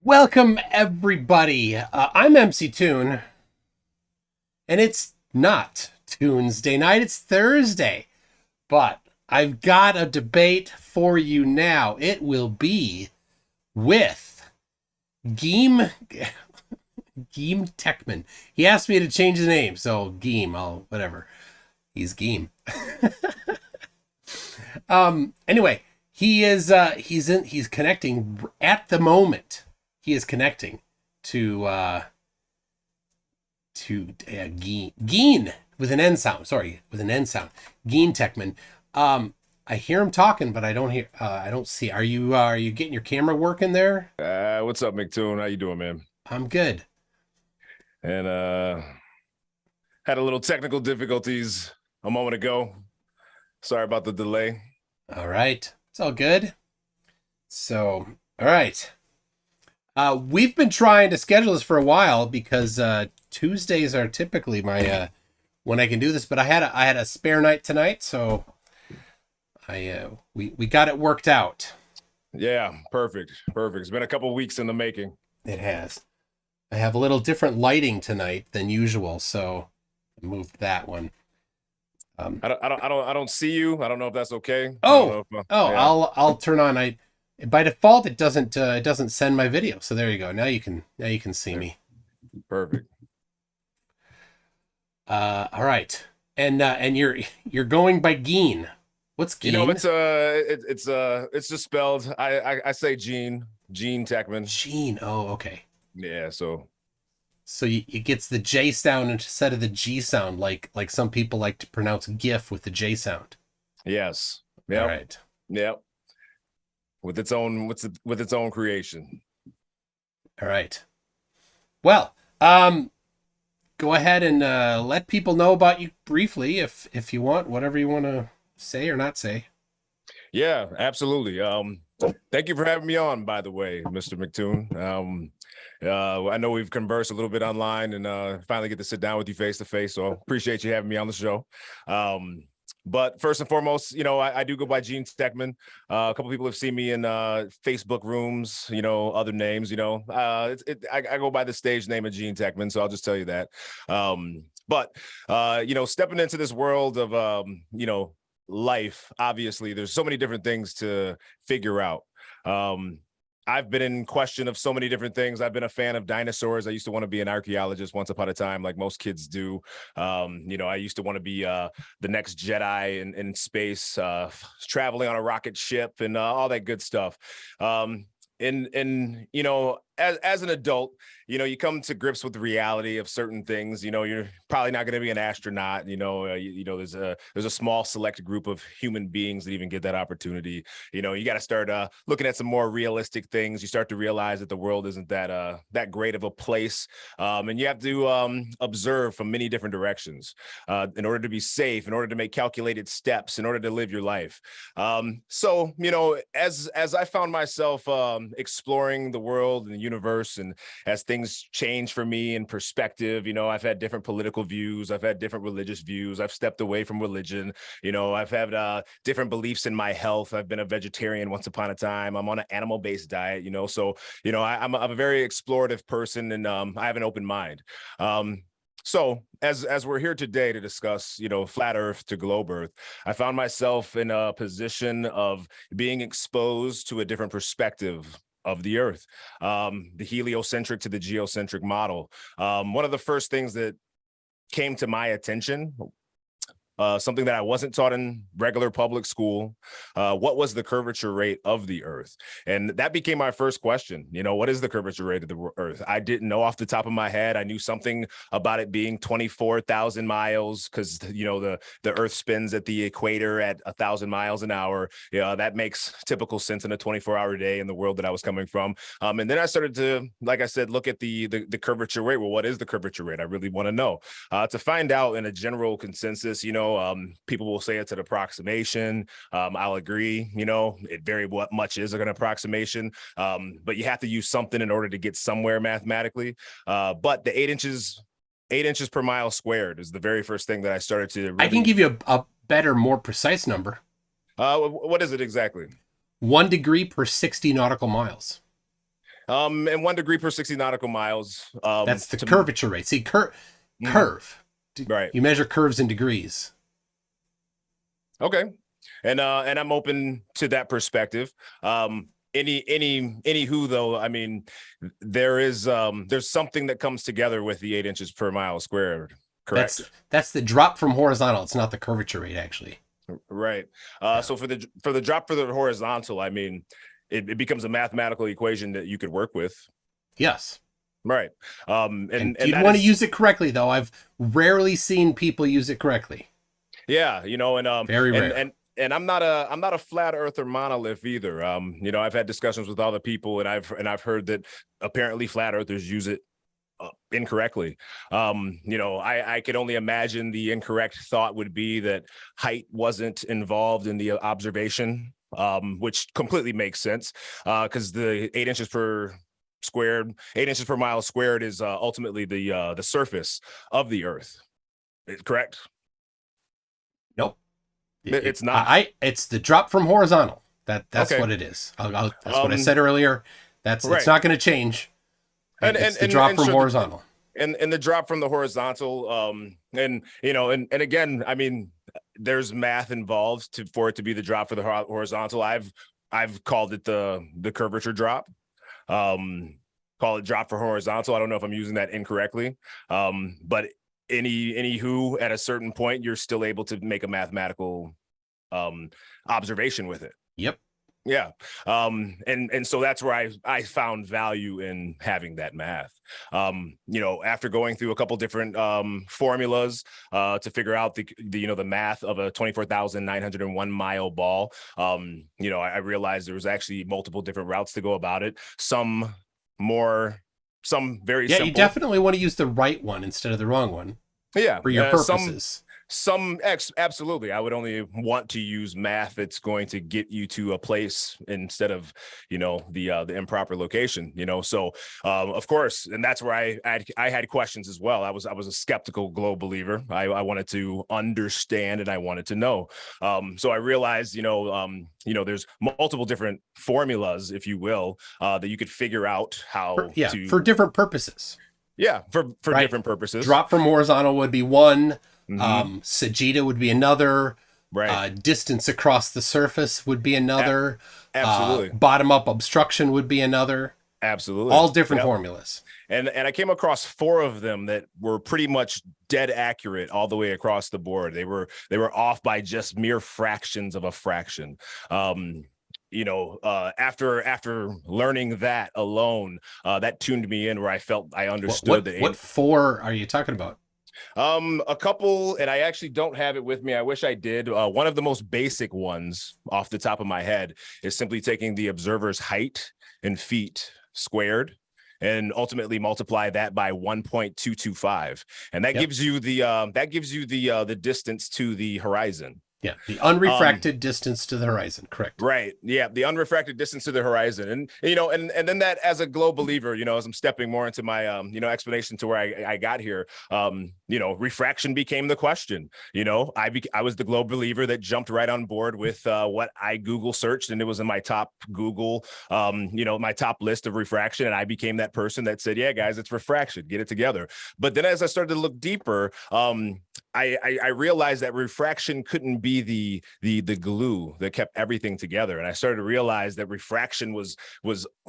Welcome, everybody. I'm MC Toon, and it's not Tuesday night, it's Thursday. But I've got a debate for you now. It will be with Gean, Gean Techman. He asked me to change the name, so Gean, whatever. He's Gean. Anyway, he's connecting at the moment. He is connecting to Gean with an N sound. Sorry, with an N sound. Gean Techman. I hear him talking, but I don't hear. I don't see. Are you getting your camera working there? What's up, McToon? How you doing, man? I'm good. And had a little technical difficulties a moment ago. Sorry about the delay. All right, it's all good. So, all right. We've been trying to schedule this for a while because Tuesdays are typically my when I can do this. But I had a spare night tonight, so we got it worked out. Yeah, perfect. It's been a couple weeks in the making. It has. I have a little different lighting tonight than usual, so I moved that one. I don't see you. I don't know if that's okay. Yeah. I'll turn on. By default it doesn't send my video. So there you go. Now you can see me. Perfect. All right. And you're going by Gean. What's Gean? It's just spelled. I say Gean Techman. Gean. Oh, okay. Yeah. So it gets the J sound instead of the G sound, like some people like to pronounce GIF with the J sound. Yes. Yeah. All right. Yep. With its own creation. All right. Well, go ahead and let people know about you briefly, if you want, whatever you want to say or not say. Yeah, absolutely. Thank you for having me on, by the way, Mr. McToon. I know we've conversed a little bit online and finally get to sit down with you face to face. So appreciate you having me on the show. But first and foremost, I do go by Gean Techman. A couple people have seen me in Facebook rooms, other names, I go by the stage name of Gean Techman. So I'll just tell you that. But stepping into this world of, life, obviously, there's so many different things to figure out. I've been in question of so many different things. I've been a fan of dinosaurs. I used to want to be an archaeologist once upon a time, like most kids do. I used to want to be the next Jedi in space, traveling on a rocket ship and all that good stuff. As an adult, you come to grips with the reality of certain things. You're probably not going to be an astronaut. There's a small select group of human beings that even get that opportunity. You got to start looking at some more realistic things. You start to realize that the world isn't that great of a place, and you have to observe from many different directions in order to be safe, in order to make calculated steps, in order to live your life. So as I found myself exploring the world and the universe, and as things change for me in perspective, I've had different political views, I've had different religious views, I've stepped away from religion, I've had different beliefs in my health. I've been a vegetarian once upon a time. I'm on an animal-based diet, so I'm a very explorative person, and I have an open mind. So as we're here today to discuss, flat Earth to globe Earth, I found myself in a position of being exposed to a different perspective of the Earth, the heliocentric to the geocentric model. One of the first things that came to my attention, something that I wasn't taught in regular public school, what was the curvature rate of the Earth? And that became my first question. What is the curvature rate of the Earth? I didn't know off the top of my head. I knew something about it being 24,000 miles because, the Earth spins at the equator at 1,000 miles an hour. That makes typical sense in a 24-hour day in the world that I was coming from. And then I started to, like I said, look at the curvature rate. Well, what is the curvature rate? I really want to know. To find out in a general consensus, people will say it's an approximation. I'll agree, it very much is an approximation, but you have to use something in order to get somewhere mathematically. But the 8 inches per mile squared is the very first thing that I started to really... I can give you a better, more precise number. What is it exactly? 1 degree per 60 nautical miles. And 1 degree per 60 nautical miles. That's the curvature rate. See, curve. Right. You measure curves in degrees. Okay. And I'm open to that perspective. Anywho though, I mean, there's something that comes together with the 8 inches per mile squared. Correct. That's the drop from horizontal. It's not the curvature rate, actually. Right. So for the drop for the horizontal, I mean, it becomes a mathematical equation that you could work with. Yes. Right. And you'd want to use it correctly, though. I've rarely seen people use it correctly. Yeah, you know, and very rare. And I'm not a flat earther monolith either. You know, I've had discussions with other people, and I've heard that apparently flat earthers use it incorrectly. You know, I could only imagine the incorrect thought would be that height wasn't involved in the observation, which completely makes sense, because the 8 inches per mile squared is ultimately the surface of the Earth. Correct? Nope. It's not. It's the drop from horizontal. That's okay. What it is. That's what I said earlier. Right. It's not going to change. It's the drop from horizontal. And the drop from the horizontal. And you know, and again, I mean, there's math involved for it to be the drop for the horizontal. I've called it the curvature drop. Call it drop for horizontal. I don't know if I'm using that incorrectly. But anywho, at a certain point, you're still able to make a mathematical observation with it. Yep. Yeah. And so that's where I found value in having that math. You know, after going through a couple different formulas to figure out the math of a 24,901 mile ball, you know, I realized there was actually multiple different routes to go about it. Some very simple. Yeah, you definitely want to use the right one instead of the wrong one. Yeah. For your purposes. Absolutely. I would only want to use math that's going to get you to a place instead of, you know, the improper location, you know. So of course, and that's where I had questions as well. I was a skeptical globe believer. I wanted to understand and I wanted to know. So I realized, you know, there's multiple different formulas, if you will, that you could figure out how for different purposes. Yeah, for different purposes. Drop from horizontal would be one. Sagitta would be another. Right. Distance across the surface would be another. Absolutely. Bottom up obstruction would be another. Absolutely. All different formulas. And I came across 4 of them that were pretty much dead accurate all the way across the board. They were off by just mere fractions of a fraction. You know, after learning that alone, that tuned me in where I felt I understood what 4 are you talking about? A couple, and I actually don't have it with me. I wish I did. One of the most basic ones off the top of my head is simply taking the observer's height in feet squared and ultimately multiply that by 1.225. And that gives you the distance to the horizon. Yeah, the unrefracted distance to the horizon, correct. Right. Yeah, the unrefracted distance to the horizon. And, you know, and then that as a globe believer, you know, as I'm stepping more into my, you know, explanation to where I got here, you know, refraction became the question. You know, I was the globe believer that jumped right on board with what I Google searched, and it was in my top Google, you know, my top list of refraction. And I became that person that said, yeah, guys, it's refraction, get it together. But then as I started to look deeper, I realized that refraction couldn't be the glue that kept everything together. And I started to realize that refraction was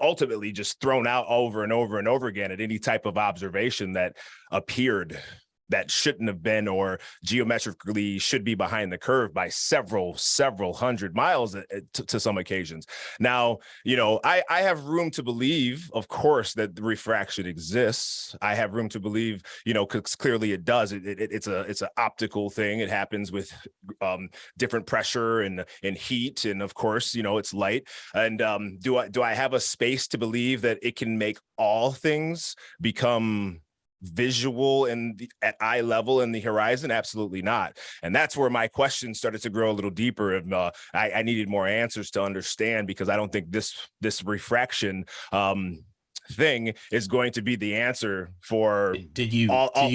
ultimately just thrown out over and over and over again at any type of observation that appeared that shouldn't have been, or geometrically should be behind the curve by several hundred miles to some occasions. Now, you know, I have room to believe, of course, that the refraction exists. I have room to believe, you know, because clearly it does. It's an optical thing. It happens with different pressure and heat, and of course, you know, it's light. And do I have a space to believe that it can make all things become visual and at eye level in the horizon? Absolutely not. And that's where my questions started to grow a little deeper. And I needed more answers to understand, because I don't think this refraction thing is going to be the answer for. Did you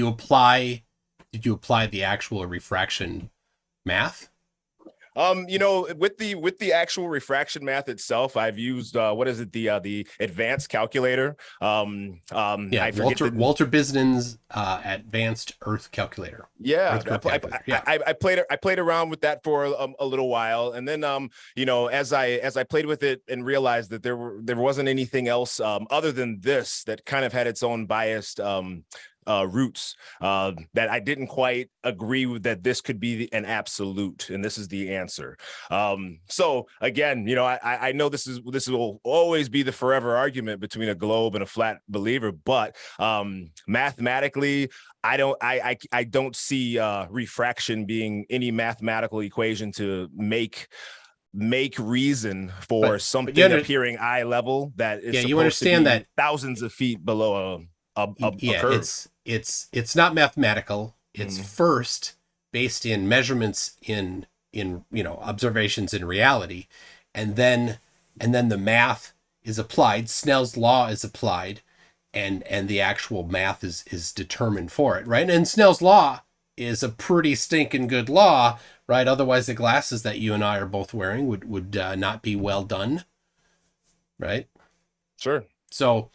apply the actual refraction math? With the actual refraction math itself, I've used what is it, the advanced calculator. Yeah, I forget Walter Bisnan's advanced Earth calculator. Yeah, Earth curve calculator. Yeah. I played around with that for a little while, and then as I played with it and realized that there wasn't anything else other than this that kind of had its own biased roots, that I didn't quite agree with, that this could be an absolute, and this is the answer. So again, I know this will always be the forever argument between a globe and a flat believer, but mathematically, I don't see refraction being any mathematical equation to make reason for something appearing eye level that is supposed you understand to be that thousands of feet below a curve. It's not mathematical. It's first based in measurements in observations in reality, and then the math is applied. Snell's law is applied, and the actual math is determined for it, right? And Snell's law is a pretty stinking good law, right? Otherwise, the glasses that you and I are both wearing would not be well done, right? Sure. So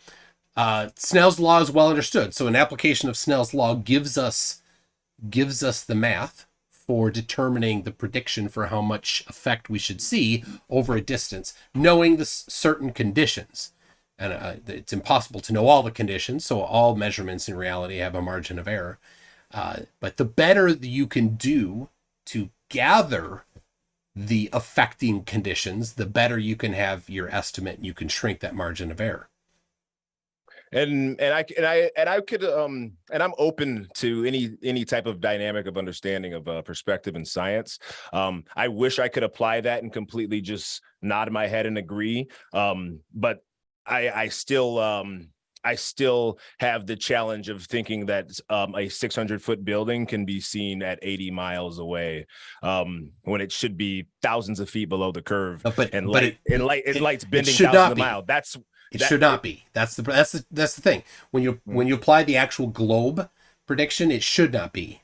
Snell's law is well understood. So an application of Snell's law gives us the math for determining the prediction for how much effect we should see over a distance, knowing the certain conditions. And it's impossible to know all the conditions, so all measurements in reality have a margin of error. But the better you can do to gather the affecting conditions, the better you can have your estimate, and you can shrink that margin of error. And I'm open to any type of dynamic of understanding of perspective in science. I wish I could apply that and completely just nod my head and agree. But I still have the challenge of thinking that a 600-foot building can be seen at 80 miles away, when it should be thousands of feet below the curve. Light's bending thousands of miles. It should not be. That's the thing. When you apply the actual globe prediction, it should not be.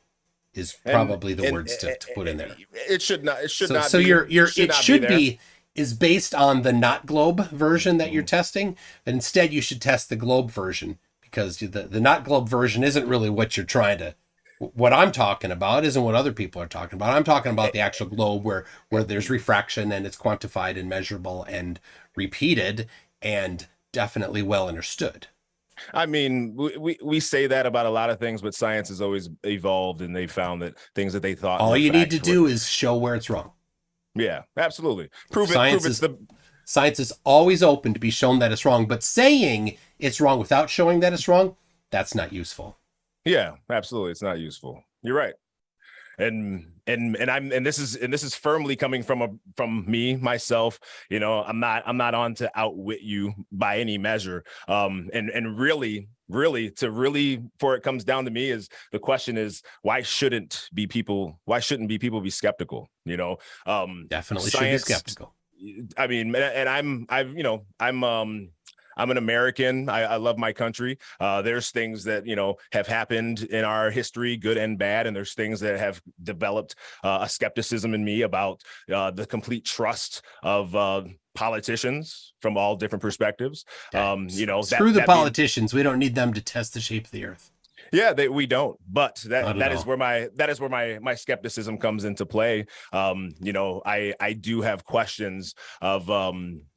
Is probably the words to put in there. It should not. It should not. So be, it should be is based on the not globe version that you're testing. And instead, you should test the globe version, because the not globe version isn't really what you're trying to. What I'm talking about isn't what other people are talking about. I'm talking about the actual globe where there's refraction and it's quantified and measurable and repeated and definitely well understood. I mean, we say that about a lot of things, but science has always evolved, and they found that things that they thought all you need to do is show where it's wrong. Yeah, absolutely. Science is always open to be shown that it's wrong, but saying it's wrong without showing that it's wrong, that's not useful. Yeah, absolutely. It's not useful. You're right. And this is firmly coming from me myself. I'm not on to outwit you by any measure. And really for it comes down to me is the question is, why shouldn't people be skeptical? Definitely science, should be skeptical. I mean, and I'm an American. I love my country. There's things that, have happened in our history, good and bad. And there's things that have developed a skepticism in me about the complete trust of politicians from all different perspectives. Screw the politicians. We don't need them to test the shape of the earth. Yeah, we don't. But that is where my skepticism comes into play. I do have questions of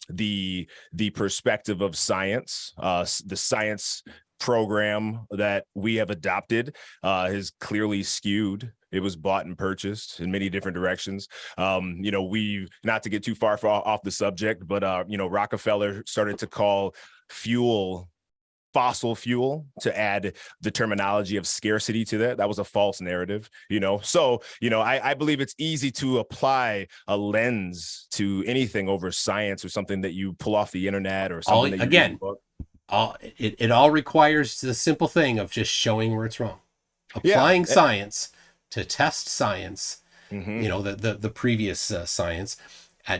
the perspective of science. The science program that we have adopted is clearly skewed. It was bought and purchased in many different directions. We, not to get too far off the subject, but Rockefeller started to call fossil fuel to add the terminology of scarcity to that. That was a false narrative, So, I believe it's easy to apply a lens to anything over science or something that you pull off the internet or something. It all requires the simple thing of just showing where it's wrong. Applying science to test science, the previous science,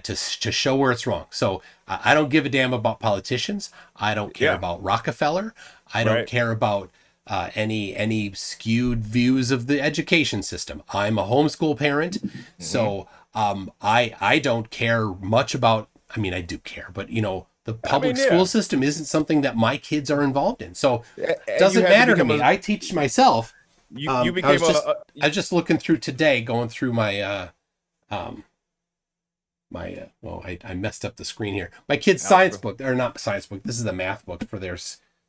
to show where it's wrong. So I don't give a damn about politicians. I don't care about Rockefeller. I don't care about any skewed views of the education system. I'm a homeschool parent, so I don't care much about, I mean, I do care, but the public yeah. school system isn't something that my kids are involved in. So it And doesn't you had matter to become me. I teach myself. you I became was just looking through today, going through my, I messed up the screen here. My kid's science book, or not science book. This is the math book for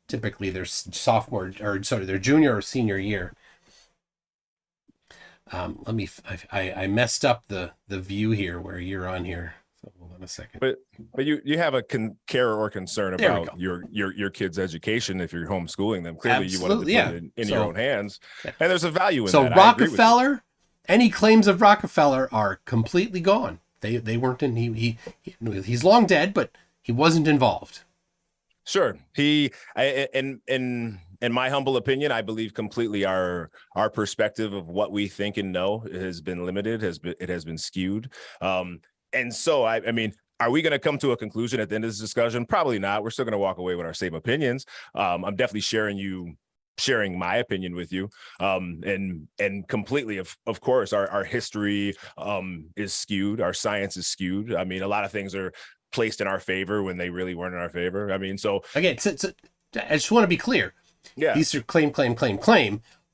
typically their sophomore, or sorry, their junior or senior year. I messed up the view here where you're on here. So hold on a second. But you have a care or concern about your kids' education if you're homeschooling them. Clearly, Absolutely, you wanted to put it in your own hands, and there's a value in that. So Rockefeller, any claims of Rockefeller are completely gone. They weren't in. He's long dead, but he wasn't involved. Sure, in my humble opinion, I believe completely our perspective of what we think and know has been limited. It has been skewed. And so I mean, are we going to come to a conclusion at the end of this discussion? Probably not. We're still going to walk away with our same opinions. I'm definitely sharing my opinion with you, and completely, of course, our history is skewed. Our science is skewed. I mean, a lot of things are placed in our favor when they really weren't in our favor. I mean, so again, I just want to be clear. Yeah, these are claim.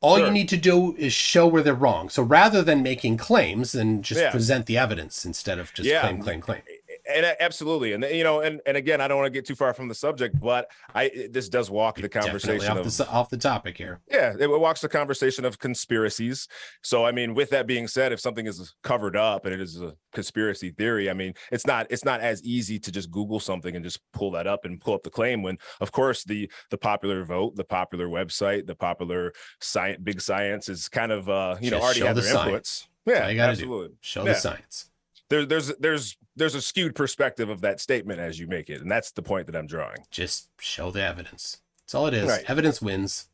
All you need to do is show where they're wrong. So rather than making claims, then just present the evidence instead of just claim. And absolutely, and and again, I don't want to get too far from the subject, but this does walk the conversation off the topic here. Yeah, it walks the conversation of conspiracies. So I mean, with that being said, if something is covered up and it is a conspiracy theory, I mean, it's not as easy to just Google something and just pull that up and pull up the claim. When of course the popular vote, the popular website, the popular big science is kind of already have their inputs. Yeah, absolutely. Show the science. There's a skewed perspective of that statement as you make it, and that's the point that I'm drawing. Just show the evidence. That's all it is. Right. Evidence wins.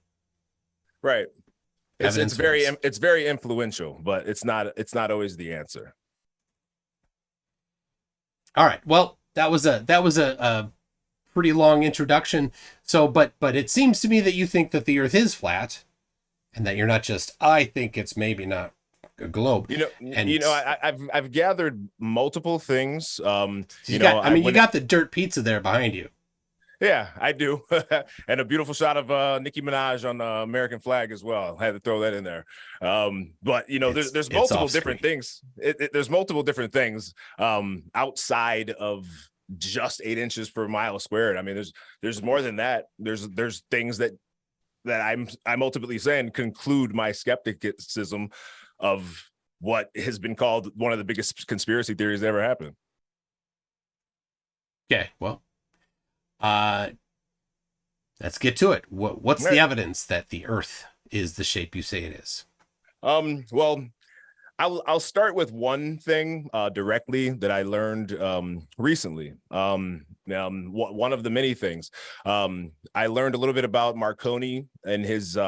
Right. It's very influential, but it's not always the answer. All right. Well, that was a pretty long introduction. So, but it seems to me that you think that the Earth is flat, and that you're not just. I think it's maybe not a globe. I've gathered multiple things. You got the dirt pizza there behind you. Yeah, I do. And a beautiful shot of Nicki Minaj on the American flag as well. I had to throw that in there. But there's multiple different things. There's multiple different things outside of just 8 inches per mile squared. I mean, there's more than that. There's things that I'm ultimately saying conclude my skepticism of what has been called one of the biggest conspiracy theories that ever happened. Okay, well, let's get to it. What's the evidence that the Earth is the shape you say it is? Well, I'll start with one thing directly that I learned recently. One of the many things I learned a little bit about Marconi and his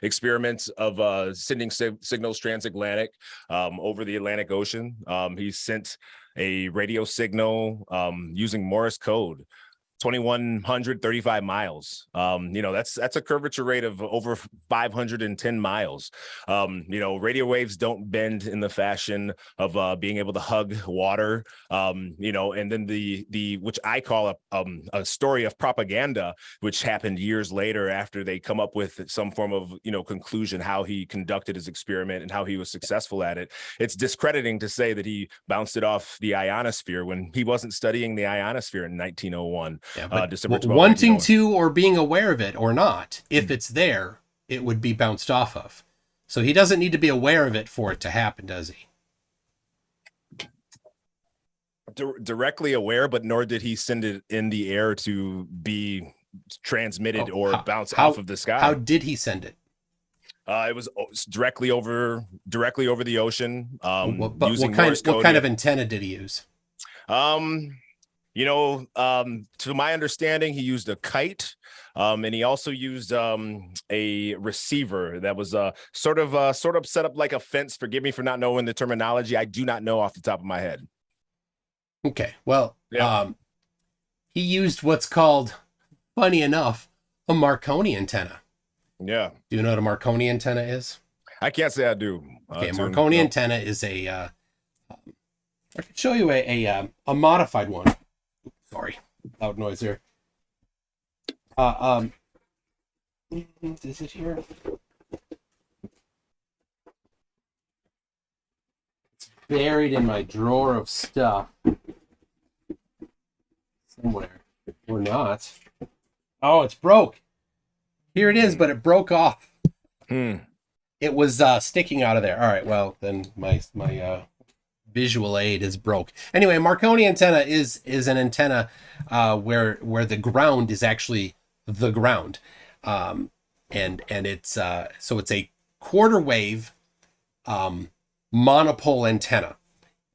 experiments of sending signals transatlantic over the Atlantic Ocean. He sent a radio signal using Morse code. 2,135 miles. That's a curvature rate of over 510 miles. Radio waves don't bend in the fashion of being able to hug water. And then the which I call a story of propaganda, which happened years later after they come up with some form of conclusion how he conducted his experiment and how he was successful at it. It's discrediting to say that he bounced it off the ionosphere when he wasn't studying the ionosphere in 1901. Yeah, but December 12th, wanting to or being aware of it or not, if it's there, it would be bounced off of. So he doesn't need to be aware of it for it to happen, does he? Directly aware, but nor did he send it in the air to be transmitted or bounce off of the sky. How did he send it? It was directly over the ocean. Using what kind of antenna did he use? To my understanding, he used a kite, and he also used a receiver that was sort of set up like a fence. Forgive me for not knowing the terminology. I do not know off the top of my head. Okay, well, he used what's called, funny enough, a Marconi antenna. Yeah. Do you know what a Marconi antenna is? I can't say I do. Okay, Marconi antenna is a I could show you a modified one. Sorry, loud noise there. Is it here? It's buried in my drawer of stuff somewhere, or not. Oh, it's broke. Here it is, but it broke off. It was sticking out of there. All right, well then my visual aid is broke. Anyway, Marconi antenna is an antenna where the ground is actually the ground, and it's so it's a quarter wave monopole antenna,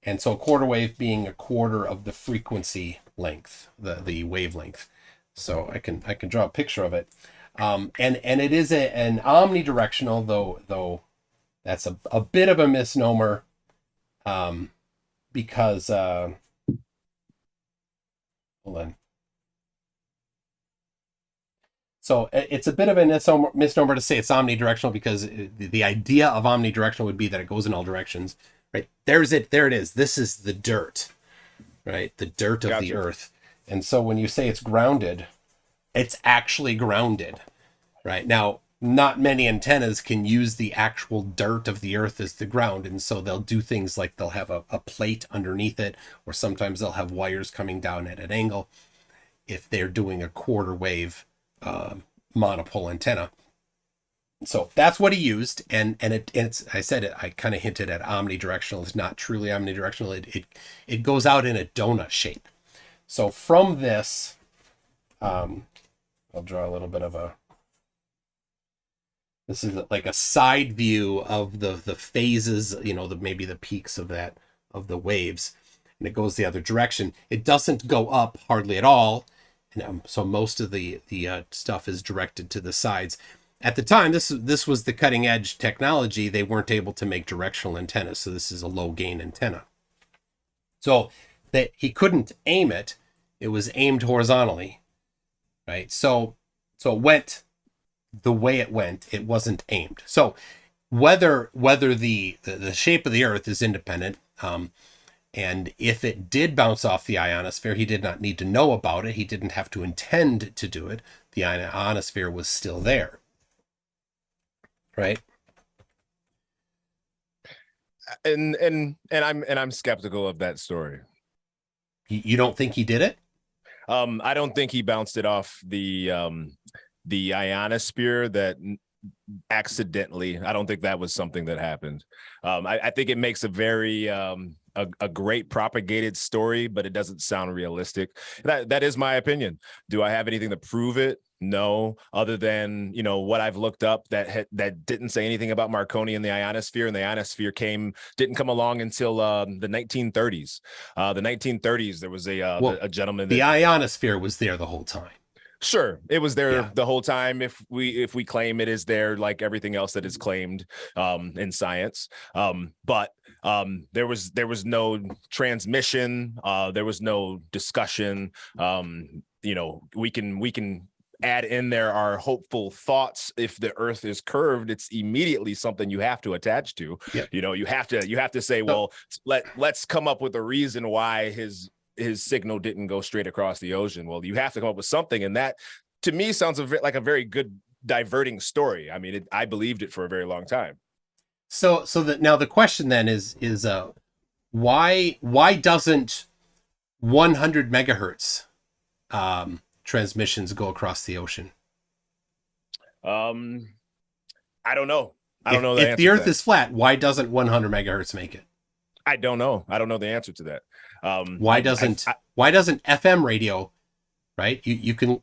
and so a quarter wave being a quarter of the frequency length, the wavelength. So I can draw a picture of it, and it is an omnidirectional, though that's a bit of a misnomer. Because hold on. So it's a bit of a misnomer to say it's omnidirectional, because the idea of omnidirectional would be that it goes in all directions, right? There it is. This is the dirt, right? The dirt of the earth. And so when you say it's grounded, it's actually grounded, right? Now, not many antennas can use the actual dirt of the earth as the ground, and so they'll do things like they'll have a plate underneath it, or sometimes they'll have wires coming down at an angle if they're doing a quarter wave monopole antenna. So that's what he used, and it's, I said it, I kind of hinted at omnidirectional. It's not truly omnidirectional. It goes out in a donut shape. So from this, I'll draw a little bit of a. This is like a side view of the phases, maybe the peaks of the waves, and it goes the other direction. It doesn't go up hardly at all, and so most of the stuff is directed to the sides. At the time, this was the cutting edge technology. They weren't able to make directional antennas, so this is a low gain antenna. So that he couldn't aim it; it was aimed horizontally, right? So it went the way it went. It wasn't aimed. So whether the shape of the earth is independent, and if it did bounce off the ionosphere, he did not need to know about it. He didn't have to intend to do it. The ionosphere was still there, right? And I'm skeptical of that story. You don't think he did it? I don't think he bounced it off the ionosphere that accidentally. I don't think that was something that happened. I think it makes a very a great propagated story, but it doesn't sound realistic. That is my opinion. Do I have anything to prove it? No, other than what I've looked up that didn't say anything about Marconi and the ionosphere, and the ionosphere didn't come along until the 1930s. The 1930s, there was a gentleman. The ionosphere was there the whole time. Sure, it was there the whole time. If we claim it is there, like everything else that is claimed in science, but there was no transmission. There was no discussion. We can add in there our hopeful thoughts. If the Earth is curved, it's immediately something you have to attach to. Yep. You have to say, well, let's come up with a reason why his signal didn't go straight across the ocean. Well, you have to come up with something, and that to me sounds like a very good diverting story. I mean, I believed it for a very long time. So now the question then is why doesn't 100 megahertz transmissions go across the ocean? I don't know. I don't know if the Earth is flat, why doesn't 100 megahertz make it? I don't know. I don't know the answer to that. Why doesn't FM radio, right? You can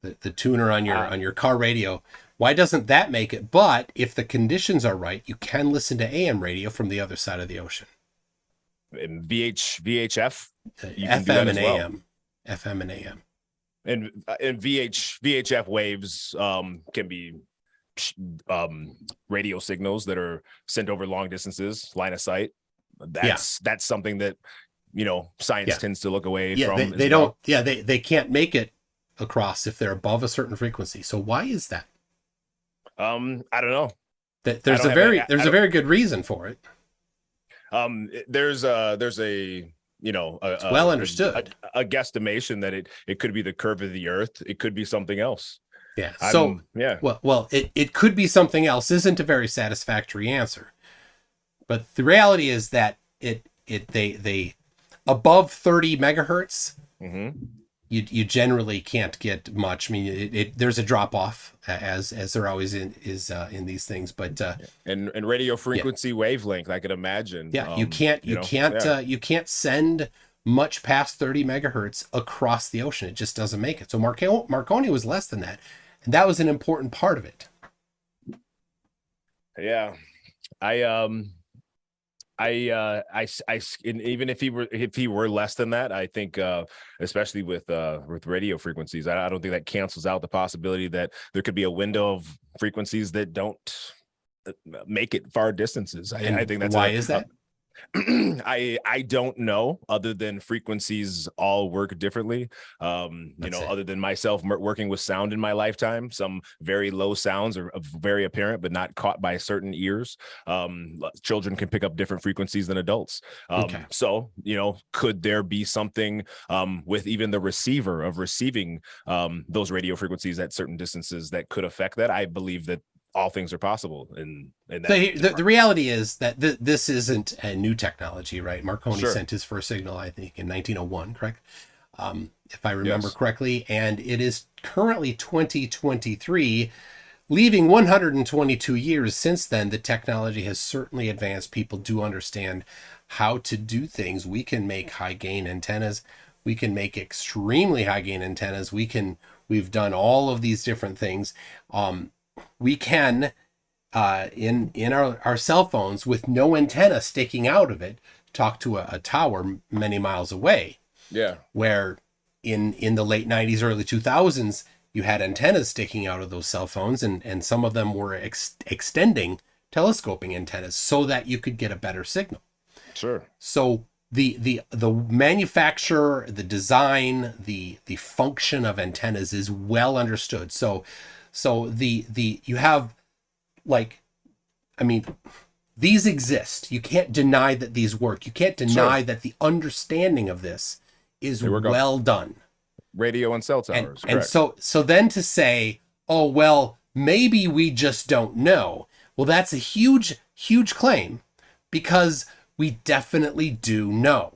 the tuner on your car radio. Why doesn't that make it? But if the conditions are right, you can listen to AM radio from the other side of the ocean. And VHF, FM and AM, FM and AM, and VHF waves can be radio signals that are sent over long distances, line of sight. That's something that science tends to look away from. They don't. Yeah, they can't make it across if they're above a certain frequency. So why is that? I don't know. There's a very good reason for it. There's a It's well understood. a guesstimation that it could be the curve of the Earth. It could be something else. Yeah. So, Yeah. well, it could be something else isn't a very satisfactory answer. But the reality is that they above 30 megahertz, you generally can't get much. I mean, there's a drop off as there always is in these things. But and radio frequency wavelength, I could imagine. Yeah, you can't send much past 30 megahertz across the ocean. It just doesn't make it. So Marconi was less than that, and that was an important part of it. Yeah, and even if he were less than that, I think, especially with radio frequencies, I don't think that cancels out the possibility that there could be a window of frequencies that don't make it far distances. I think that's why is that? I don't know, other than frequencies all work differently. Other than myself working with sound in my lifetime, some very low sounds are very apparent, but not caught by certain ears. Children can pick up different frequencies than adults. So, could there be something with even the receiver of receiving those radio frequencies at certain distances that could affect that? I believe that all things are possible in that. So the reality is that this isn't a new technology, right? Marconi sent his first signal, I think, in 1901, correct? If I remember correctly. And it is currently 2023, leaving 122 years since then. The technology has certainly advanced. People do understand how to do things. We can make high gain antennas. We can make extremely high gain antennas. We've done all of these different things. We can, in our cell phones with no antenna sticking out of it, talk to a tower many miles away. Yeah. Where in the late 90s, early 2000s, you had antennas sticking out of those cell phones, and some of them were extending telescoping antennas so that you could get a better signal. Sure. So the manufacture, the design, the function of antennas is well understood. So you have, these exist. You can't deny that these work. You can't deny that the understanding of this is well done. Radio and cell towers. And so then to say, oh, well, maybe we just don't know. Well, that's a huge, huge claim, because we definitely do know.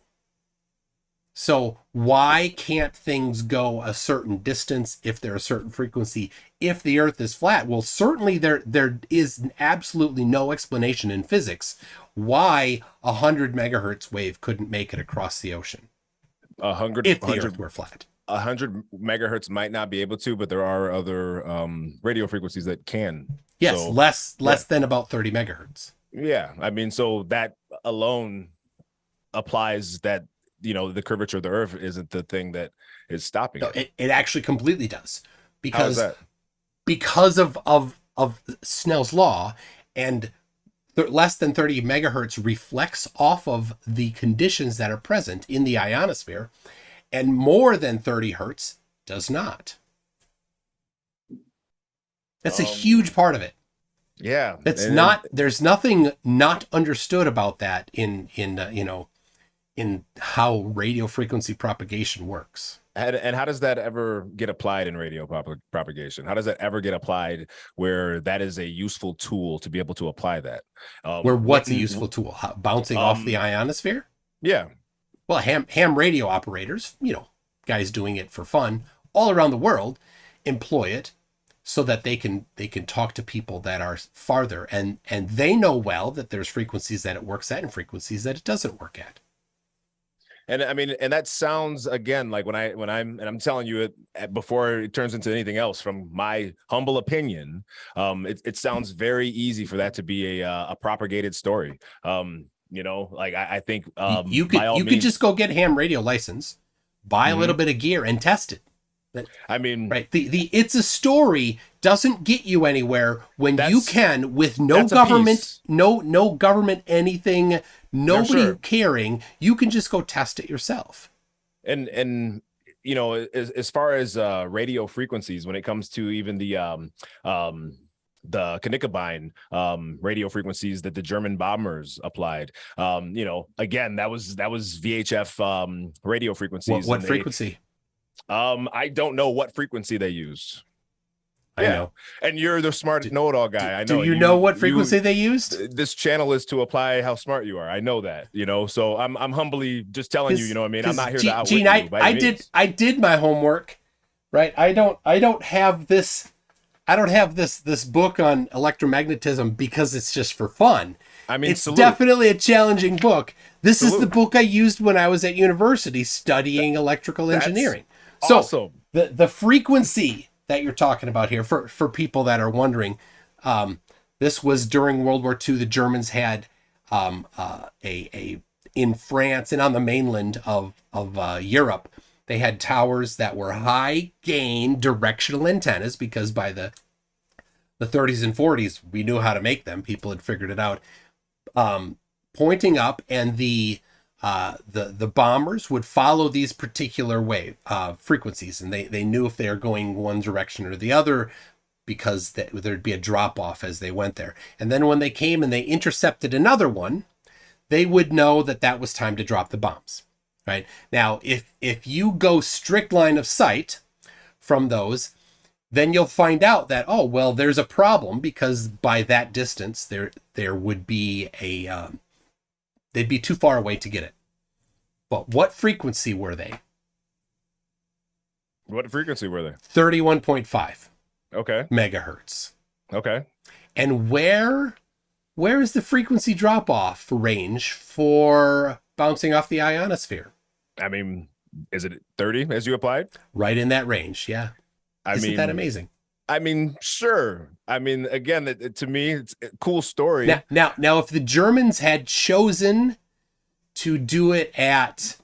So why can't things go a certain distance if they're a certain frequency if the Earth is flat? Well, certainly there is absolutely no explanation in physics why 100 megahertz wave couldn't make it across the ocean. 100 if the Earth were flat. 100 megahertz might not be able to, but there are other radio frequencies that can. Yes, so, less than about 30 megahertz. Yeah, I mean, so that alone applies that, the curvature of the Earth isn't the thing that is stopping it. It actually completely does, because of Snell's law, and less than 30 megahertz reflects off of the conditions that are present in the ionosphere, and more than 30 hertz does not. That's a huge part of it. Yeah, there's nothing not understood about that in how radio frequency propagation works. And how does that ever get applied in radio propagation? How does that ever get applied where that is a useful tool to be able to apply that? What's a useful tool? Bouncing off the ionosphere? Yeah. Well, ham radio operators, guys doing it for fun all around the world, employ it so that they can talk to people that are farther, and they know well that there's frequencies that it works at and frequencies that it doesn't work at. And I mean, and that sounds, again, like when I'm telling you it before it turns into anything else, from my humble opinion, it sounds very easy for that to be a propagated story. I think you could just go get a ham radio license, buy a little bit of gear, and test it. I mean, right? The it's a story doesn't get you anywhere when you can, with no government, no government anything, nobody caring. You can just go test it yourself. And as far as radio frequencies, when it comes to even the Knickerbein radio frequencies that the German bombers applied. Again, that was VHF radio frequencies. What frequency? I don't know what frequency they used. I know. And you're the smart know-it-all guy. I know. Do you know what frequency they used? This channel is to apply how smart you are. I know that, so I'm humbly just telling you, what I mean? I'm not here to outwit Gean, you. I did my homework, right? I don't have this book on electromagnetism because it's just for fun. I mean, it's definitely a challenging book. This is the book I used when I was at university studying electrical engineering. So awesome. The frequency that you're talking about here, for people that are wondering, this was during World War II. The Germans had in France and on the mainland of Europe, they had towers that were high gain directional antennas, because by the 30s and 40s we knew how to make them. People had figured it out, pointing up, and the bombers would follow these particular wave frequencies, and they knew if they are going one direction or the other, because there'd be a drop off as they went there. And then when they came and they intercepted another one, they would know that was time to drop the bombs. Right now, if you go strict line of sight from those, then you'll find out that, oh well, there's a problem, because by that distance there would be they'd be too far away to get it. But what frequency were they? What frequency were they? 31.5. Okay. Megahertz. Okay. And where is the frequency drop off range for bouncing off the ionosphere? I mean, is it 30 as you applied? Right in that range, yeah. Isn't that amazing? I mean, sure. I mean, again, to me, it's a cool story. Now, if the Germans had chosen to do it at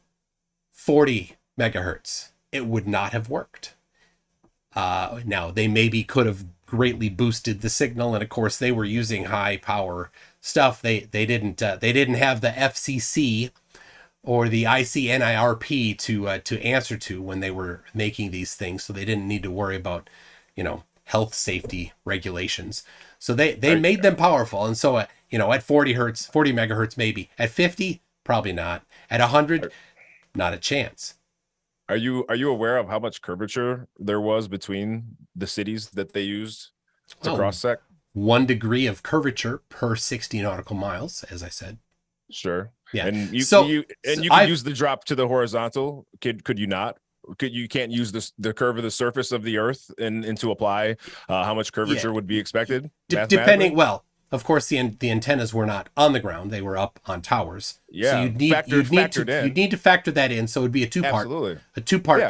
40 megahertz, it would not have worked. Now, they maybe could have greatly boosted the signal, and of course, they were using high power stuff. They didn't have the FCC or the ICNIRP to answer to when they were making these things, so they didn't need to worry about health safety regulations. So they made them powerful, and so at 40 megahertz maybe, at 50 probably not, at 100 not a chance. Are you aware of how much curvature there was between the cities that they used to cross-sec? 1 degree of curvature per 60 nautical miles, as I said. Sure. Yeah. And you could use the drop to the horizontal. Could you not? You can't use the curve of the surface of the Earth and to apply how much curvature would be expected? Depending, well, of course, the antennas were not on the ground; they were up on towers. Yeah, so you'd need to factor that in. So it would be a two-part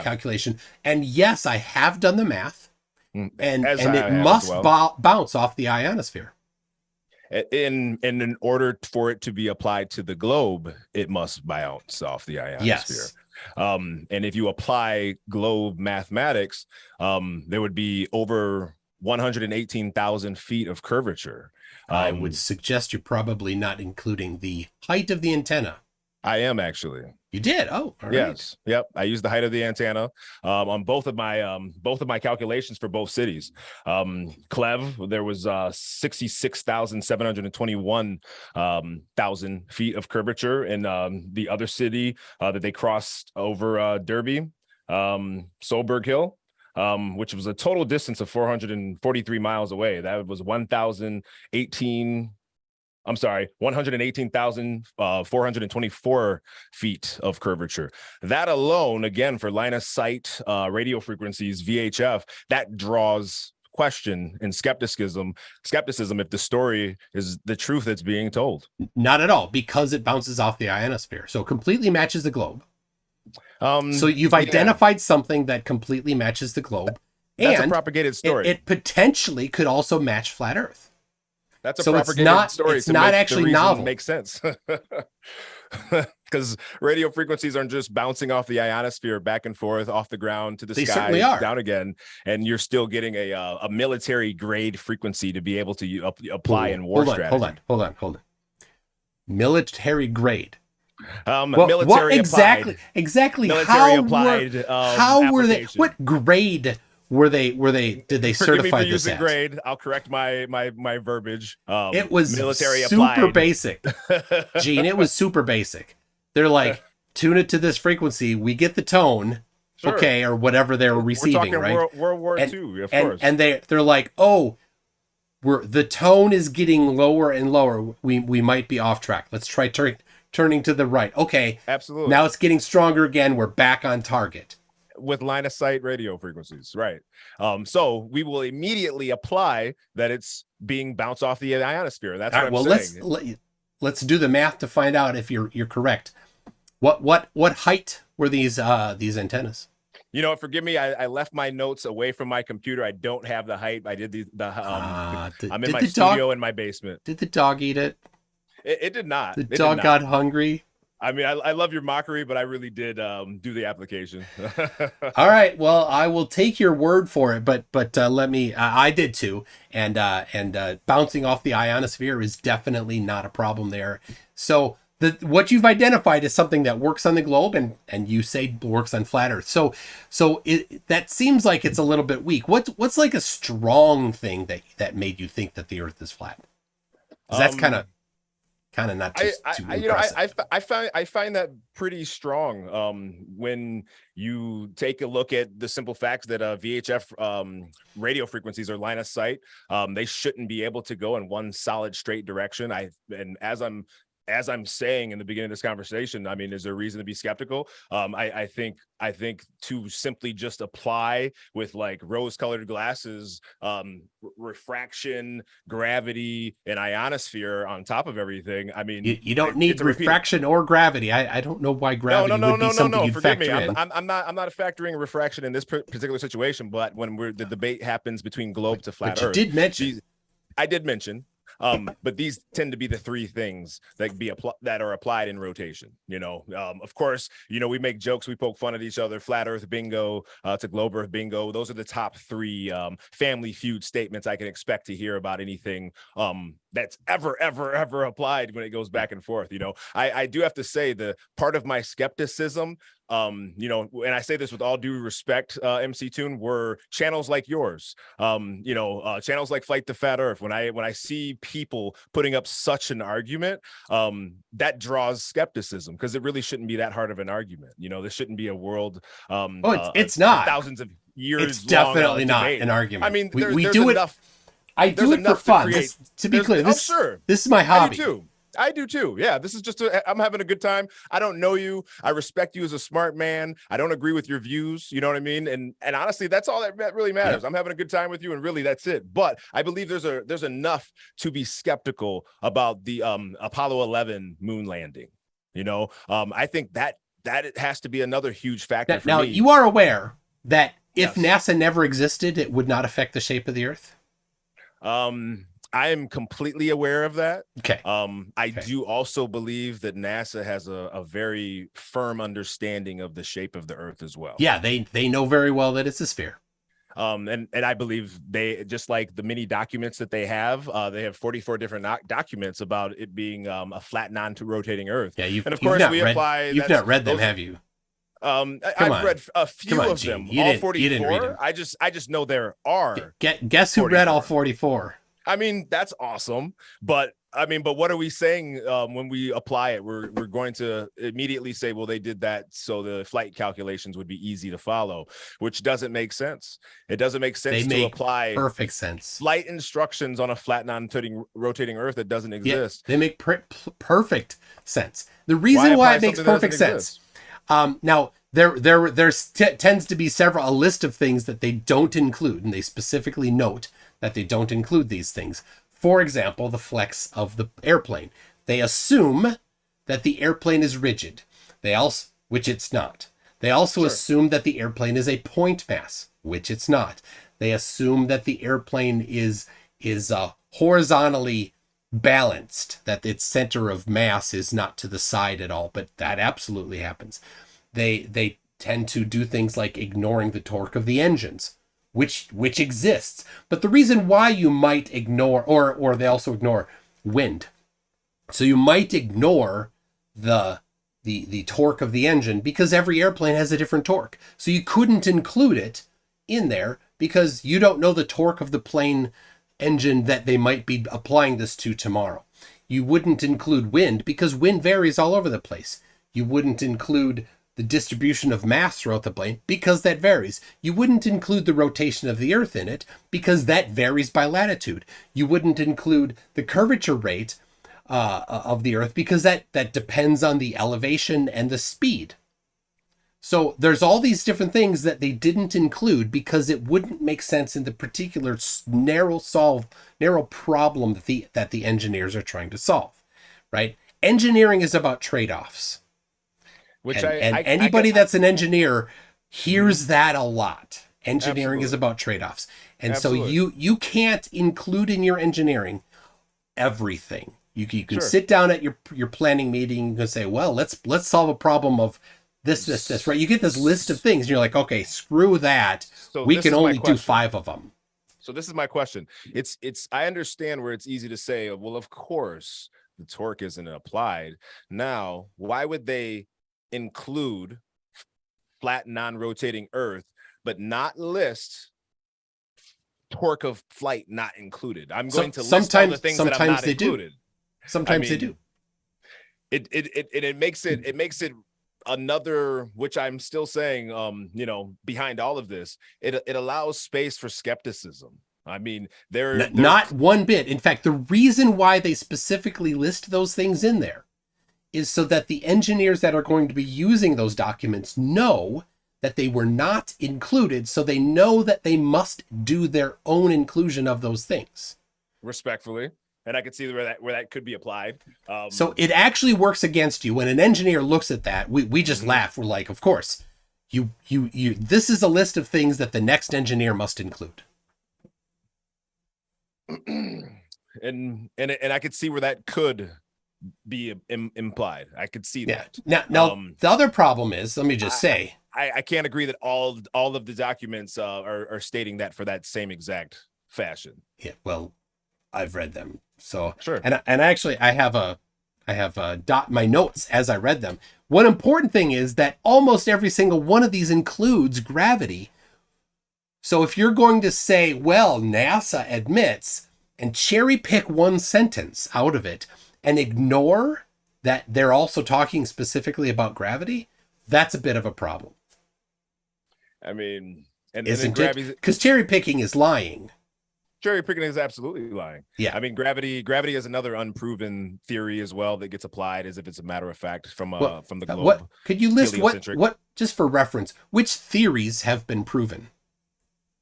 calculation. And yes, I have done the math, and it must bounce off the ionosphere. In order for it to be applied to the globe, it must bounce off the ionosphere. Yes. And if you apply globe mathematics, there would be over 118,000 feet of curvature. I would suggest you're probably not including the height of the antenna. I am actually. You did? Oh, all right. Yes. Yep. I used the height of the antenna on both of my calculations for both cities. Clev, there was 66,721 thousand feet of curvature, and the other city that they crossed over Derby, Solberg Hill, which was a total distance of 443 miles away. That was 118,424 feet of curvature. That alone, again, for line of sight radio frequencies, VHF, that draws question and skepticism if the story is the truth that's being told. Not at all, because it bounces off the ionosphere. So it completely matches the globe. So you've identified something that completely matches the globe. That's a propagated story. It potentially could also match flat Earth. That's a propagated story. It's not actually novel. Makes sense. Because radio frequencies aren't just bouncing off the ionosphere back and forth off the ground to the sky, down again, and you're still getting a military grade frequency to be able to apply in war strategy. Hold on. Military grade. Military exactly military how applied how were they, what grade did they Forgive me certify for this using at? grade. I'll correct my verbiage. It was Military super applied. basic. Gene, it was super basic. They're like, tune it to this frequency. We get the tone, Sure. okay, or whatever they're receiving, We're talking right? World War and, II, of and, course. And they're like, oh, the tone is getting lower and lower. We might be off track. Let's try turning to the right. Okay. Absolutely. Now it's getting stronger again. We're back on target. With line of sight radio frequencies, right? So we will immediately apply that it's being bounced off the ionosphere. That's what I'm saying. Let's do the math to find out if you're correct. What height were these antennas? You know, forgive me. I left my notes away from my computer. I don't have the height. I did I'm in my studio in my basement. Did the dog eat it? It did not. The dog got hungry. I mean, I love your mockery, but I really did do the application. All right. Well, I will take your word for it, but let me. I did too, and bouncing off the ionosphere is definitely not a problem there. So what you've identified is something that works on the globe, and you say works on flat Earth. So that seems like it's a little bit weak. What's like a strong thing that made you think that the Earth is flat? 'Cause that's kind of not too impressive. I find that pretty strong. When you take a look at the simple facts that VHF radio frequencies are line of sight, they shouldn't be able to go in one solid straight direction. As I'm saying in the beginning of this conversation, I mean, is there a reason to be skeptical? I think to simply just apply with like rose-colored glasses, refraction, gravity, and ionosphere on top of everything. I mean, you don't need refraction or gravity. I don't know why gravity would be something you'd factor in. I'm not factoring refraction in this particular situation, but when the debate happens between globe to flat Earth, I did mention. But these tend to be the three things that are applied in rotation. You know, of course, you know, we make jokes, we poke fun at each other. Flat Earth bingo to globe Earth bingo. Those are the top three Family Feud statements I can expect to hear about anything that's ever applied when it goes back and forth. You know, I do have to say the part of my skepticism, you know, and I say this with all due respect, MC Tune, were channels like yours, you know, channels like Flight to Fat Earth. When I see people putting up such an argument, that draws skepticism, because it really shouldn't be that hard of an argument. You know, this shouldn't be a world. It's not thousands of years. It's definitely not an argument. I mean, we there's do enough. I do it for fun. To be clear, this is my hobby. I do too. Yeah, this is just I'm having a good time. I don't know you. I respect you as a smart man. I don't agree with your views. You know what I mean? And honestly, that's all that really matters. Yeah. I'm having a good time with you, and really that's it. But I believe there's enough to be skeptical about the Apollo 11 moon landing. You know, I think that has to be another huge factor for me. Now, you are aware that if NASA never existed, it would not affect the shape of the Earth? I am completely aware of that. Okay. I do also believe that NASA has a very firm understanding of the shape of the Earth as well. Yeah, they know very well that it's a sphere. And I believe they, just like the many documents that they have 44 different documents about it being a flat, non-rotating Earth. Yeah, you've not read them, have you? I've read a few of them. All 44. You didn't read them. I just know there are. Guess who 44. Read all 44? I mean, that's awesome, but what are we saying when we apply it? We're going to immediately say, well, they did that so the flight calculations would be easy to follow, which doesn't make sense. It doesn't make sense to apply perfect sense flight instructions on a flat, non-rotating Earth that doesn't exist. Yeah, they make perfect sense. The reason why it makes perfect sense. Now, there tends to be a list of things that they don't include, and they specifically note that they don't include these things. For example, the flex of the airplane. They assume that the airplane is rigid. Which it's not. They also assume that the airplane is a point mass, which it's not. They assume that the airplane is horizontally balanced, that its center of mass is not to the side at all, but that absolutely happens. They tend to do things like ignoring the torque of the engines, which exists. But the reason why you might ignore, or they also ignore wind. So you might ignore the torque of the engine because every airplane has a different torque. So you couldn't include it in there because you don't know the torque of the plane engine that they might be applying this to tomorrow. You wouldn't include wind because wind varies all over the place. You wouldn't include the distribution of mass throughout the plane because that varies. You wouldn't include the rotation of the Earth in it because that varies by latitude. You wouldn't include the curvature rate of the Earth because that depends on the elevation and the speed. So there's all these different things that they didn't include because it wouldn't make sense in the particular narrow problem that the engineers are trying to solve, right? Engineering is about trade-offs. Which Anybody that's an engineer hears that a lot. Engineering Absolutely. is about trade-offs. And Absolutely. so you can't include in your engineering everything. You can Sure. sit down at your planning meeting and say, well, let's solve a problem of this, right? You get this list of things and you're like, okay, screw that. So We this can is my only do question. 5 of them. So this is my question. It's I understand where it's easy to say, well, of course the torque isn't applied. Now, why would they include flat non-rotating Earth, but not list torque of flight not included? I'm going to list all the things that I'm not included. Sometimes they do. It makes it another, which I'm still saying, behind all of this, it allows space for skepticism. I mean, Not one bit. In fact, the reason why they specifically list those things in there is so that the engineers that are going to be using those documents know that they were not included, so they know that they must do their own inclusion of those things. Respectfully. And I could see where that could be applied. So it actually works against you when an engineer looks at that. We just laugh. We're like, of course, you. This is a list of things that the next engineer must include. and I could see where that could be implied. I could see that. Now the other problem is, let me just say, I can't agree that all of the documents are stating that for that same exact fashion. Yeah, well, I've read them. So sure. And actually I have my notes as I read them. One important thing is that almost every single one of these includes gravity. So if you're going to say, well, NASA admits, and cherry pick one sentence out of it and ignore that they're also talking specifically about gravity, that's a bit of a problem. I mean, isn't it? Because cherry picking is lying. Cherry picking is absolutely lying. Yeah. I mean, gravity is another unproven theory as well that gets applied as if it's a matter of fact from the globe. What could you list? What just for reference? Which theories have been proven?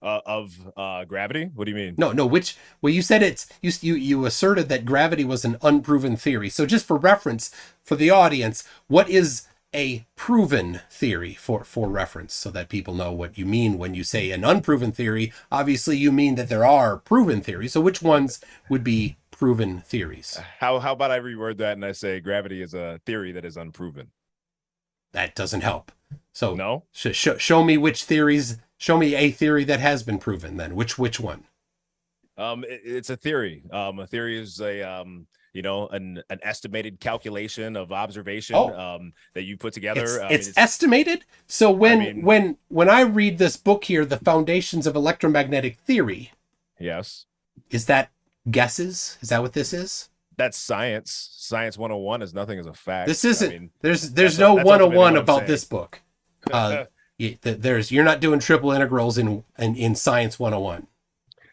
Of gravity? What do you mean? No. Well, you said you asserted that gravity was an unproven theory. So just for reference for the audience, what is a proven theory for reference so that people know what you mean when you say an unproven theory? Obviously, you mean that there are proven theories. So which ones would be proven theories? How about I reword that and I say gravity is a theory that is unproven? That doesn't help. So no. Show me which theories. Show me a theory that has been proven. Then which one? It's a theory. A theory is an estimated calculation of observation that you put together. It's estimated. So when I read this book here, The Foundations of Electromagnetic Theory. Yes. Is that guesses? Is that what this is? That's science. Science 101 is nothing as a fact. This isn't. I mean, there's no 101 about this book. You're not doing triple integrals in Science 101.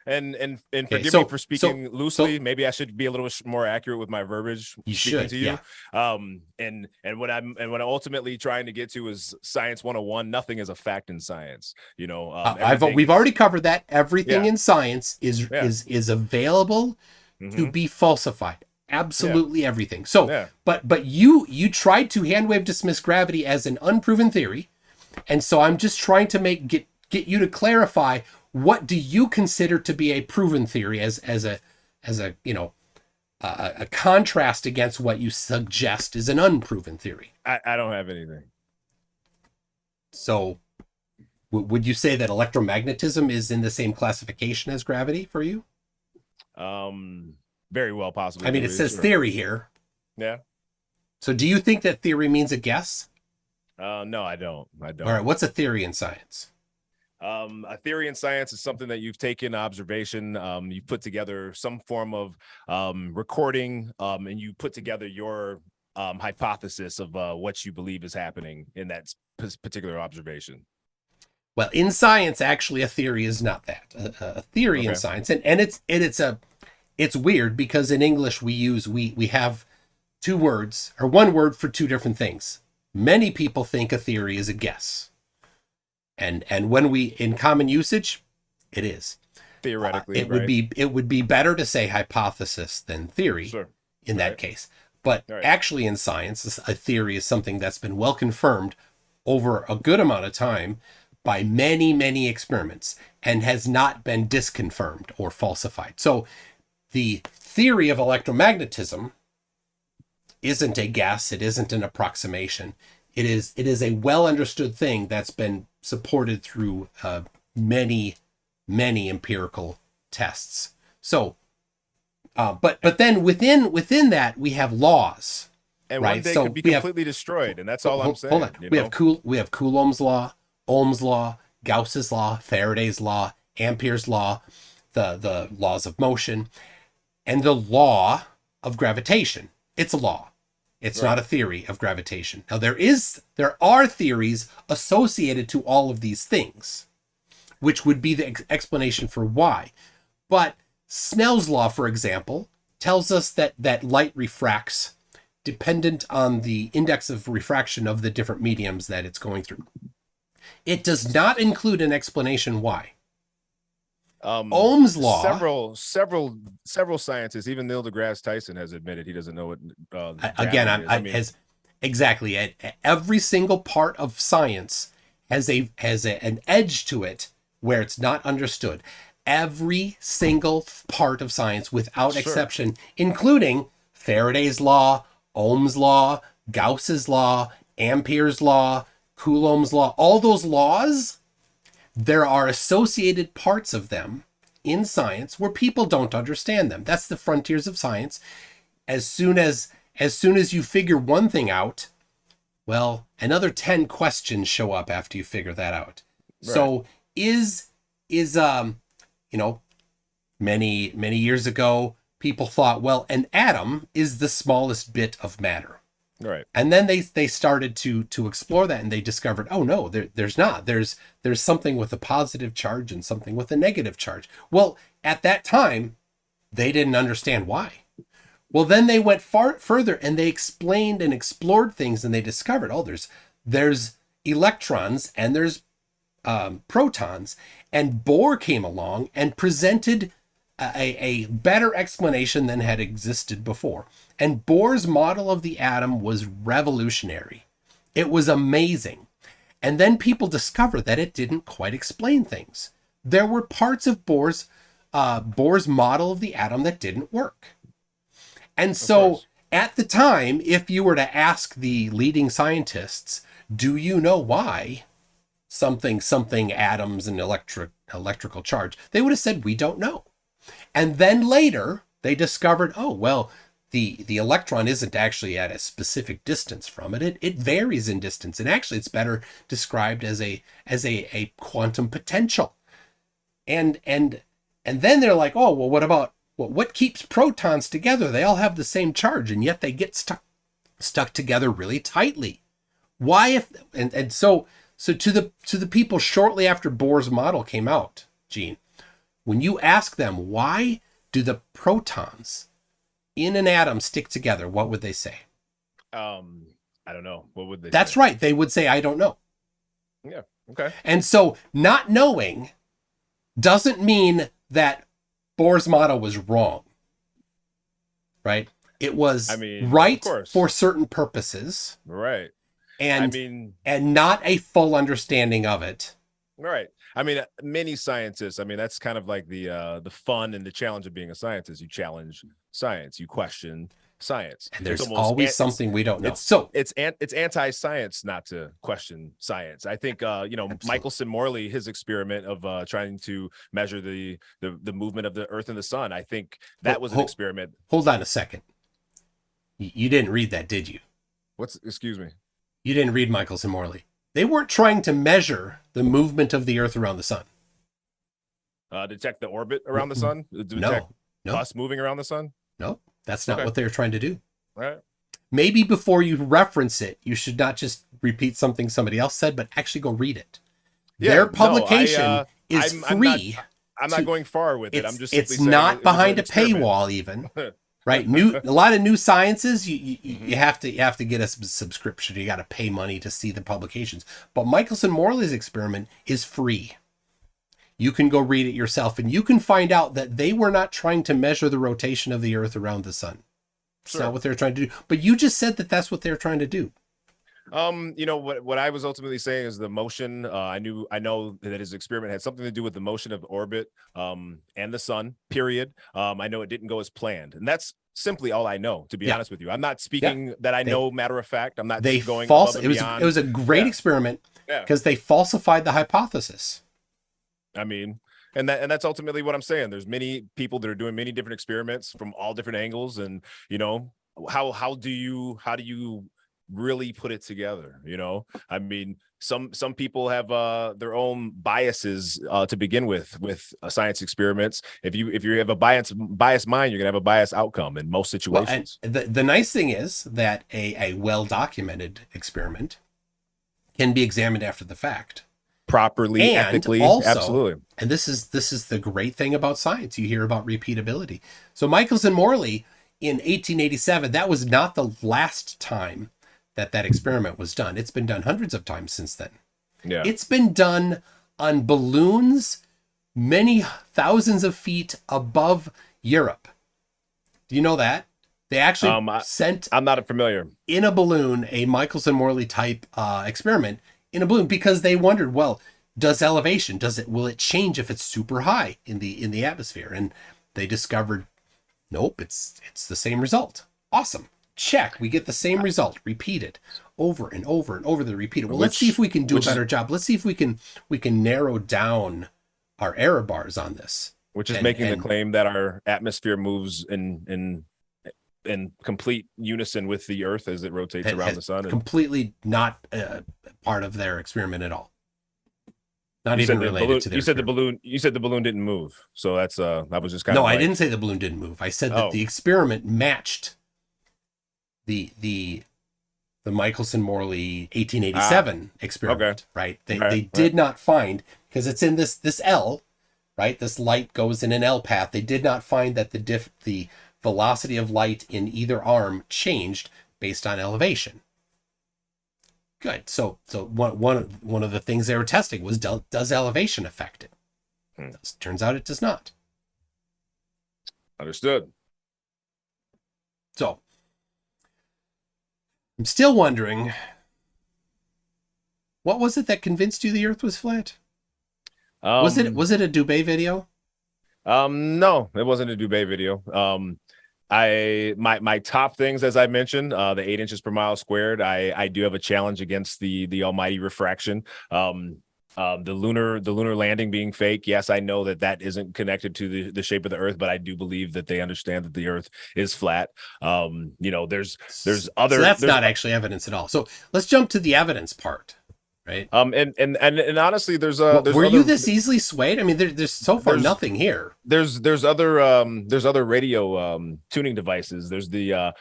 And forgive me for speaking loosely. Maybe I should be a little more accurate with my verbiage. You should. To you. Yeah. And what I'm ultimately trying to get to is Science 101. Nothing is a fact in science. We've already covered that. Everything in science is available to be falsified. Absolutely everything. So, but you tried to handwave dismiss gravity as an unproven theory, and so I'm just trying to get you to clarify, what do you consider to be a proven theory as a contrast against what you suggest is an unproven theory? I don't have anything. So would you say that electromagnetism is in the same classification as gravity for you? Very well possible. I mean, it says theory here. Yeah. So do you think that theory means a guess? No, I don't. All right. What's a theory in science? A theory in science is something that you've taken observation, you've put together some form of recording, and you put together your hypothesis of what you believe is happening in that particular observation. Well, in science, actually, a theory is not that. A theory in Okay. science, and it's weird because in English we have two words or one word for two different things. Many people think a theory is a guess, and when we in common usage, it is. Theoretically, It right? would be better to say hypothesis than theory Sure. in that Right. case. But All right. actually, in science, a theory is something that's been well confirmed over a good amount of time by many, many experiments and has not been disconfirmed or falsified. So the theory of electromagnetism isn't a guess, it isn't an approximation. It is a well understood thing that's been supported through many, many empirical tests. So, but then within that we have laws, And one right? day So could be we have completely destroyed, and that's all I'm saying. hold on. You We know, have Coulomb's law, Ohm's law, Gauss's law, Faraday's law, Ampere's law, the laws of motion, and the law of gravitation. It's a law. It's right? not a theory of gravitation. Now there are theories associated to all of these things, which would be the explanation for why. But Snell's law, for example, tells us that light refracts dependent on the index of refraction of the different mediums that it's going through. It does not include an explanation why. Ohm's law. Several scientists, even Neil deGrasse Tyson has admitted he doesn't know what Again, gravity is. I mean, has exactly every single part of science has an edge to it where it's not understood. Every single part of science, without Sure. exception, including Faraday's law, Ohm's law, Gauss's law, Ampere's law, Coulomb's law, all those laws, there are associated parts of them in science where people don't understand them. That's the frontiers of science. As soon as you figure one thing out, well, another 10 questions show up after you figure that out. Right. So is many years ago, people thought, well, an atom is the smallest bit of matter. right. And then they started to explore that, and they discovered, oh no, there's not. There's something with a positive charge and something with a negative charge. Well, at that time, they didn't understand why. Well, then they went further and they explained and explored things, and they discovered, oh, there's electrons and there's protons. And Bohr came along and presented a better explanation than had existed before. And Bohr's model of the atom was revolutionary. It was amazing. And then people discovered that it didn't quite explain things. There were parts of Bohr's model of the atom that didn't work. And so at the time, if you were to ask the leading scientists, do you know why something atoms and electrical charge, they would have said, we don't know. And then later they discovered, oh, well, the electron isn't actually at a specific distance from it. It varies in distance. And actually it's better described as a quantum potential. And then they're like, oh, well, what keeps protons together? They all have the same charge, and yet they get stuck together really tightly. Why so to the people shortly after Bohr's model came out, Gean, when you ask them why do the protons in an atom stick together, what would they say? I don't know. What would they That's say? right. They would say, I don't know. Yeah. Okay. And so not knowing doesn't mean that Bohr's model was wrong, right? It was right for certain purposes. Right. And not a full understanding of it. Right. I mean, many scientists, that's kind of like the fun and the challenge of being a scientist. You challenge science, you question science. And there's always something we don't know. It's anti-science not to question science. I think Michelson Morley, his experiment of trying to measure the movement of the Earth and the Sun, I think that was an experiment. Hold on a second. You didn't read that, did you? Excuse me? You didn't read Michelson Morley. They weren't trying to measure the movement of the Earth around the sun. Detect the orbit around the sun? Detect No, us moving around the sun? no, that's not what they were trying to do. All right. Maybe before you reference it, you should not just repeat something somebody else said, but actually go read it. Their publication is free. I'm not going far with it. I'm just it's not behind a paywall even. Right. A lot of new sciences, you have to get a subscription. You got to pay money to see the publications. But Michelson-Morley's experiment is free. You can go read it yourself, and you can find out that they were not trying to measure the rotation of the Earth around the sun. It's not what they're trying to do. But you just said that that's what they're trying to do. You know what I was ultimately saying is the motion. I know that his experiment had something to do with the motion of orbit, and the sun. Period. I know it didn't go as planned, and that's simply all I know. To be honest with you, I'm not speaking that I know matter of fact. I'm not going above and beyond. It was a great experiment because they falsified the hypothesis. I mean, and that's ultimately what I'm saying. There's many people that are doing many different experiments from all different angles, and you know, how do you really put it together? You know, I mean, some people have their own biases to begin with science experiments. If you have a biased mind, you're gonna have a biased outcome in most situations. Well, and the nice thing is that a well-documented experiment can be examined after the fact. Properly, and ethically, also, absolutely. And this is the great thing about science. You hear about repeatability. So Michelson-Morley in 1887, that was not the last time that experiment was done. It's been done hundreds of times since then. Yeah. It's been done on balloons many thousands of feet above Europe. Do you know that? They actually sent... I'm not familiar. In a balloon, a Michelson-Morley type experiment in a balloon, because they wondered, well, will it change if it's super high in the atmosphere? And they discovered, nope, it's the same result. Awesome. Check. We get the same result repeated over and over and over. The repeated. Well, let's see if we can do a better job. Let's see if we can narrow down our error bars on this. Which is making the claim that our atmosphere moves in complete unison with the Earth as it rotates around the sun. Completely not part of their experiment at all. Not even related to their experiment. You said the balloon didn't move. So that's that was just kind of No, I didn't say the balloon didn't move. I said that the experiment matched the Michelson-Morley 1887 experiment, right? They did not find, because it's in this L, right? This light goes in an L path. They did not find that the velocity of light in either arm changed based on elevation. Good. So one of the things they were testing was, does elevation affect it? Turns out it does not. Understood. So I'm still wondering, what was it that convinced you the Earth was flat? Was it a Dubé video? No, it wasn't a Dubé video. My top things, as I mentioned, the 8 inches per mile squared. I do have a challenge against the almighty refraction. The lunar landing being fake. Yes, I know that isn't connected to the shape of the Earth, but I do believe that they understand that the Earth is flat. You know, there's other. So that's not actually evidence at all. So let's jump to the evidence part, right? And honestly, were you this easily swayed? I mean, there's so far nothing here. There's other radio tuning devices. There's the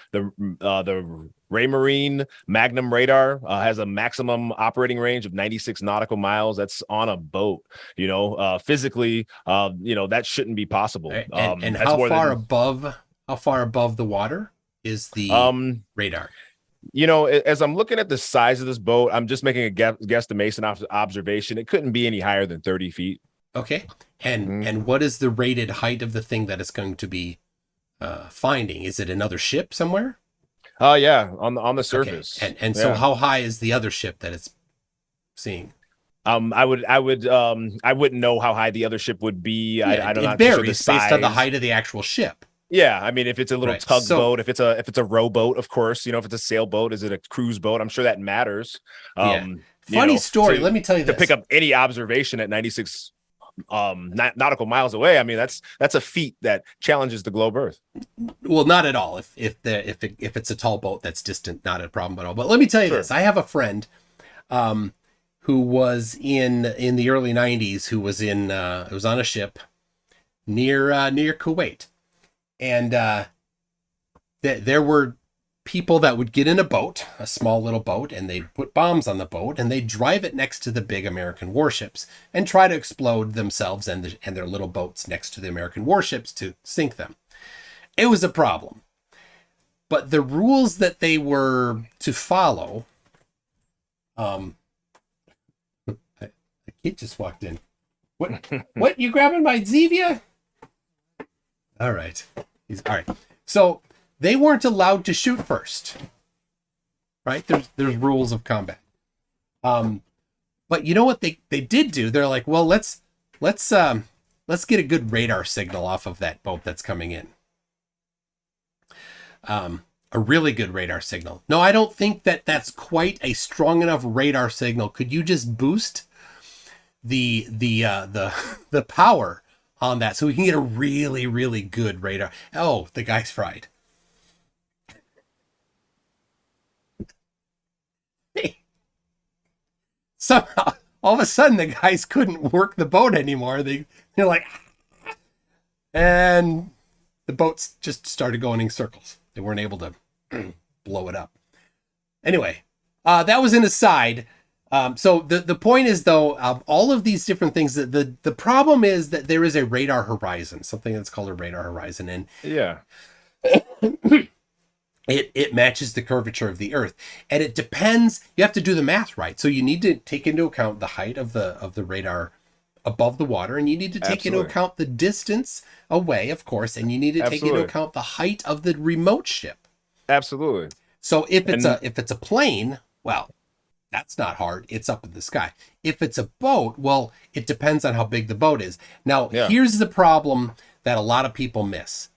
Raymarine Magnum radar has a maximum operating range of 96 nautical miles. That's on a boat. You know, physically, you know, that shouldn't be possible. And how far above the water is the radar? You know, as I'm looking at the size of this boat, I'm just making a guesstimation observation. It couldn't be any higher than 30 feet. Okay. And what is the rated height of the thing that it's going to be finding? Is it another ship somewhere? Yeah, on the surface. Okay. And so how high is the other ship that it's seeing? I wouldn't know how high the other ship would be. Yeah, I don't know. It varies based on the height of the actual ship. Yeah, I mean, if it's a little tugboat, if it's a rowboat, of course, you know, if it's a sailboat, is it a cruise boat? I'm sure that matters. Funny story. Let me tell you this. To pick up any observation at 96 nautical miles away, I mean, that's a feat that challenges the globe Earth. Well, not at all. If it's a tall boat that's distant, not a problem at all. But let me tell you this. I have a friend. who was in the early 90s, who was in it was on a ship near Kuwait, and there were people that would get in a boat, a small little boat, and they'd put bombs on the boat, and they'd drive it next to the big American warships and try to explode themselves and their little boats next to the American warships to sink them. It was a problem. But the rules that they were to follow, a kid just walked in. What? You grabbing my Zevia? All right. All right. So they weren't allowed to shoot first, right? There's rules of combat. But you know what they did do? They're like, well, let's get a good radar signal off of that boat that's coming in. A really good radar signal. No, I don't think that's quite a strong enough radar signal. Could you just boost the power on that so we can get a really, really good radar? Oh, the guy's fried. Somehow, all of a sudden, the guys couldn't work the boat anymore. They're like, and the boats just started going in circles. They weren't able to blow it up. Anyway, that was an aside. So the point is, though, all of these different things, the problem is that there is a radar horizon, something that's called a radar horizon, and yeah. It matches the curvature of the Earth, and it depends. You have to do the math right, so you need to take into account the height of the radar above the water, and you need to take into account the distance away, of course, and you need to take into account the height of the remote ship. Absolutely. So if it's a plane, well, that's not hard. It's up in the sky. If it's a boat, well, it depends on how big the boat is. Now, here's the problem that a lot of people miss.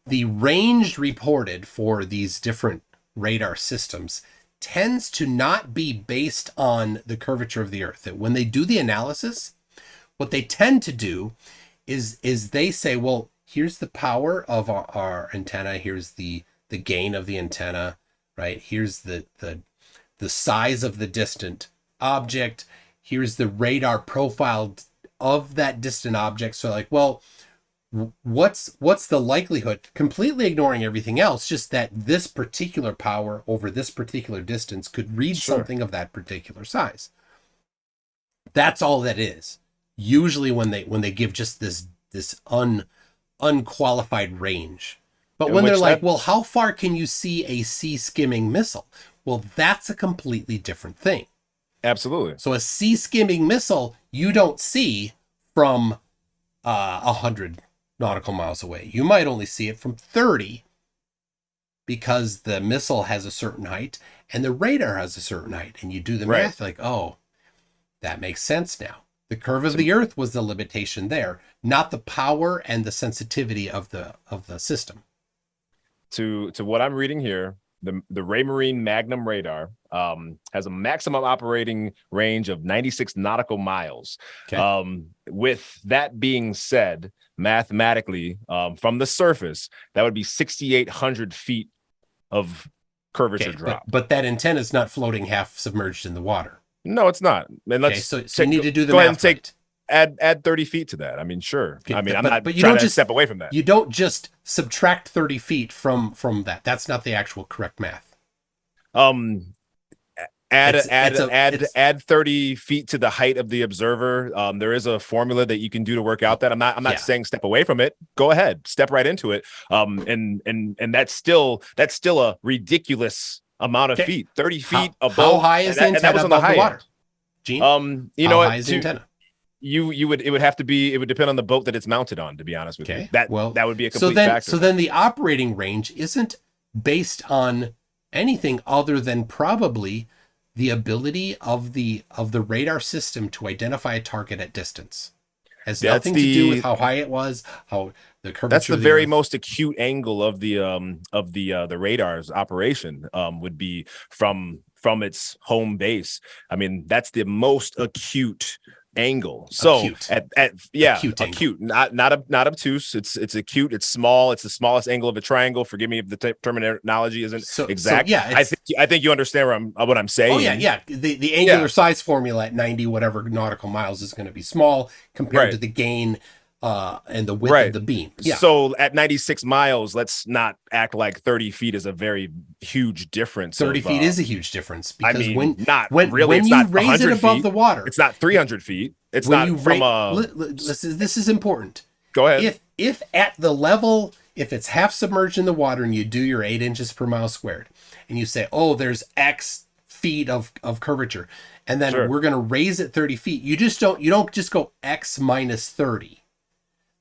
The range reported for these different radar systems tends to not be based on the curvature of the Earth. That when they do the analysis, what they tend to do is they say, well, here's the power of our antenna. Here's the gain of the antenna, right? Here's the size of the distant object. Here's the radar profile of that distant object. So like, well, what's the likelihood, completely ignoring everything else, just that this particular power over this particular distance could read something of that particular size. That's all that is. Usually when they give just this unqualified range. But when they're like, well, how far can you see a sea skimming missile? Well, that's a completely different thing. Absolutely. So a sea skimming missile, you don't see from 100 nautical miles away. You might only see it from 30 because the missile has a certain height and the radar has a certain height. And you do the math like, oh, that makes sense now. The curve of the Earth was the limitation there, not the power and the sensitivity of the system. To what I'm reading here, the Raymarine Magnum radar has a maximum operating range of 96 nautical miles. Okay. With that being said, mathematically, from the surface, that would be 6,800 feet of curvature drop. But that antenna is not floating half submerged in the water. No, it's not. And let's so you need to do the go math. Ahead and add 30 feet to that. I mean, sure. Okay, I mean, I'm but not you trying don't to just step away from that. You don't just subtract 30 feet from that. That's not the actual correct math. Add 30 feet to the height of the observer. There is a formula that you can do to work out that. I'm not saying step away from it. Go ahead, step right into it. And that's still a ridiculous amount of feet. 30 feet above. How high is the antenna above the water? Gean? You know how high is the antenna? It would depend on the boat that it's mounted on, to be honest with you. That would be a complete factor. So then the operating range isn't based on anything other than probably the ability of the radar system to identify a target at distance. Has nothing to do with how high it was, how the curvature. That's the very most acute angle of the radar's operation would be from its home base. I mean, that's the most acute angle. So Acute. acute, Angle. not obtuse. It's acute. It's small. It's the smallest angle of a triangle. Forgive me if the terminology isn't exact. So yeah, I think you understand what I'm saying. Oh yeah. The angular size formula at 90 whatever nautical miles is going to be small compared to the gain and the width of the beam. Yeah. So at 96 miles, let's not act like 30 feet is a very huge difference. 30 feet is a huge difference because I mean, when you raise it above the water, it's not 300 feet. It's not this is important. Go ahead. If at the level, if it's half submerged in the water and you do your 8 inches per mile squared and you say, oh, there's X feet of curvature, and then we're going to raise it 30 feet. You don't just go X minus 30.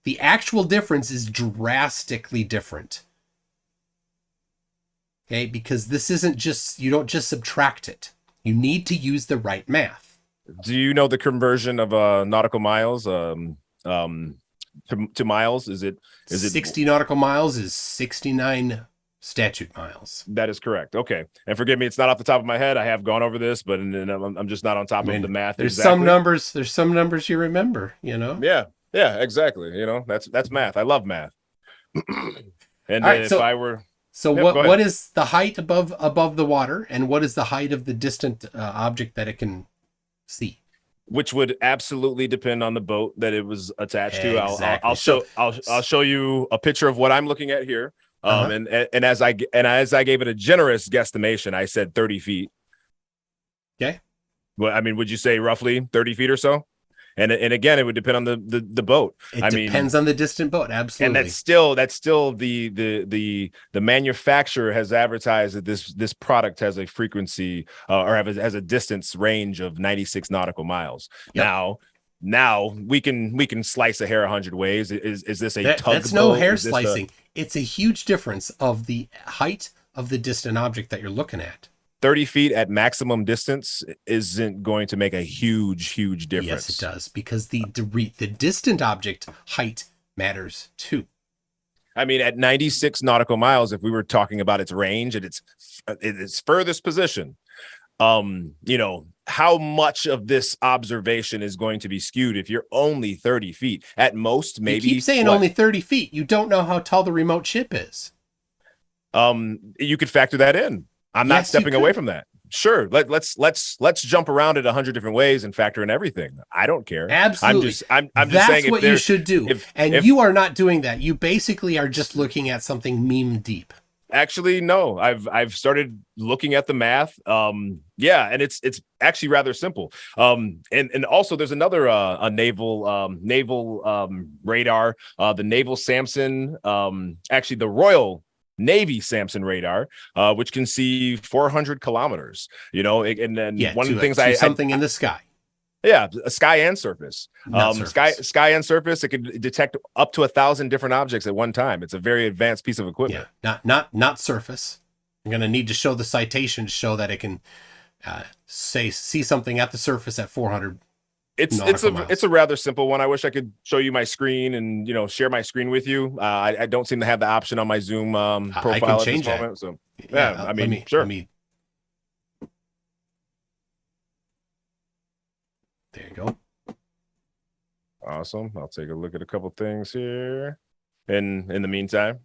The actual difference is drastically different. Okay, because this isn't just, you don't just subtract it. You need to use the right math. Do you know the conversion of nautical miles to miles? Is it 60 nautical miles is 69 statute miles. That is correct. Okay. And forgive me, it's not off the top of my head. I have gone over this, but I'm just not on top of the math. There's some numbers you remember, you know? Yeah. Yeah, exactly. You know, that's math. I love math. And right, if I were what is the height above the water, and what is the height of the distant object that it can see? Which would absolutely depend on the boat that it was attached to. Exactly. I'll show you a picture of what I'm looking at here. And as I gave it a generous guesstimation, I said 30 feet. Okay. Well, I mean, would you say roughly 30 feet or so? And again, it would depend on the boat. It depends on the distant boat, absolutely. And that's still the manufacturer has advertised that this product has a frequency or has a distance range of 96 nautical miles. Yep. Now we can slice a hair 100 ways. Is this a tugboat? That's no hair slicing. It's a huge difference of the height of the distant object that you're looking at. 30 feet at maximum distance isn't going to make a huge difference. Yes, it does, because the distant object height matters too. I mean, at 96 nautical miles, if we were talking about its range and its furthest position, you know, how much of this observation is going to be skewed if you're only 30 feet? At most, maybe. You keep saying only 30 feet. You don't know how tall the remote ship is. You could factor that in. I'm not stepping away from that. Sure. Let's jump around it 100 different ways and factor in everything. I don't care. Absolutely. I'm just saying that's what you should do. If you are not doing that, you basically are just looking at something meme deep. Actually, no. I've started looking at the math. Yeah, and it's actually rather simple. And also there's another a naval radar, the Naval Samson, actually the Royal Navy Samson radar, which can see 400 kilometers, you know, and then one of the things something in the sky. Yeah, sky and surface. Surface. Sky and surface. It can detect up to 1,000 different objects at one time. It's a very advanced piece of equipment. Yeah, not surface. I'm going to need to show the citation to show that it can see something at the surface at 400. It's a rather simple one. I wish I could show you my screen and, you know, share my screen with you. I don't seem to have the option on my Zoom profile. I can change at this moment. So yeah, I mean, sure. There you go. Awesome. I'll take a look at a couple things here. In the meantime.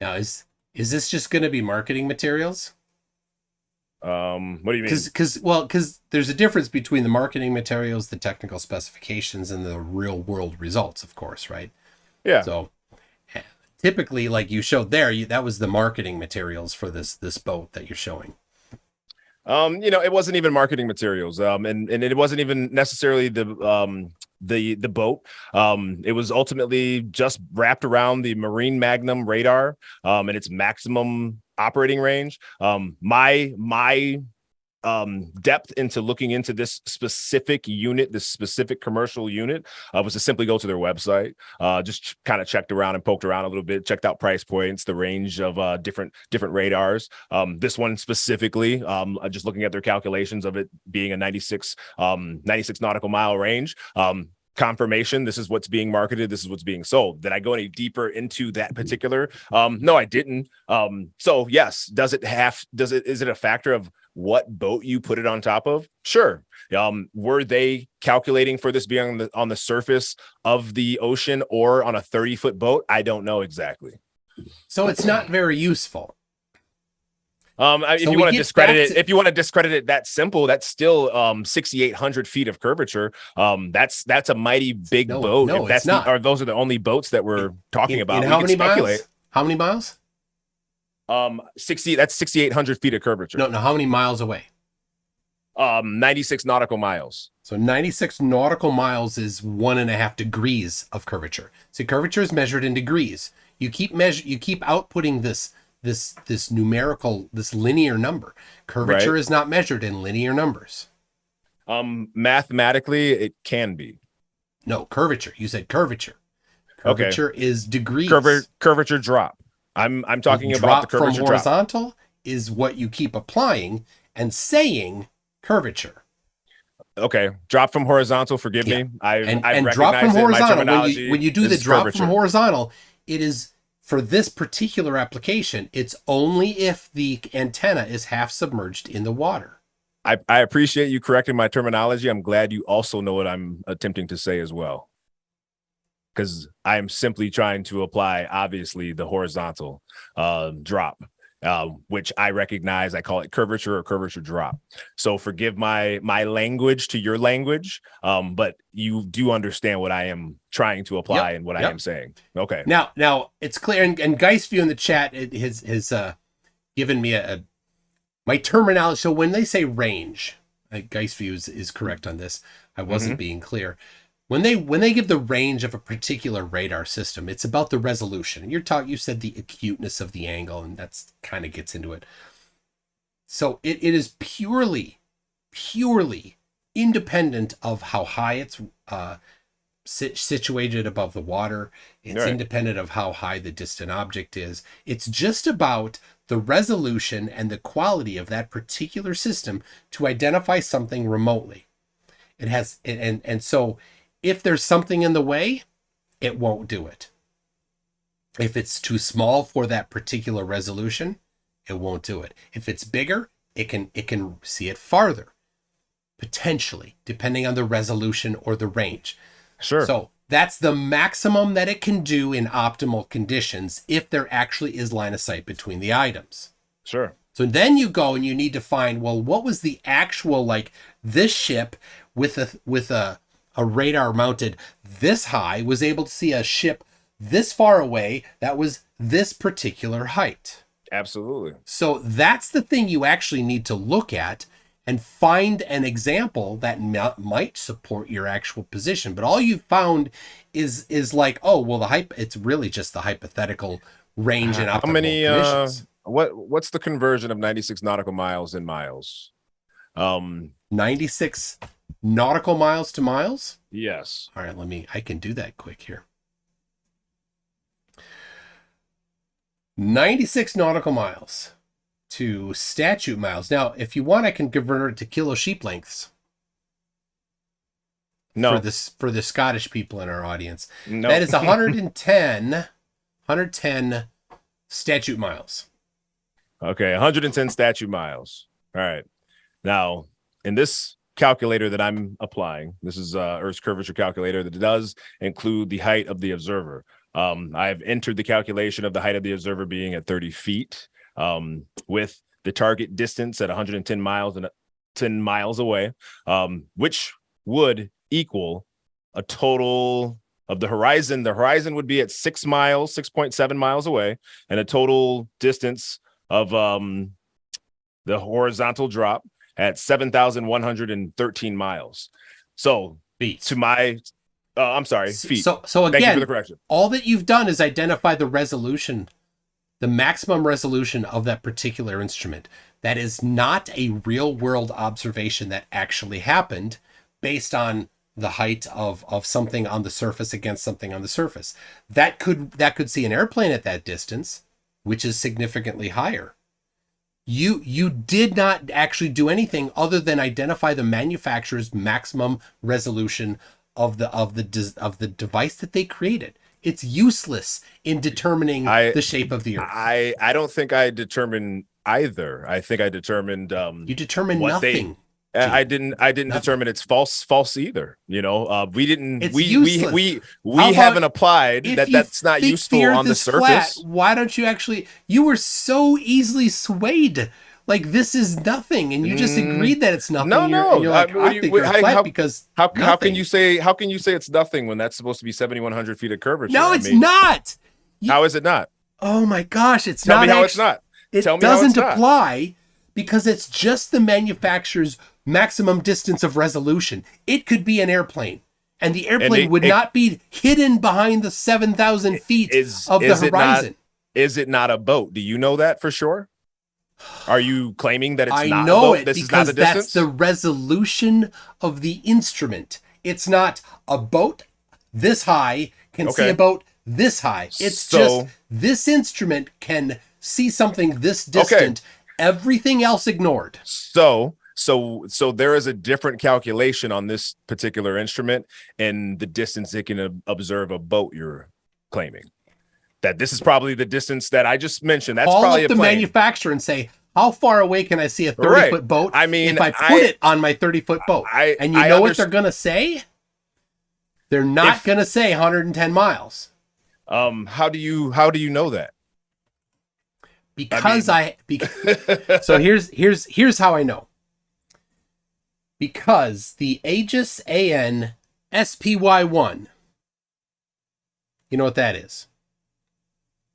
Now, is this just going to be marketing materials? What do you mean? Because there's a difference between the marketing materials, the technical specifications, and the real world results, of course, right? Yeah. So typically, like you showed there, that was the marketing materials for this boat that you're showing. You know, it wasn't even marketing materials, and it wasn't even necessarily the boat. It was ultimately just wrapped around the Marine Magnum radar, and its maximum operating range. My depth into looking into this specific unit, this specific commercial unit, was to simply go to their website, just kind of checked around and poked around a little bit, checked out price points, the range of different radars. This one specifically, just looking at their calculations of it being a 96 nautical mile range. Confirmation, this is what's being marketed, this is what's being sold. Did I go any deeper into that particular? No, I didn't. So yes, is it a factor of what boat you put it on top of? Sure. Were they calculating for this being on the surface of the ocean or on a 30-foot boat? I don't know exactly. So it's not very useful. If you want to discredit it, if you want to discredit it that simple, that's still 6,800 feet of curvature. That's a mighty big boat. No, if that's it's not. Or those are the only boats that we're talking about. In how many miles? How many miles? 60. That's 6,800 feet of curvature. No. How many miles away? 96 nautical miles. So 96 nautical miles is 1.5 degrees of curvature. So curvature is measured in degrees. You keep outputting this numerical, this linear number. Curvature is not measured in linear numbers. Mathematically, it can be. No, curvature. You said curvature. Curvature is degrees. Curvature drop. I'm talking about the curvature from horizontal is what you keep applying and saying curvature. Okay, drop from horizontal. Forgive me. I drop from horizontal. When you do the drop curvature. From horizontal, it is for this particular application. It's only if the antenna is half submerged in the water. I appreciate you correcting my terminology. I'm glad you also know what I'm attempting to say as well, because I am simply trying to apply, obviously, the horizontal drop, which I recognize. I call it curvature or curvature drop. So forgive my language to your language, but you do understand what I am trying to apply and what I am saying. Okay. Now it's clear, and Geistview in the chat has given me my terminology. So when they say range, Geistview is correct on this. I wasn't being clear. When they give the range of a particular radar system, it's about the resolution. And you said the acuteness of the angle, and that's kind of gets into it. So it is purely independent of how high it's situated above the water. It's independent of how high the distant object is. It's just about the resolution and the quality of that particular system to identify something remotely. It has, and so if there's something in the way, it won't do it. If it's too small for that particular resolution, it won't do it. If it's bigger, it can see it farther, potentially, depending on the resolution or the range. Sure. So that's the maximum that it can do in optimal conditions if there actually is line of sight between the items. Sure. So then you go and you need to find, well, what was the actual, like, this ship with a radar mounted this high was able to see a ship this far away that was this particular height. Absolutely. So that's the thing you actually need to look at and find an example that might support your actual position. But all you've found is like, oh, well, it's really just the hypothetical range and optimal conditions. What's the conversion of 96 nautical miles in miles? 96 nautical miles to miles? Yes. All right, I can do that quick here. 96 nautical miles to statute miles. Now, if you want, I can convert it to kilo sheep lengths. No. For the Scottish people in our audience. No. That is 110 statute miles. Okay, 110 statute miles. All right. Now, in this calculator that I'm applying, this is Earth's curvature calculator that does include the height of the observer. I've entered the calculation of the height of the observer being at 30 feet, with the target distance at 110 miles and 10 miles away, which would equal a total of the horizon. The horizon would be at 6.7 miles away, and a total distance of the horizontal drop at 7,113 miles. So feet. Feet. So Thank you again, for the correction. All that you've done is identify the resolution, the maximum resolution of that particular instrument. That is not a real world observation that actually happened based on the height of something on the surface against something on the surface. That could see an airplane at that distance, which is significantly higher. You did not actually do anything other than identify the manufacturer's maximum resolution of the device that they created. It's useless in determining the shape of the Earth. I don't think I determined either. I think I determined You determined what nothing. I didn't Nothing. determine it's false either. You know, we didn't It's we useless. we haven't applied If that you that's not think useful the Earth on the is flat, surface. why don't you actually? You were so easily swayed. Like this is nothing, and you just agreed that it's nothing. No, And no. you're like, I think Earth's flat because how nothing. how can you say it's nothing when that's supposed to be 7,100 feet of curvature? No, it's not. How is it not? Oh my gosh, it's Tell not. me how it's not. It Tell me how doesn't it's not. apply because it's just the manufacturer's maximum distance of resolution. It could be an airplane, and the airplane would not be hidden behind the 7,000 feet of the horizon. Is it not a boat? Do you know that for sure? Are you claiming that it's not a boat? I know it This is not because the distance? that's the resolution of the instrument. It's not a boat this high can see a boat this high. It's just this instrument can see something this distant. Everything else ignored. So there is a different calculation on this particular instrument and the distance it can observe a boat. You're claiming that this is probably the distance that I just mentioned. That's probably up the manufacturer and say, how far away can I see a 30-foot boat? I mean, if I put it on my 30-foot boat, and you know what they're gonna say? They're not gonna say 110 miles. How do you know that? Because so here's how I know. Because the Aegis AN SPY-1, you know what that is?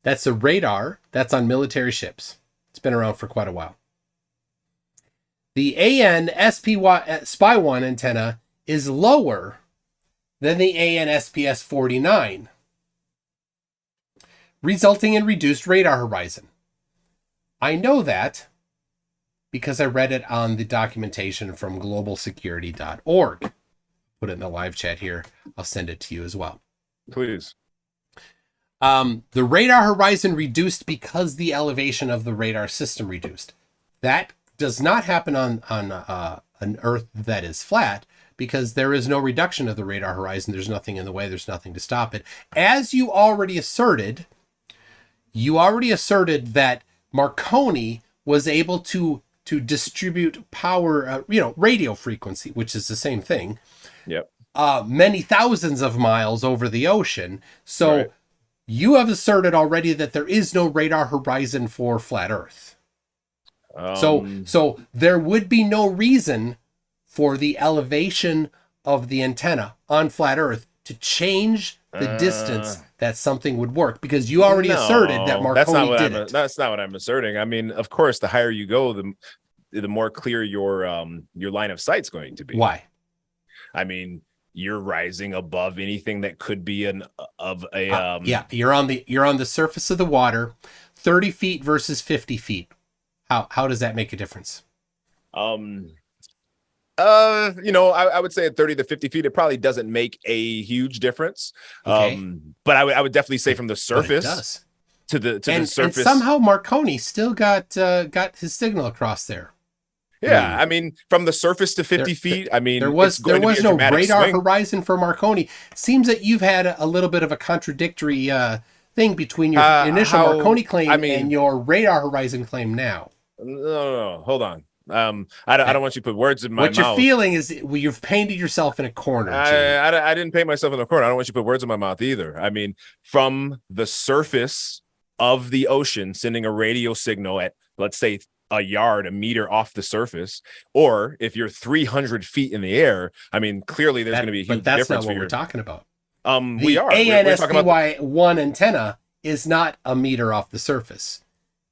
That's a radar that's on military ships. It's been around for quite a while. The AN SPY-1 antenna is lower than the AN SPS-49, resulting in reduced radar horizon. I know that because I read it on the documentation from globalsecurity.org. Put it in the live chat here. I'll send it to you as well. Please. The radar horizon reduced because the elevation of the radar system reduced. That does not happen on an Earth that is flat because there is no reduction of the radar horizon. There's nothing in the way. There's nothing to stop it. As you already asserted that Marconi was able to distribute power, radio frequency, which is the same thing. Yep. Many thousands of miles over the ocean. So you have asserted already that there is no radar horizon for flat Earth. So there would be no reason for the elevation of the antenna on flat Earth to change the distance that something would work, because you already asserted that Marconi did it. That's not what I'm asserting. I mean, of course, the higher you go, the more clear your line of sight's going to be. Why? I mean, you're rising above anything that could be you're on the surface of the water, 30 feet versus 50 feet. How does that make a difference? I would say at 30 to 50 feet, it probably doesn't make a huge difference. But I would definitely say from the surface to the surface. And somehow Marconi still got his signal across there. Yeah, I mean, from the surface to 50 feet, I mean, there was no radar horizon for Marconi. Seems that you've had a little bit of a contradictory thing between your initial Marconi claim and your radar horizon claim now. No, hold on. I don't want you to put words in my mouth. What you're feeling is you've painted yourself in a corner. I didn't paint myself in a corner. I don't want you to put words in my mouth either. I mean, from the surface of the ocean, sending a radio signal at, let's say, a meter off the surface, or if you're 300 feet in the air, I mean, clearly there's going to be a huge difference. But that's not what we're talking about. We are. We're talking about ANSPY-1 antenna is not a meter off the surface.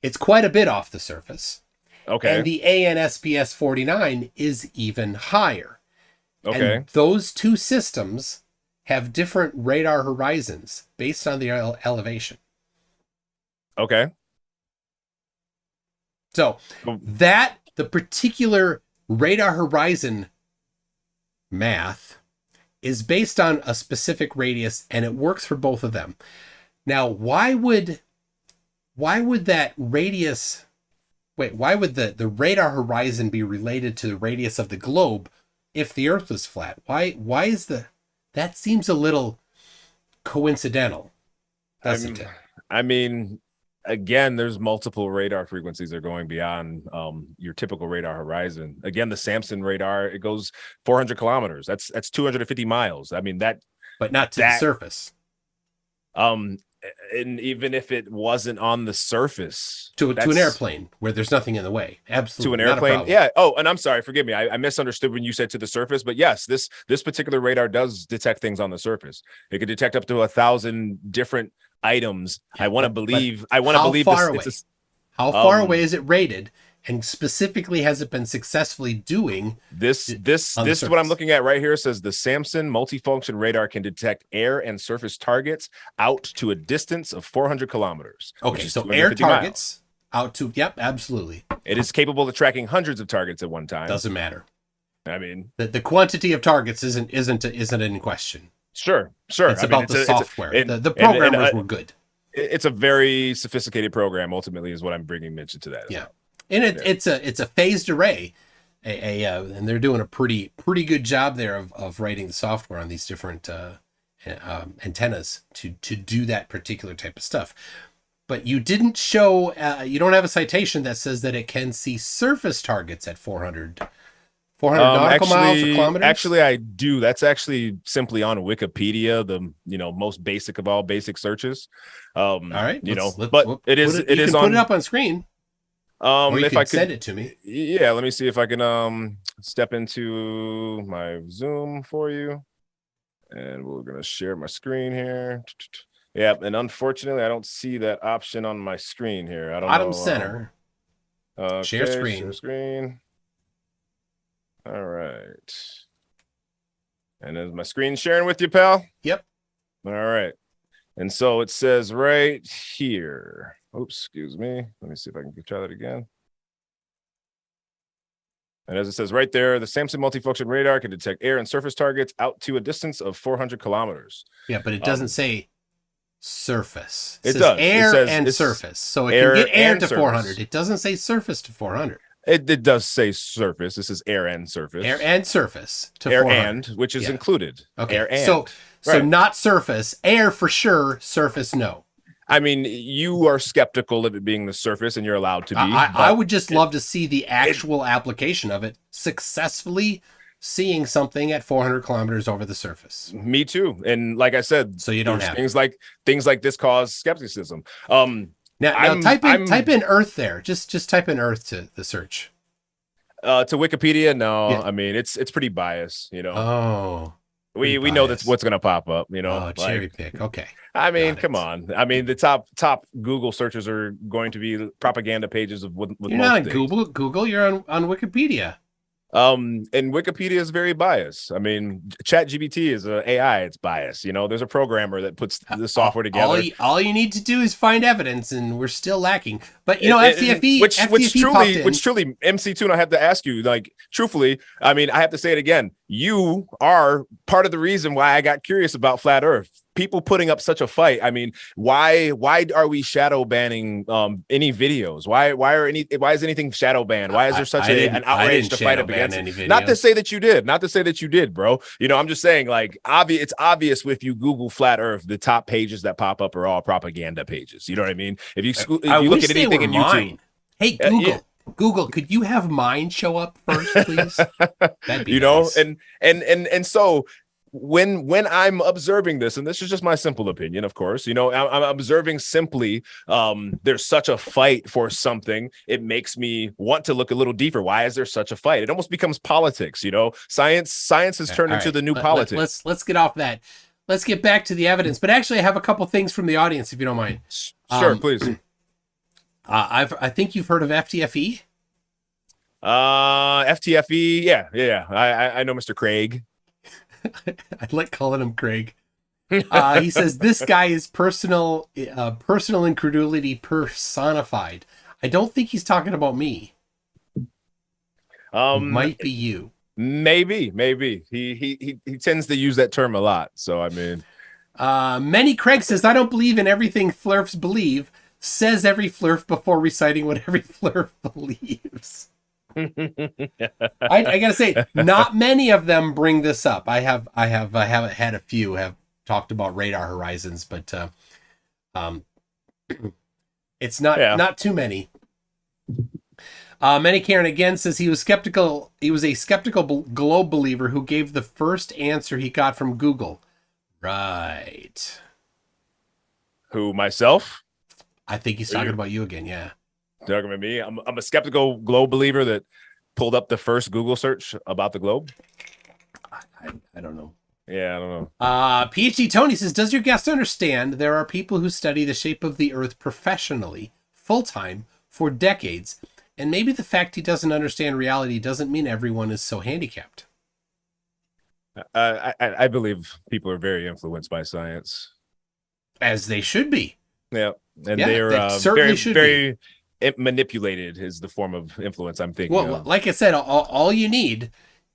It's quite a bit off the surface. Okay. And the AN-SPS-49 is even higher. Okay. And those two systems have different radar horizons based on the elevation. Okay. So the particular radar horizon math is based on a specific radius, and it works for both of them. Now, why would that radius... why would the radar horizon be related to the radius of the globe if the Earth was flat? Why is that seems a little coincidental, doesn't it? I mean, Again, there's multiple radar frequencies that are going beyond your typical radar horizon. Again, the Samson radar, it goes 400 kilometers. That's 250 miles. I mean, But not to the that surface. um and even if it wasn't on the surface, To an that's airplane where there's nothing in the way. to Absolutely. an Not a airplane. problem. Yeah. Oh, and I'm sorry, forgive me. I misunderstood when you said to the surface, but yes, this particular radar does detect things on the surface. It could detect up to 1,000 different items. Yeah, I want to but believe how far away? it's How far away is it rated? And specifically, has it been successfully doing this on the what I'm surface? looking at right here says the Samson multifunction radar can detect air and surface targets out to a distance of 400 kilometers. Okay, so air targets out to, yep, absolutely. It is capable of tracking hundreds of targets at one time. Doesn't matter. I mean, The quantity of targets isn't in question. sure. It's about the software. The programmers were good. It's a very sophisticated program. Ultimately, is what I'm bringing mention to that. Yeah, and it's a phased array, and they're doing a pretty good job there of writing the software on these different antennas to do that particular type of stuff. But you didn't show. You don't have a citation that says that it can see surface targets at 400 nautical miles or kilometers. Actually, I do. That's actually simply on Wikipedia, the most basic of all basic searches. All right, but it is on. Put it up on screen. Or you if I could send it to me. Yeah, let me see if I can step into my Zoom for you, and we're gonna share my screen here. Yeah, and unfortunately, I don't see that option on my screen here. I don't know. Bottom center. Share screen. Share screen. All right. And is my screen sharing with you, pal? Yep. All right. And so it says right here. Oops, excuse me. Let me see if I can try that again. And as it says right there, the Samson multifunction radar can detect air and surface targets out to a distance of 400 kilometers. Yeah, but it doesn't say surface. It says does. Air It says and it's surface. So it can get air to surface. 400. It doesn't say surface to 400. It does say surface. This is air and surface. Air and surface to air 400. and, which is included. Okay. Air and. So Right. not surface. Air for sure. Surface no. I mean, you are skeptical of it being the surface, and you're allowed to be. I would just love to see the actual application of it successfully seeing something at 400 kilometers over the surface. Me too. And like I said, so you don't have things like this cause skepticism. Now type in Earth there. Just type in Earth to the search. To Wikipedia, no. Yeah. I mean, it's pretty biased, Oh. We know that's what's going to pop up, Oh, cherry pick. Okay. I mean, come on. I mean, the top Google searches are going to be propaganda pages of with You're not on Google. You're on Wikipedia. And Wikipedia is very biased. I mean, ChatGPT is a AI. It's biased. There's a programmer that puts the software together. All you need to do is find evidence, and we're still lacking. But FTFE, which truly, MC Tune, I have to ask you, like, truthfully, I mean, I have to say it again. You are part of the reason why I got curious about flat Earth. People putting up such a fight. I mean, why are we shadow banning any videos? Why is anything shadow banned? Why is there such an outrage to fight up against it? Not to say that you did, bro. I'm just saying, like, it's obvious if you Google flat Earth, the top pages that pop up are all propaganda pages. You know what I mean? If you look at anything in YouTube, hey, Google. Google, could you have mine show up first, please? That'd be nice. And so when I'm observing this, and this is just my simple opinion, of course, I'm observing simply, there's such a fight for something. It makes me want to look a little deeper. Why is there such a fight? It almost becomes politics, Science has turned into the new politics. Let's get off that. Let's get back to the evidence. But actually, I have a couple things from the audience, if you don't mind. Sure, please. I think you've heard of FTFE. FTFE, yeah. I know Mr. Craig. I like calling him Craig. He says this guy is personal incredulity personified. I don't think he's talking about me. It might be you. Maybe. He tends to use that term a lot. So I mean, Many Craig says I don't believe in everything flurfs believe. Says every flurf before reciting what every flurf believes. I gotta say, not many of them bring this up. I haven't had a few have talked about radar horizons, but It's not Yeah. not too many. Manny Karen again says he was skeptical. He was a skeptical globe believer who gave the first answer he got from Google. Right. Who, myself? I think he's talking about you again. Yeah. Talking about me? I'm a skeptical globe believer that pulled up the first Google search about the globe. I don't know. Yeah, I don't know. PhD Tony says, does your guest understand there are people who study the shape of the Earth professionally, full-time, for decades, and maybe the fact he doesn't understand reality doesn't mean everyone is so handicapped? I believe people are very influenced by science. As they should be. Yeah, and Yeah, they're certainly very, should very manipulated is the form of influence I'm thinking Well, of. like I said, all you need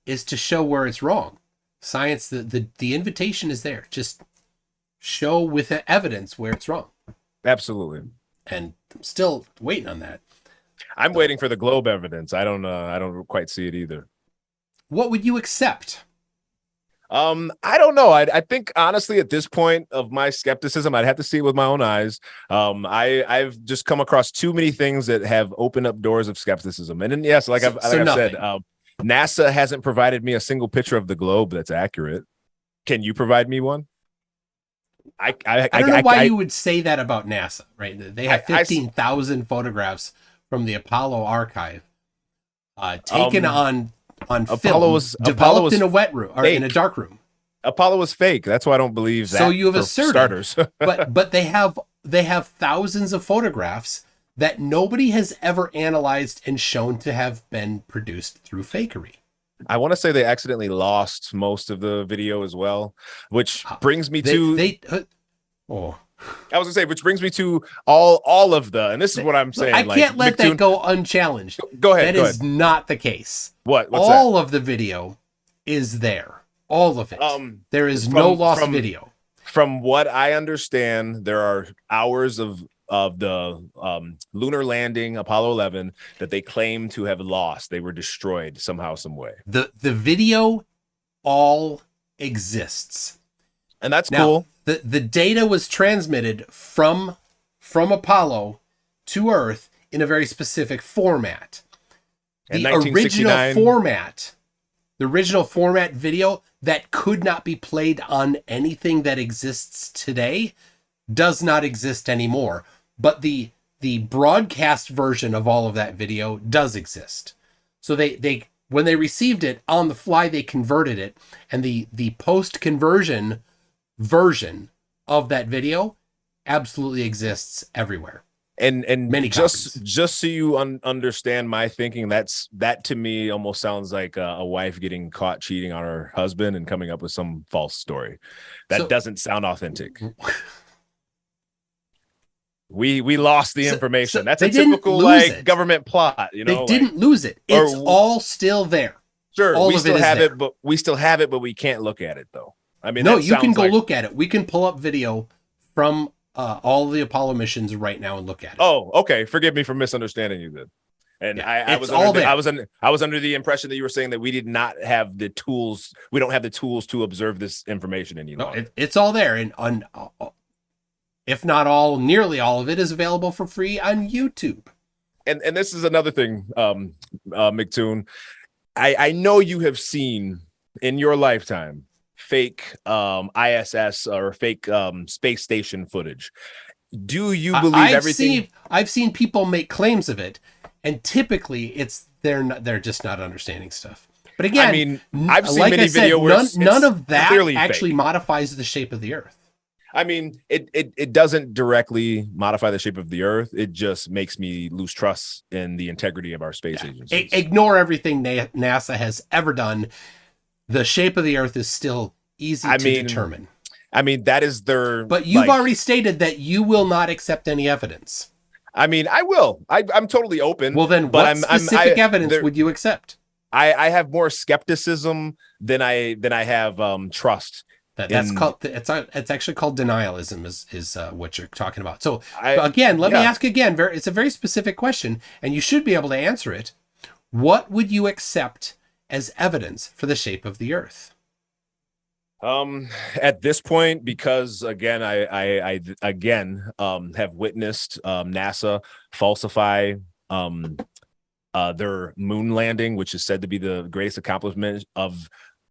is to show where it's wrong. Science, the invitation is there. Just show with evidence where it's wrong. Absolutely. And I'm still waiting on that. I'm waiting for the globe evidence. I don't quite see it either. What would you accept? I don't know. I think honestly, at this point of my skepticism, I'd have to see it with my own eyes. I've just come across too many things that have opened up doors of skepticism. And then, yes, like I've said, NASA hasn't provided me a single picture of the globe that's accurate. Can you provide me one? I don't know why you would say that about NASA, right? They have 15,000 photographs from the Apollo archive, taken on film, developed in a wet room or in a dark room. Apollo was fake. That's why I don't believe that. So you have asserted, starters. but they have thousands of photographs that nobody has ever analyzed and shown to have been produced through fakery. I want to say they accidentally lost most of the video as well, which brings me to which brings me to all of the, and this is what I'm saying. I can't let that go unchallenged. Go ahead. That is not the case. What's all that? of the video is there. All of it. There is no lost video. From what I understand, there are hours of the lunar landing, Apollo 11, that they claim to have lost. They were destroyed somehow, some way. The video all exists. And that's cool. The data was transmitted from Apollo to Earth in a very specific format. The original format video that could not be played on anything that exists today does not exist anymore. But the broadcast version of all of that video does exist. So they when they received it on the fly, they converted it, and the post-conversion version of that video absolutely exists everywhere. And many just so you understand my thinking, that to me almost sounds like a wife getting caught cheating on her husband and coming up with some false story. That doesn't sound authentic. We lost the information. That's a typical government plot, you know. They didn't lose it. It's all still there. Sure, we still have it, but we can't look at it though. I mean, no, you can go look at it. We can pull up video from all of the Apollo missions right now and look at it. Oh, okay. Forgive me for misunderstanding you then. And I was under the impression that you were saying that we did not have the tools. We don't have the tools to observe this information any longer. No, it's all there, and if not all, nearly all of it is available for free on YouTube. And this is another thing, McToon. I know you have seen in your lifetime fake ISS or fake space station footage. Do you believe everything? I've seen people make claims of it, and typically they're just not understanding stuff. But again, I mean, I've seen many videos where none of that actually modifies the shape of the Earth. I mean, it doesn't directly modify the shape of the Earth. It just makes me lose trust in the integrity of our space agencies. Ignore everything NASA has ever done. The shape of the Earth is still easy to determine. I mean, that is their... But you've already stated that you will not accept any evidence. I mean, I will. I'm totally open. Well, then what specific evidence would you accept? I have more skepticism than I have trust. It's actually called denialism is what you're talking about. So let me ask again. It's a very specific question, and you should be able to answer it. What would you accept as evidence for the shape of the Earth? At this point, because again, I again have witnessed NASA falsify their moon landing, which is said to be the greatest accomplishment of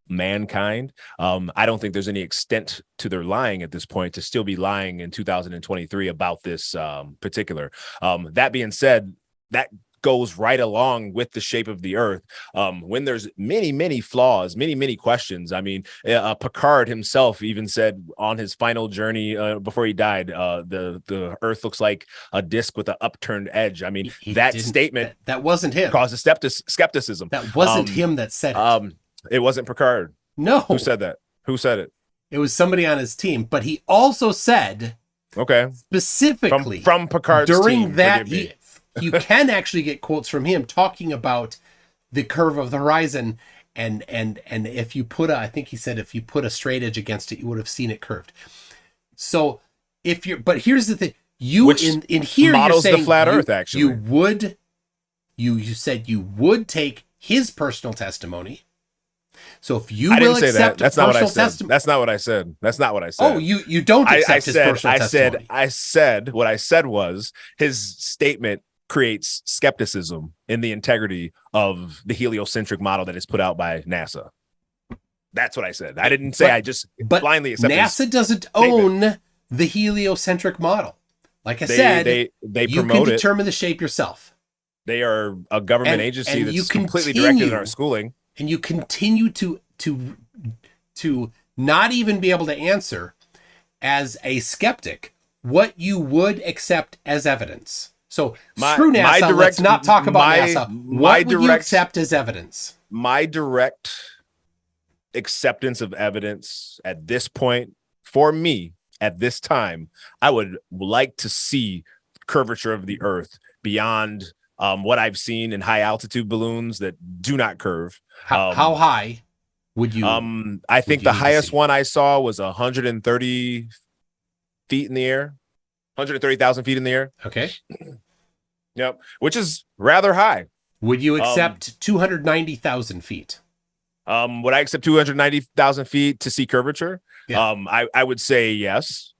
mankind. I don't think there's any extent to their lying at this point to still be lying in 2023 about this particular. That being said, that goes right along with the shape of the earth. When there's many flaws, many questions. I mean, Picard himself even said on his final journey before he died, the earth looks like a disc with an upturned edge. I mean, He that didn't, statement that wasn't him. causes skepticism. That wasn't him that said it. It wasn't Picard. No. Who said that? Who said it? It was somebody on his team, but he also said, okay, specifically from Picard's during team, that, you can actually get quotes from him talking about the curve of the horizon, and if you put I think he said if you put a straight edge against it, you would have seen it curved. So but here's the thing, in here models you're saying the flat Earth. Actually, you said you would take his personal testimony. So if you I will didn't say accept that. That's not what I said. That's not what I said. That's not what I said. Oh, you don't accept his personal testimony. I said what I said was his statement creates skepticism in the integrity of the heliocentric model that is put out by NASA. That's what I said. I didn't say I just blindly accept. NASA doesn't own the heliocentric model. Like I said, they you promote can determine the shape yourself. They are a government agency and that's completely directed in our schooling. And you continue to not even be able to answer as a skeptic what you would accept as evidence. So screw NASA. Let's not talk about NASA. What would you accept as evidence? My direct acceptance of evidence at this point, for me, at this time, I would like to see curvature of the Earth beyond what I've seen in high altitude balloons that do not curve. How high would you? I think the highest one I saw was 130 feet in the air, 130,000 feet in the air. Okay. Yep, which is rather high. Would you accept 290,000 feet? Would I accept 290,000 feet to see curvature? Yeah. I would say yes.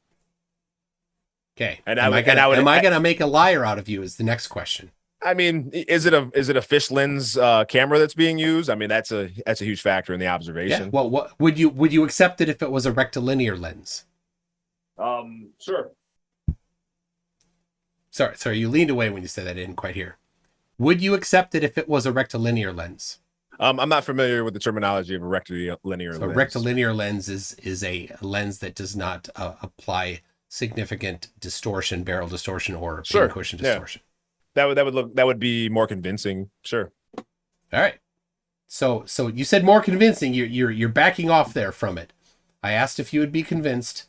Okay. And am I going to make a liar out of you? Is the next question. I mean, is it a fish lens camera that's being used? I mean, that's a huge factor in the observation. Yeah. Well, what would you accept it if it was a rectilinear lens? Sure. Sorry, you leaned away when you said that. I didn't quite hear. Would you accept it if it was a rectilinear lens? I'm not familiar with the terminology of a rectilinear lens. A rectilinear lens is a lens that does not apply significant distortion, barrel distortion, or cushion distortion. That would be more convincing. Sure. All right. So you said more convincing. You're backing off there from it. I asked if you would be convinced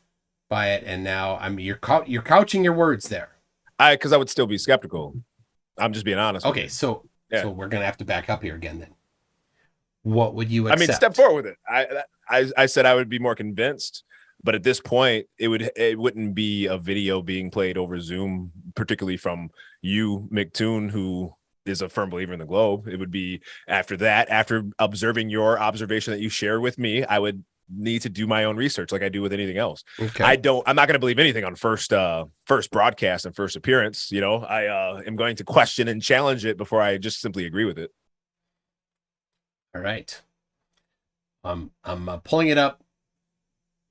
by it, and now you're couching your words there. Because I would still be skeptical. I'm just being honest. Okay, so we're gonna have to back up here again then. What would you accept? I mean, step forward with it. I said I would be more convinced, but at this point, it wouldn't be a video being played over Zoom, particularly from you, McToon, who is a firm believer in the globe. It would be after observing your observation that you shared with me, I would need to do my own research like I do with anything else. Okay. I'm not going to believe anything on first broadcast and first appearance. You know, I am going to question and challenge it before I just simply agree with it. All right. I'm pulling it up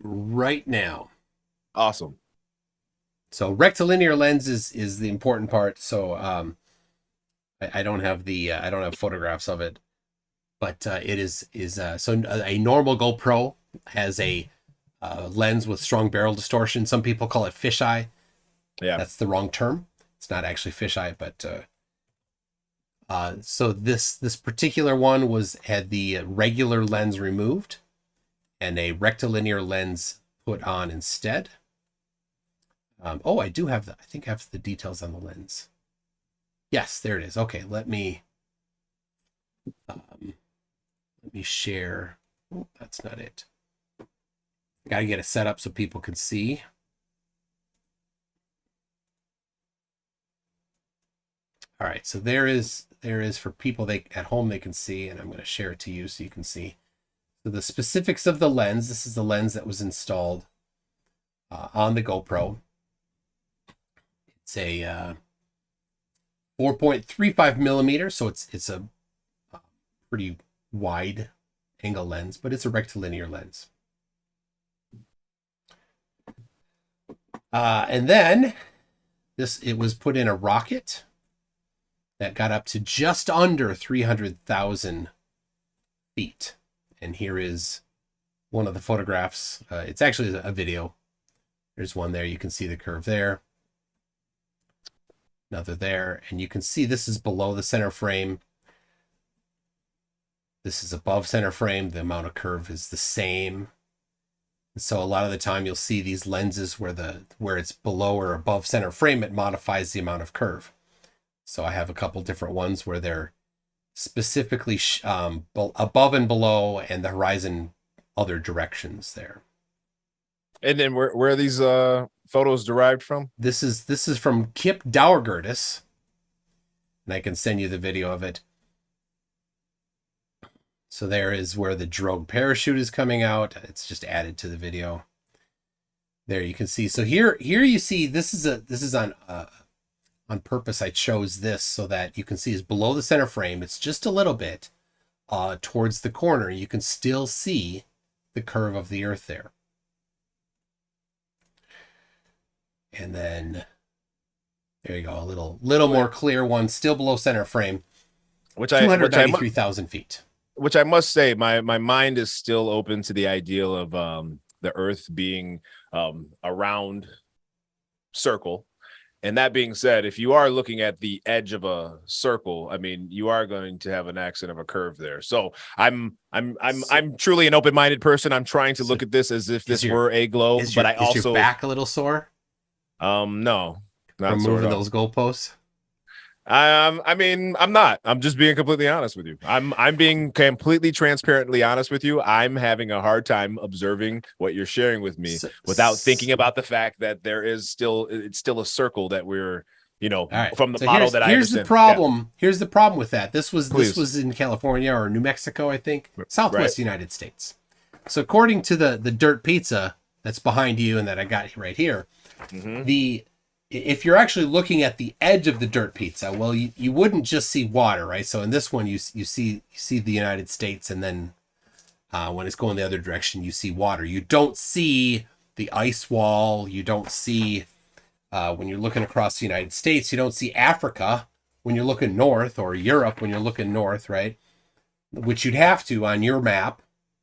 right now. Awesome. So rectilinear lens is the important part. So I don't have photographs of it, but it is so a normal GoPro has a lens with strong barrel distortion. Some people call it fisheye. Yeah, that's the wrong term. It's not actually fisheye, but so this particular one had the regular lens removed and a rectilinear lens put on instead. I think I have the details on the lens. Yes, there it is. Okay, let me share. Oh, that's not it. Got to get it set up so people can see. All right, so there is for people at home they can see, and I'm going to share it to you so you can see. So the specifics of the lens, this is the lens that was installed on the GoPro. It's a 4.35 millimeters, so it's a pretty wide angle lens, but it's a rectilinear lens. And then it was put in a rocket that got up to just under 300,000 feet. And here is one of the photographs. It's actually a video. There's one there. You can see the curve there. Another there. And you can see this is below the center frame. This is above center frame. The amount of curve is the same. So a lot of the time you'll see these lenses where it's below or above center frame, it modifies the amount of curve. So I have a couple different ones where they're specifically above and below, and the horizon other directions there. And then where are these photos derived from? This is from Kip Dauergertis, and I can send you the video of it. So there is where the drogue parachute is coming out. It's just added to the video. There you can see. So here you see this is on purpose. I chose this so that you can see is below the center frame. It's just a little bit towards the corner. You can still see the curve of the Earth there. And then there you go, a little more clear one, still below center frame. 293,000 feet. Which I must say, my mind is still open to the ideal of the Earth being a round circle. And that being said, if you are looking at the edge of a circle, I mean, you are going to have an accent of a curve there. So I'm truly an open-minded person. I'm trying to look at this as if this were a globe, but I also is your back a little sore? No, not from moving those goalposts. I mean, I'm not. I'm just being completely honest with you. I'm being completely transparently honest with you. I'm having a hard time observing what you're sharing with me without thinking about the fact that it's still a circle that we're, right. From the model that I understand. Here's the problem. Yeah. Here's the problem with that. This was in California or New Mexico, I think, Southwest United States. So according to the dirt pizza that's behind you and that I got right here, if you're actually looking at the edge of the dirt pizza, well, you wouldn't just see water, right? So in this one, you see the United States, and then when it's going the other direction, you see water. You don't see the ice wall. You don't see, when you're looking across the United States, you don't see Africa when you're looking north, or Europe when you're looking north, right? Which you'd have to on your map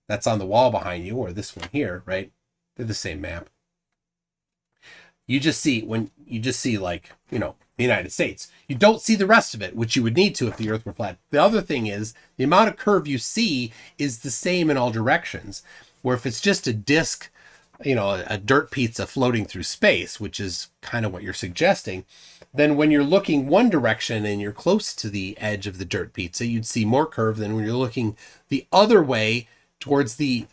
that's on the wall behind you, or this one here, right? They're the same map. You just see like, the United States. You don't see the rest of it, which you would need to if the Earth were flat. The other thing is the amount of curve you see is the same in all directions. Where if it's just a disc, a dirt pizza floating through space, which is kind of what you're suggesting, then when you're looking one direction and you're close to the edge of the dirt pizza, you'd see more curve than when you're looking the other way towards the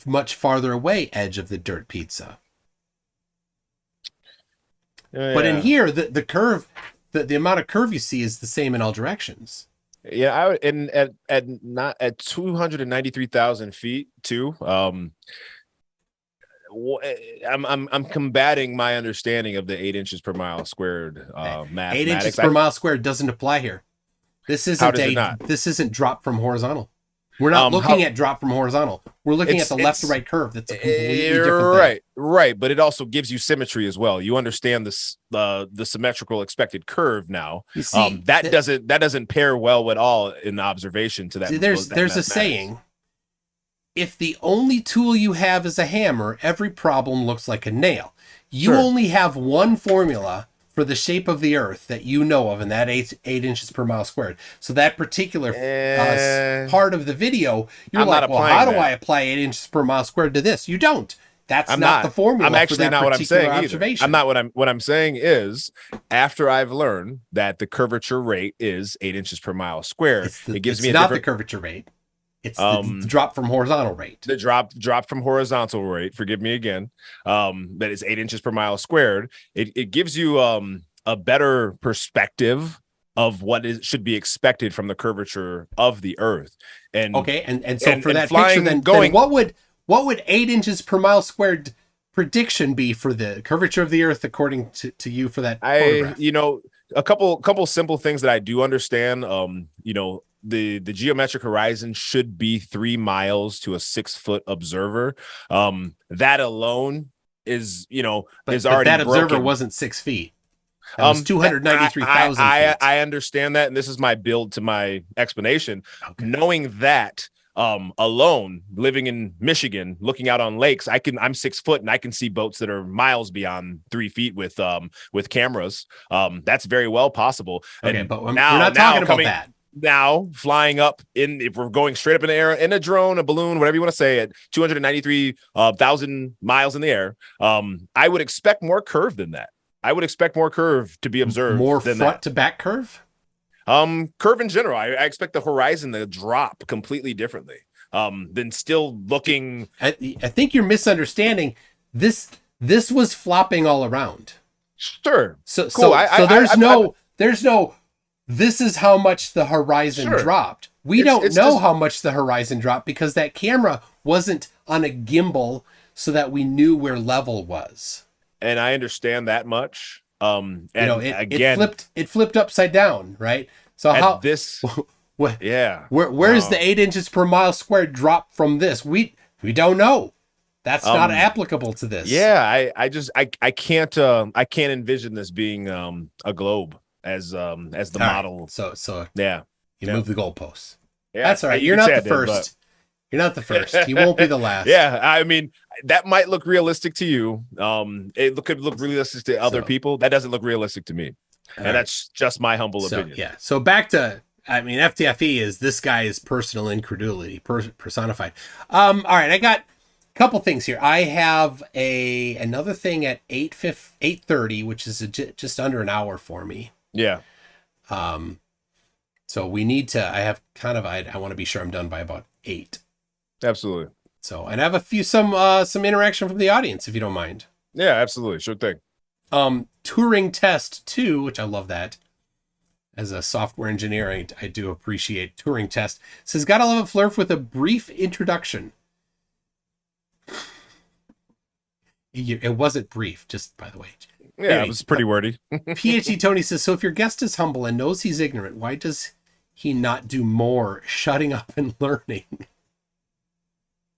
much farther away edge of the dirt pizza. But in here, the curve, the amount of curve you see is the same in all directions. Yeah, I would, and at 293,000 feet too. I'm combating my understanding of the 8 inches per mile squared mathematics. 8 inches per mile squared doesn't apply here. This isn't drop from horizontal. We're not looking at drop from horizontal. We're looking at the left to right curve. That's a completely different thing. Right. But it also gives you symmetry as well. You understand this, the symmetrical expected curve now. You see, that doesn't pair well at all in observation to that. See, there's a saying: if the only tool you have is a hammer, every problem looks like a nail. You only have one formula for the shape of the Earth that you know of, and that 8 inches per mile squared. So that particular part of the video, you're like, well, how do I apply 8 inches per mile squared to this? You don't. That's not the formula. I'm actually for that not what I'm saying observation. I'm not what I'm saying is, after I've learned that the curvature rate is 8 inches per mile squared, it gives me the curvature rate. It's the drop from horizontal rate. The drop from horizontal rate. Forgive me again. That is 8 inches per mile squared. It gives you a better perspective of what should be expected from the curvature of the Earth. And okay, and so for that flying, picture, then what would 8 inches per mile squared prediction be for the curvature of the Earth according to you for that photograph? A couple simple things that I do understand. The geometric horizon should be 3 miles to a 6-foot observer. That alone is is already that observer broken. wasn't 6 feet. That was 293,000 feet. I understand that, and this is my build to my explanation. Okay. Knowing that alone, living in Michigan, looking out on lakes, I'm 6 foot and I can see boats that are miles beyond 3 feet with cameras. That's very well possible. Okay, and but we're not talking about that. Now flying up if we're going straight up in the air in a drone, a balloon, whatever you want to say, at 293,000 miles in the air, I would expect more curve than that. I would expect more curve to be observed. More than front that. to back curve? Curve in general. I expect the horizon to drop completely differently than still looking. I think you're misunderstanding. This was flopping all around. Sure. So cool. there's no this is how much the horizon dropped. We don't know how much the horizon dropped because that camera wasn't on a gimbal so that we knew where level was. And I understand that much. And it flipped upside down, right? So how this? Where's the 8 inches per mile squared drop from this? We don't know. That's not applicable to this. Yeah, I can't envision this being a globe as the model. Right. So yeah, you move the goalposts. Yeah, that's all right. You're not the first. You're not the first. You won't be the last. Yeah, I mean, that might look realistic to you. It could look realistic to other people. That doesn't look realistic to me. And that's just my humble opinion. Yeah. So back to, FTFE is this guy's personal incredulity personified. All right. I got a couple things here. I have another thing at 8:30, which is just under an hour for me. Yeah. So we need to, I want to be sure I'm done by about 8. Absolutely. So, and I have some interaction from the audience, if you don't mind. Yeah, absolutely. Sure thing. Turing Test 2, which I love that. As a software engineer, I do appreciate Turing Test. It says, gotta love a flirt with a brief introduction. It wasn't brief, just by the way. Yeah, anyway, it was pretty wordy. PhD Tony says, so if your guest is humble and knows he's ignorant, why does he not do more shutting up and learning?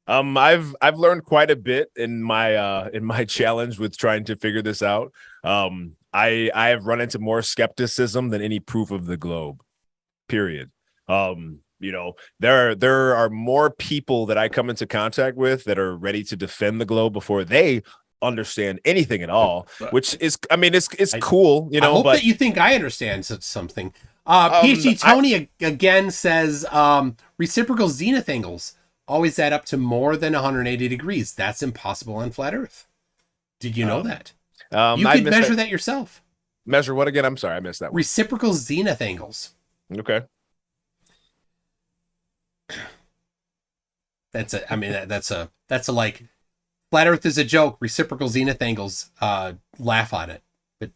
I've learned quite a bit in my challenge with trying to figure this out. I have run into more skepticism than any proof of the globe. Period. There are more people that I come into contact with that are ready to defend the globe before they understand anything at all, which is, it's cool, I hope that you think I understand something. PhD Tony again says reciprocal zenith angles always add up to more than 180 degrees. That's impossible on flat Earth. Did you know that? You can measure that yourself. Measure what again? I'm sorry, I missed that one. Reciprocal zenith angles. Okay. That's a like flat Earth is a joke. Reciprocal zenith angles laugh on it, but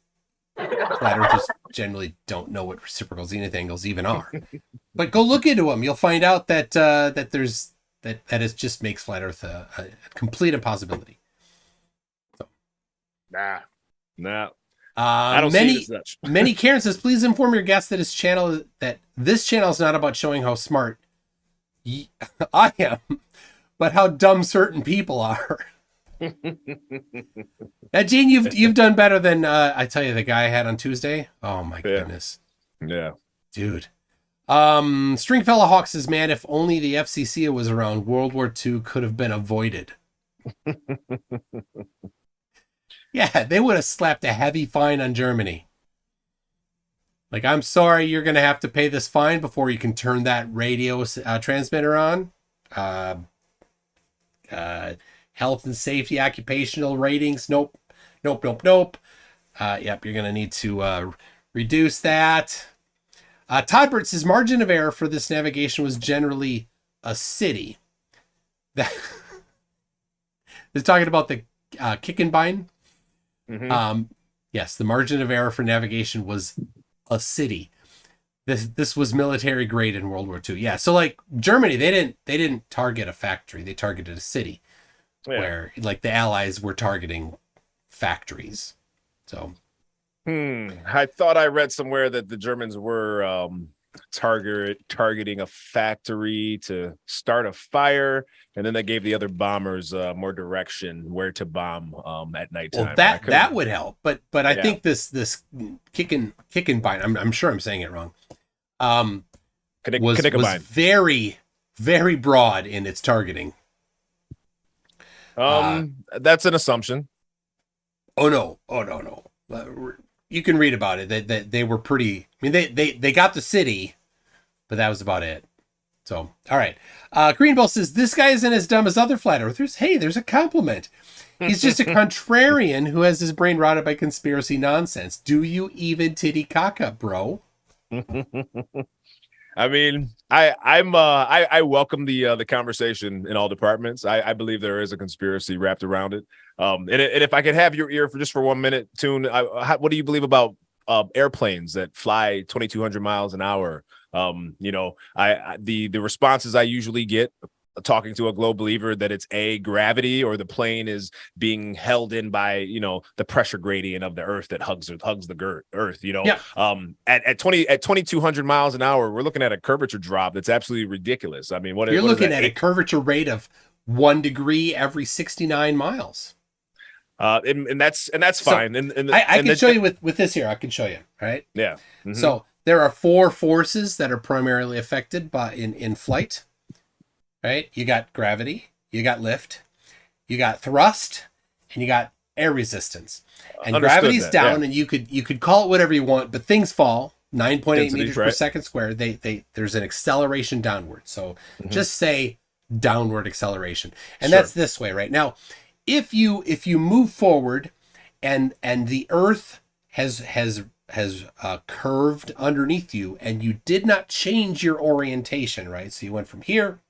flat Earthers generally don't know what reciprocal zenith angles even are. But go look into them. You'll find out that that is just makes flat Earth a complete impossibility. So. Nah. I don't see it as such. Many Karen says, please inform your guests that this channel is not about showing how smart I am, but how dumb certain people are. Now, Gean, you've done better than I tell you, the guy I had on Tuesday. Oh my goodness. Yeah. Dude. Stringfella Hawk says, man, if only the FCC was around, World War II could have been avoided. Yeah, they would have slapped a heavy fine on Germany. Like, I'm sorry, you're going to have to pay this fine before you can turn that radio transmitter on. Health and safety, occupational ratings. Nope. Yep, you're going to need to reduce that. Todd Burt says, margin of error for this navigation was generally a city. They're talking about the Kickenbein. Mm-hmm. Yes, the margin of error for navigation was a city. This was military grade in World War II. Yeah. So like Germany, they didn't target a factory. They targeted a city Yeah. where like the Allies were targeting factories. So I thought I read somewhere that the Germans were targeting a factory to start a fire, and then they gave the other bombers more direction where to bomb at well nighttime. that would help. But I Yeah. think this kick and bind, I'm sure I'm saying it wrong. Was Knickerbein. very, very broad in its targeting. That's an assumption. Oh no. You can read about it. They were pretty. I mean, they got the city, but that was about it. So, all right. Greenball says this guy isn't as dumb as other flat earthers. Hey, there's a compliment. He's just a contrarian who has his brain rotted by conspiracy nonsense. Do you even titty caca, bro? I mean, I welcome the conversation in all departments. I believe there is a conspiracy wrapped around it. And if I could have your ear for 1 minute, Tune, what do you believe about airplanes that fly 2,200 miles an hour? The responses I usually get talking to a globe believer that it's gravity, or the plane is being held in by the pressure gradient of the earth that hugs the earth. Yeah. At 2,200 miles an hour, we're looking at a curvature drop that's absolutely ridiculous. I mean, you're looking at a curvature rate of 1 degree every 69 miles. And that's fine. And I can show you with this here. I can show you. Right. Yeah. Mm-hmm. So there are 4 forces that are primarily affected by in flight. Right? You got gravity, you got lift, you got thrust, and you got air resistance. And gravity's down, yeah. And you could call it whatever you want, but things fall 9.8 meters per second square. There's an acceleration downward. So just say downward acceleration. And that's this way right now. If you move forward and the earth has curved underneath you, and you did not change your orientation, right? So you went from here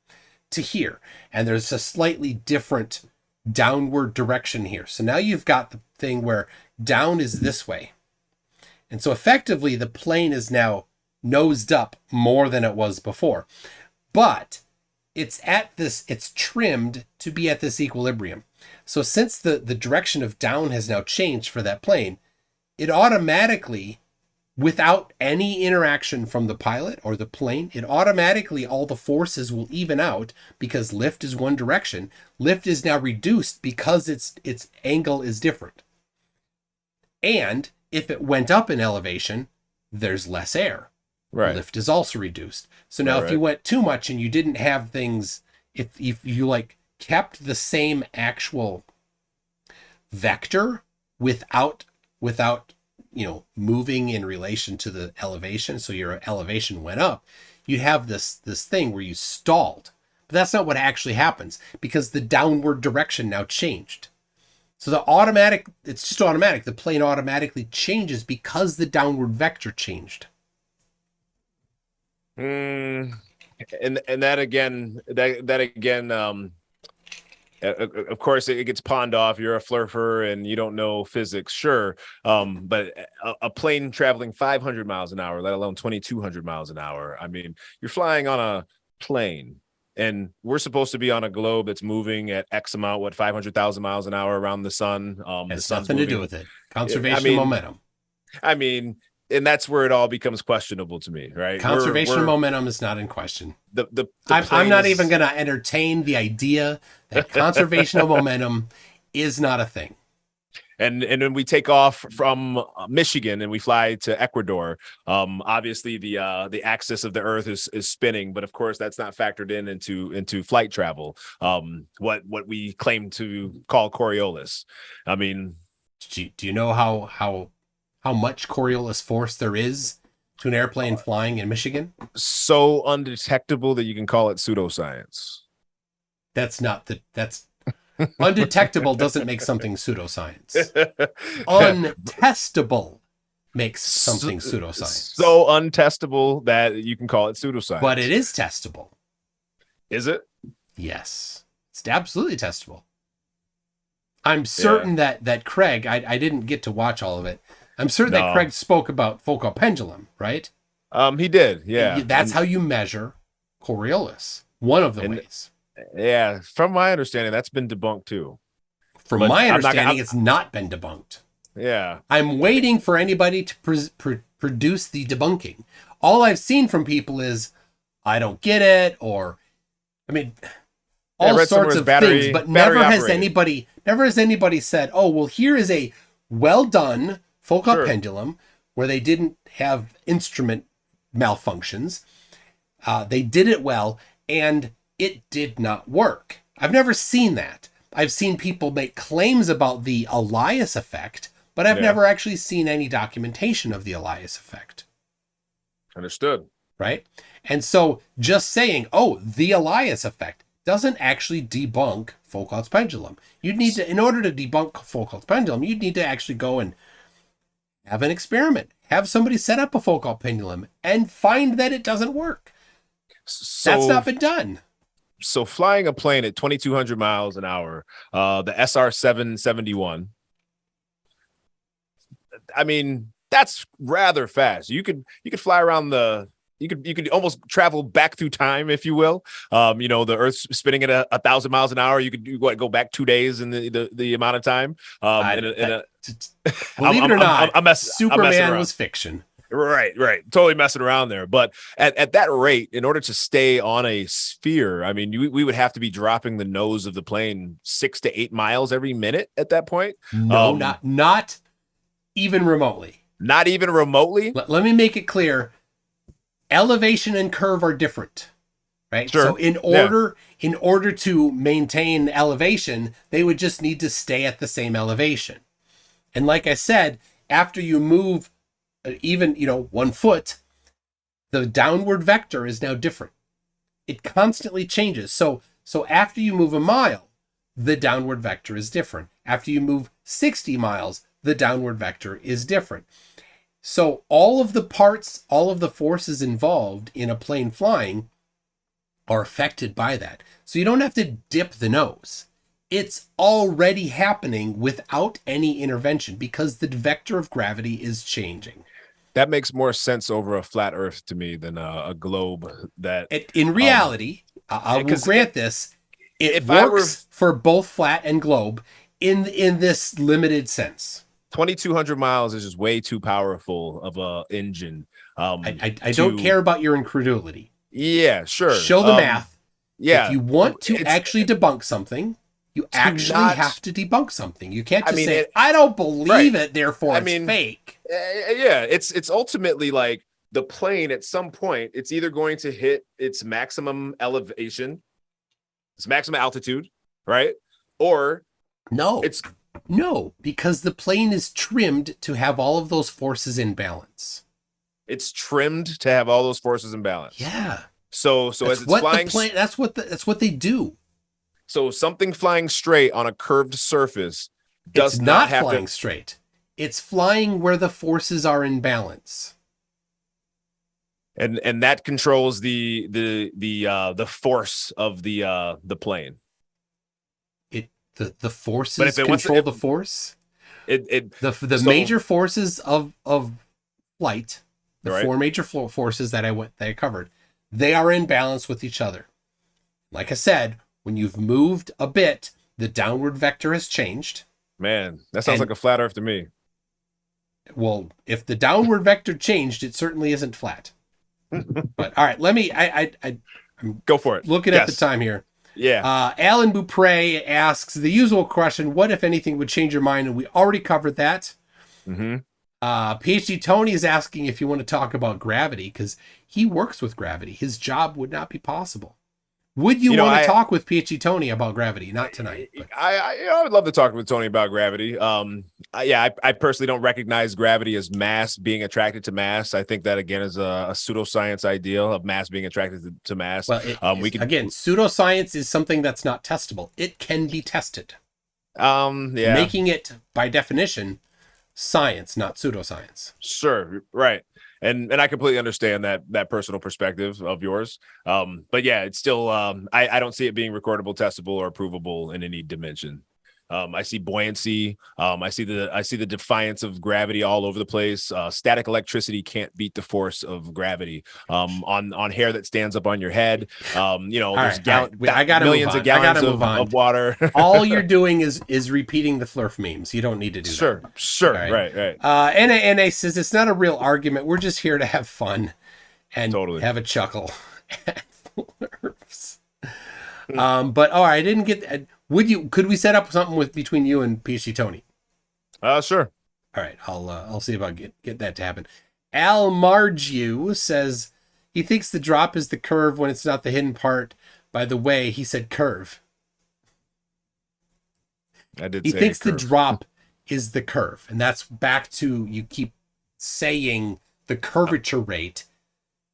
to here, and there's a slightly different downward direction here. So now you've got the thing where down is this way. And so effectively the plane is now nosed up more than it was before. But it's trimmed to be at this equilibrium. So since the direction of down has now changed for that plane, it automatically, without any interaction from the pilot or the plane, all the forces will even out, because lift is one direction. Lift is now reduced because its angle is different. And if it went up in elevation, there's less air. Right. Lift is also reduced. So now if you went too much and you didn't have things, if you like kept the same actual vector without moving in relation to the elevation, so your elevation went up, you'd have this thing where you stalled. But that's not what actually happens, because the downward direction now changed. So it's just automatic. The plane automatically changes because the downward vector changed. And that again, of course, it gets pawned off. You're a flurfer and you don't know physics, sure. But a plane traveling 500 miles an hour, let alone 2,200 miles an hour. I mean, you're flying on a plane, and we're supposed to be on a globe that's moving at X amount, 500,000 miles an hour around the sun. Has nothing to do with it. Conservation of momentum. I mean, and that's where it all becomes questionable to me, right? Conservation of momentum is not in question. I'm not even going to entertain the idea that conservation of momentum is not a thing. And when we take off from Michigan and we fly to Ecuador, obviously the axis of the Earth is spinning, but of course that's not factored into flight travel. What we claim to call Coriolis. I mean, do you know how much Coriolis force there is to an airplane flying in Michigan? So undetectable that you can call it pseudoscience. That's undetectable doesn't make something pseudoscience. Untestable makes something pseudoscience. So untestable that you can call it pseudoscience. But it is testable. Is it? Yes. It's absolutely testable. I'm certain that Craig, I didn't get to watch all of it. I'm certain that Craig spoke about focal pendulum, right? He did, yeah. That's how you measure Coriolis. One of the And ways. yeah, from my understanding, that's been debunked too. From But my I'm not understanding, gonna. it's not been debunked. Yeah. I'm waiting for anybody to produce the debunking. All I've seen from people is, I don't get it, or, I mean, all sorts of things, but never has anybody said, oh, well, here is a well done Foucault pendulum where they didn't have instrument malfunctions. They did it well, and it did not work. I've never seen that. I've seen people make claims about the Elias effect, but I've never actually seen any documentation of the Elias effect. Understood. Right? And so just saying, oh, the Elias effect doesn't actually debunk Foucault's pendulum. You'd need to, in order to debunk Foucault's pendulum, you'd need to actually go and have an experiment. Have somebody set up a Foucault pendulum and find that it doesn't work. That's not been done. So flying a plane at 2,200 miles an hour, the SR 771. I mean, that's rather fast. You could fly around you could almost travel back through time, if you will. The Earth's spinning at 1,000 miles an hour. You could go back 2 days in the amount of time. Believe it or not, Superman was fiction. Right. Totally messing around there. But at that rate, in order to stay on a sphere, I mean, we would have to be dropping the nose of the plane 6 to 8 miles every minute at that point. No, not even remotely. Not even remotely? Let me make it clear. Elevation and curve are different, right? Sure. So in order to maintain elevation, they would just need to stay at the same elevation. And like I said, after you move even 1 foot, the downward vector is now different. It constantly changes. So after you move a mile, the downward vector is different. After you move 60 miles, the downward vector is different. So all of the forces involved in a plane flying are affected by that. So you don't have to dip the nose. It's already happening without any intervention because the vector of gravity is changing. That makes more sense over a flat Earth to me than a globe. That in reality, I will grant this. It works for both flat and globe in this limited sense. 2,200 miles is just way too powerful of a engine. I don't care about your incredulity. Yeah, sure. Show the math. Yeah. If you want to actually debunk something, you actually have to debunk something. You can't just say, I don't believe it, therefore it's fake. Yeah, it's ultimately like the plane at some point, it's either going to hit its maximum elevation, its maximum altitude, right? Or No, because the plane is trimmed to have all of those forces in balance. It's trimmed to have all those forces in balance. Yeah. So as it's flying, that's what they do. So something flying straight on a curved surface does not have flying straight. It's flying where the forces are in balance. And that controls the force of the plane. The forces control the force. The major forces of flight, the four major forces that I covered, they are in balance with each other. Like I said, when you've moved a bit, the downward vector has changed. Man, that sounds like a flat Earth to me. Well, if the downward vector changed, it certainly isn't flat. But all right, let me. I'm go for it. Looking at the time here. Yeah. Alan Beaupre asks the usual question: what, if anything, would change your mind? And we already covered that. Mm-hmm. PhD Tony is asking if you want to talk about gravity because he works with gravity. His job would not be possible. Would you want to talk with PhD Tony about gravity? Not tonight. But. I would love to talk with Tony about gravity. I personally don't recognize gravity as mass being attracted to mass. I think that, again, is a pseudoscience ideal of mass being attracted to mass. Well, pseudoscience is something that's not testable. It can be tested. Making it, by definition, science, not pseudoscience. Sure, right. And I completely understand that personal perspective of yours. But yeah, it's still I don't see it being recordable, testable, or provable in any dimension. I see buoyancy. I see the defiance of gravity all over the place. Static electricity can't beat the force of gravity. On hair that stands up on your head. There's I gotta move millions on. of gallons Move on. of water. All you're doing is repeating the Flurf memes. You don't need to do that. Sure, Right. right. NA says it's not a real argument. We're just here to have fun and have a chuckle at Flurfs. But all right, I didn't get. Could we set up something between you and PhD Tony? Sure. All right, I'll see about get that to happen. Al Margiu says he thinks the drop is the curve when it's not the hidden part. By the way, he said curve. He thinks the drop is the curve, and that's back to you keep saying the curvature rate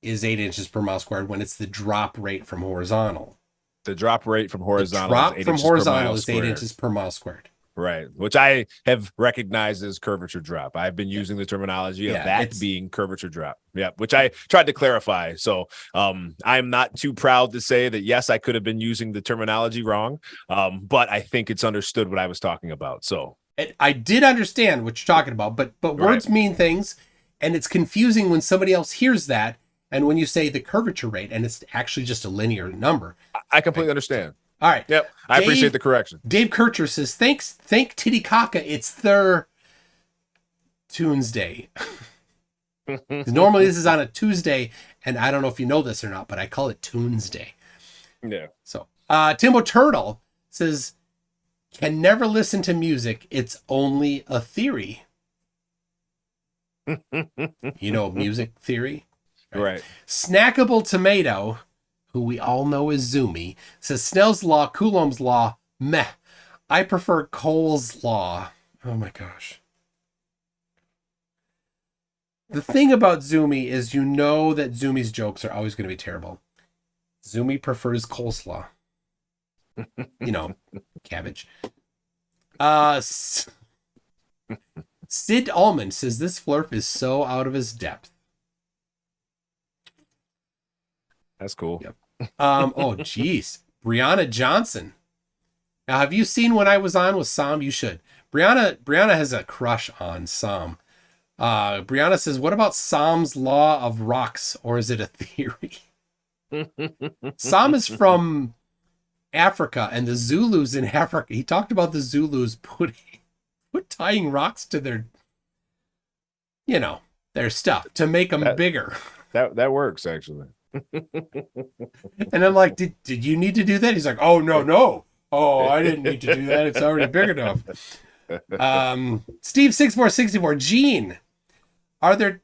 is 8 inches per mile squared when it's the drop rate from horizontal. The drop rate from horizontal is 8 inches per mile squared. Right, which I have recognized as curvature drop. I've been using the terminology of that being curvature drop. Yeah, which I tried to clarify. So I'm not too proud to say that, yes, I could have been using the terminology wrong, but I think it's understood what I was talking about. So I did understand what you're talking about, but words mean things, and it's confusing when somebody else hears that, and when you say the curvature rate, and it's actually just a linear number. I completely understand. All right. Yep. I appreciate the correction. Dave Kircher says, thank Titicaca. It's their Tuesday. Normally this is on a Tuesday, and I don't know if you know this or not, but I call it Tuesday. Yeah. So Timbo Turtle says, can never listen to music. It's only a theory. Music theory? Right. Snackable Tomato, who we all know is Zoomy, says Snell's law, Coulomb's law, meh. I prefer Cole's law. Oh my gosh. The thing about Zoomy is that Zoomy's jokes are always going to be terrible. Zoomy prefers coleslaw. Cabbage. Sid Allman says this Flurf is so out of his depth. That's cool. Yep. Oh, geez. Brianna Johnson. Now, have you seen When I Was On with Sam? You should. Brianna has a crush on Sam. Brianna says, what about Sam's law of rocks, or is it a theory? Sam is from Africa, and the Zulus in Africa. He talked about the Zulus tying rocks to their stuff to make them bigger. That works, actually. And I'm like, did you need to do that? He's like, oh, no. Oh, I didn't need to do that. It's already big enough. Steve 6464, Gean, are there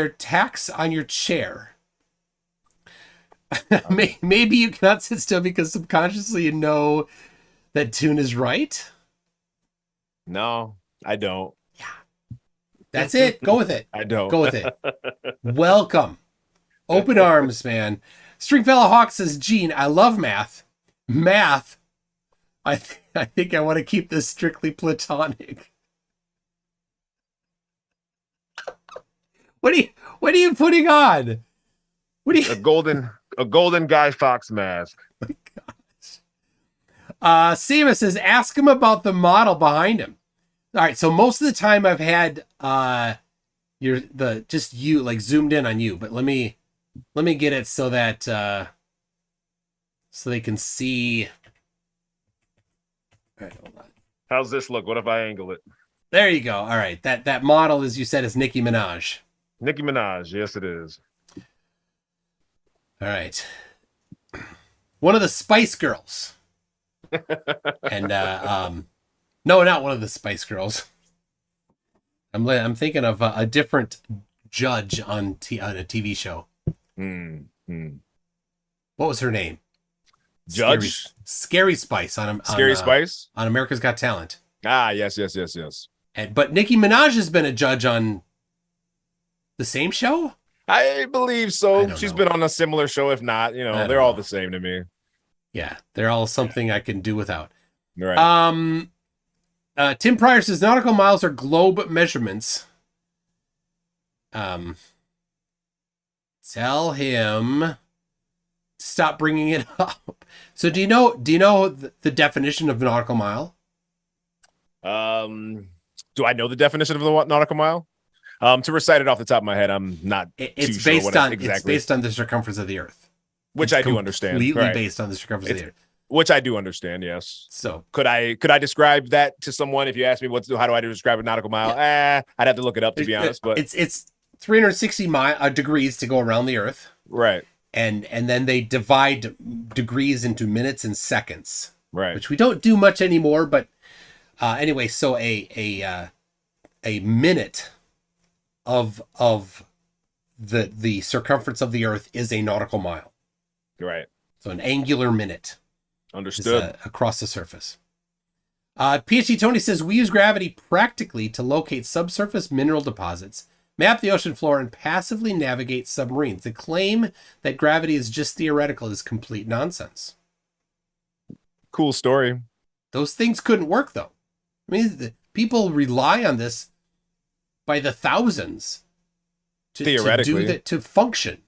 tacks on your chair? Maybe you cannot sit still because subconsciously you know that Toon is right. No, I don't. Yeah, that's it. Go with it. I don't. Go with it. Welcome. Open arms, man. Stringfellow Hawk says, Gean, I love math. Math. I think I want to keep this strictly platonic. What are you putting on? What are you? A golden Guy Fawkes mask. Oh my gosh. Seema says, ask him about the model behind him. All right, so most of the time I've had just you like zoomed in on you, but let me get it so that so they can see. All right, hold on. How's this look? What if I angle it? There you go. All right, that model, as you said, is Nicki Minaj. Nicki Minaj, yes, it is. All right, one of the Spice Girls, and no, not one of the Spice Girls. I'm thinking of a different judge on a TV show. What was her name? Judge? Scary Spice on Spice on America's Got Talent. Yes. But Nicki Minaj has been a judge on the same show. I believe so. She's been on a similar show, if not. They're all the same to me. Yeah, they're all something I can do without. Right. Tim Pryor says nautical miles are globe measurements. Tell him to stop bringing it up. So do you know the definition of nautical mile? Do I know the definition of the nautical mile? To recite it off the top of my head, I'm not too sure what exactly. It's based on the circumference of the Earth, which I do understand. Completely based on the circumference of the Earth, which I do understand. Yes. So could I describe that to someone if you ask me how do I describe a nautical mile? Yeah. I'd have to look it up to be honest. But it's 360 degrees to go around the Earth, right? And then they divide degrees into minutes and seconds, right? Which we don't do much anymore. But anyway, so a minute of the circumference of the Earth is a nautical mile. Right. So an angular minute. Understood. Across the surface. PhD Tony says, we use gravity practically to locate subsurface mineral deposits, map the ocean floor, and passively navigate submarines. The claim that gravity is just theoretical is complete nonsense. Cool story. Those things couldn't work, though. I mean, people rely on this by the thousands to function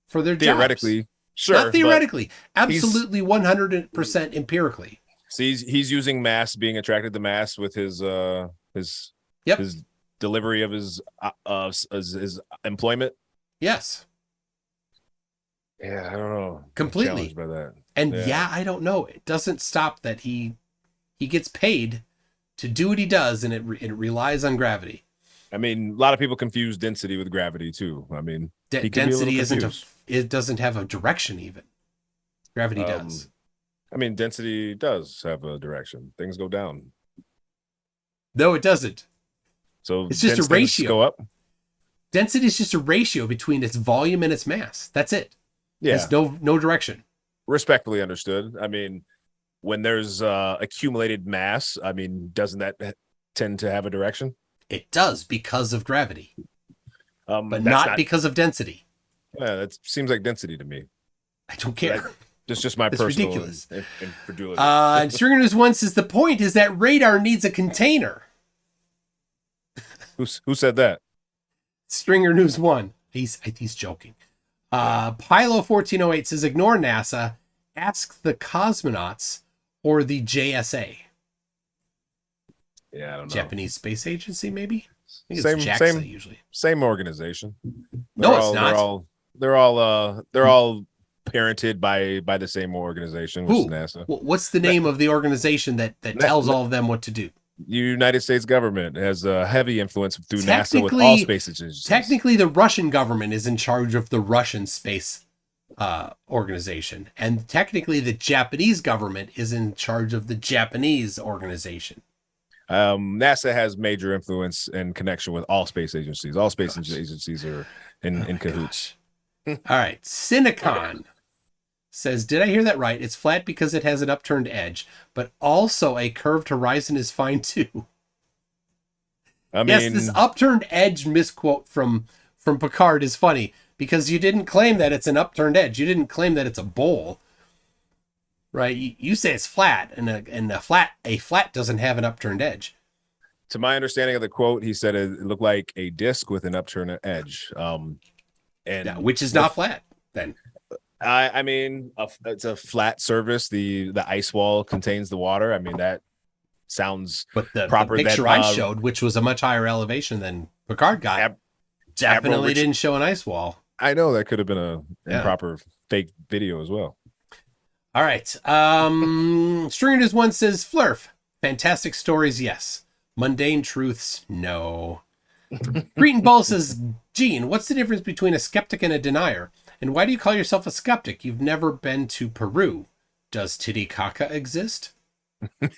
for their theoretically, jobs. Sure. Not theoretically, absolutely 100% empirically. So he's using mass, being attracted to mass with his delivery of his employment. Yes. Yeah, I don't know. Completely. By that. And I don't know. It doesn't stop that he gets paid to do what he does, and it relies on gravity. I mean, a lot of people confuse density with gravity too. I mean, density it doesn't have a direction even. Gravity does. I mean, density does have a direction. Things go down. No, it doesn't. So it's just a ratio. Go up. Density is just a ratio between its volume and its mass. That's it. Yeah. It's no direction. Respectfully understood. I mean, when there's accumulated mass, I mean, doesn't that tend to have a direction? It does because of gravity, but not because of density. Yeah, that seems like density to me. I don't care. It's just my personal ridiculous. Incredulity. And Stringer News 1 says the point is that radar needs a container. Who said that? Stringer News 1. He's joking. Pilo 1408 says ignore NASA. Ask the cosmonauts or the JSA. Yeah, I don't know. Japanese Space Agency, maybe? I think it's JAXA usually. Same organization. It's not. They're all parented by the same organization, which is NASA. What's the name of the organization that tells all of them what to do? United States government has a heavy influence through NASA with all space agencies. Technically, the Russian government is in charge of the Russian space organization, and technically, the Japanese government is in charge of the Japanese organization. NASA has major influence and connection with all space agencies. All space agencies are in cahoots. All right, Cinecon says, did I hear that right? It's flat because it has an upturned edge, but also a curved horizon is fine too. I mean, yes, this upturned edge misquote from Picard is funny because you didn't claim that it's an upturned edge. You didn't claim that it's a bowl, right? You say it's flat, and a flat doesn't have an upturned edge. To my understanding of the quote, he said it looked like a disc with an upturned edge, which is not flat then. I mean, it's a flat surface. The ice wall contains the water. I mean, that sounds proper. The picture I showed, which was a much higher elevation than Picard got, definitely didn't show an ice wall. I know that could have been a improper fake video as well. All right. Stringer News 1 says, Flurf, fantastic stories, yes. Mundane truths, no. Cretan Bull says, Gean, what's the difference between a skeptic and a denier? And why do you call yourself a skeptic? You've never been to Peru. Does Titicaca exist? If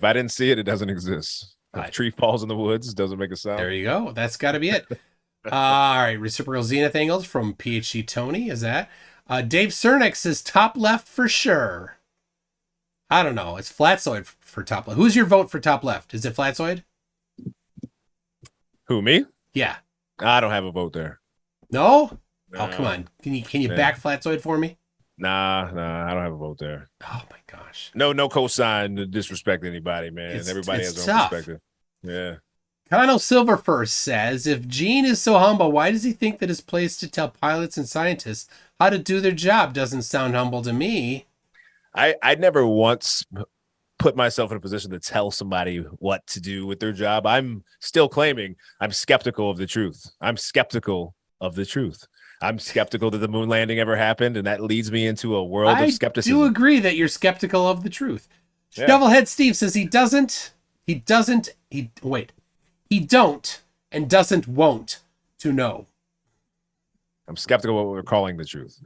I didn't see it, it doesn't exist. If a tree falls in the woods, doesn't make a sound. There you go. That's got to be it. All right. Reciprocal zenith angles from PhD Tony. Is that? Dave Cernak says top left for sure. I don't know. It's flatzoid for top left. Who's your vote for top left? Is it flatzoid? Who, me? Yeah. I don't have a vote there. No? Oh, come on. Can you back flatzoid for me? Nah, I don't have a vote there. Oh my gosh. No cosign to disrespect anybody, man. Everybody has their own perspective. Yeah. Connell Silverfirst says, if Gean is so humble, why does he think that his place to tell pilots and scientists how to do their job? Doesn't sound humble to me. I never once put myself in a position to tell somebody what to do with their job. I'm still claiming I'm skeptical of the truth. I'm skeptical of the truth. I'm skeptical that the moon landing ever happened, and that leads me into a world of skepticism. I do agree that you're skeptical of the truth. Yeah. Shovelhead Steve says he don't and doesn't won't to know. I'm skeptical of what we're calling the truth.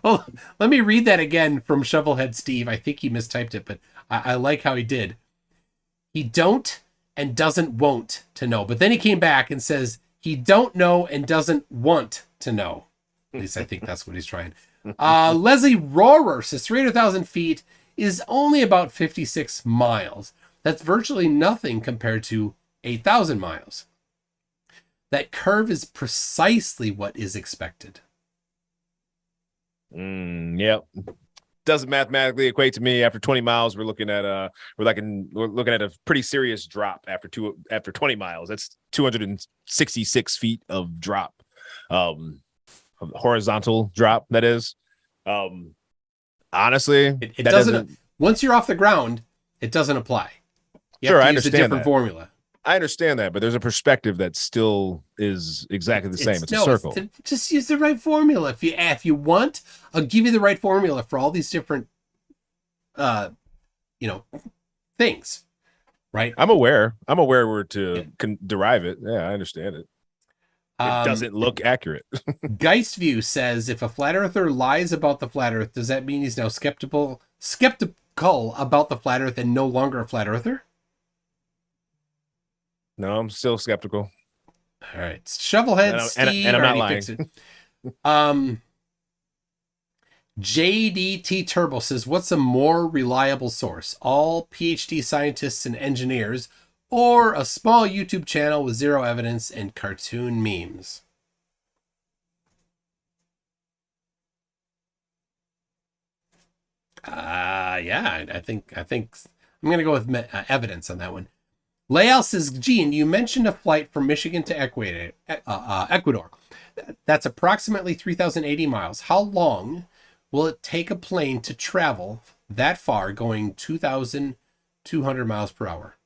Well, let me read that again from Shovelhead Steve. I think he mistyped it, but I like how he did. He don't and doesn't won't to know. But then he came back and says he don't know and doesn't want to know. At least I think that's what he's trying. Leslie Rohrer says 300,000 feet is only about 56 miles. That's virtually nothing compared to 8,000 miles. That curve is precisely what is expected. Yep. Doesn't mathematically equate to me. After 20 miles, we're looking at a pretty serious drop after 20 miles. That's 266 feet of drop. Horizontal drop, that is. Honestly, it doesn't. Once you're off the ground, it doesn't apply. You have to use a different formula. I understand that, but there's a perspective that still is exactly the same. It's a circle. Just use the right formula. If you want, I'll give you the right formula for all these different, things. Right. I'm aware we're to derive it. Yeah, I understand it. It doesn't look accurate. Geistview says, if a flat earther lies about the flat earth, does that mean he's now skeptical about the flat earth and no longer a flat earther? No, I'm still skeptical. All right. Shovelhead Steve. And I'm not lying. JDT Turbo says, what's a more reliable source? All PhD scientists and engineers, or a small YouTube channel with zero evidence and cartoon memes? I think I'm going to go with evidence on that one. Lael says, Gean, you mentioned a flight from Michigan to Ecuador. That's approximately 3,080 miles. How long will it take a plane to travel that far going 2,200 miles per hour?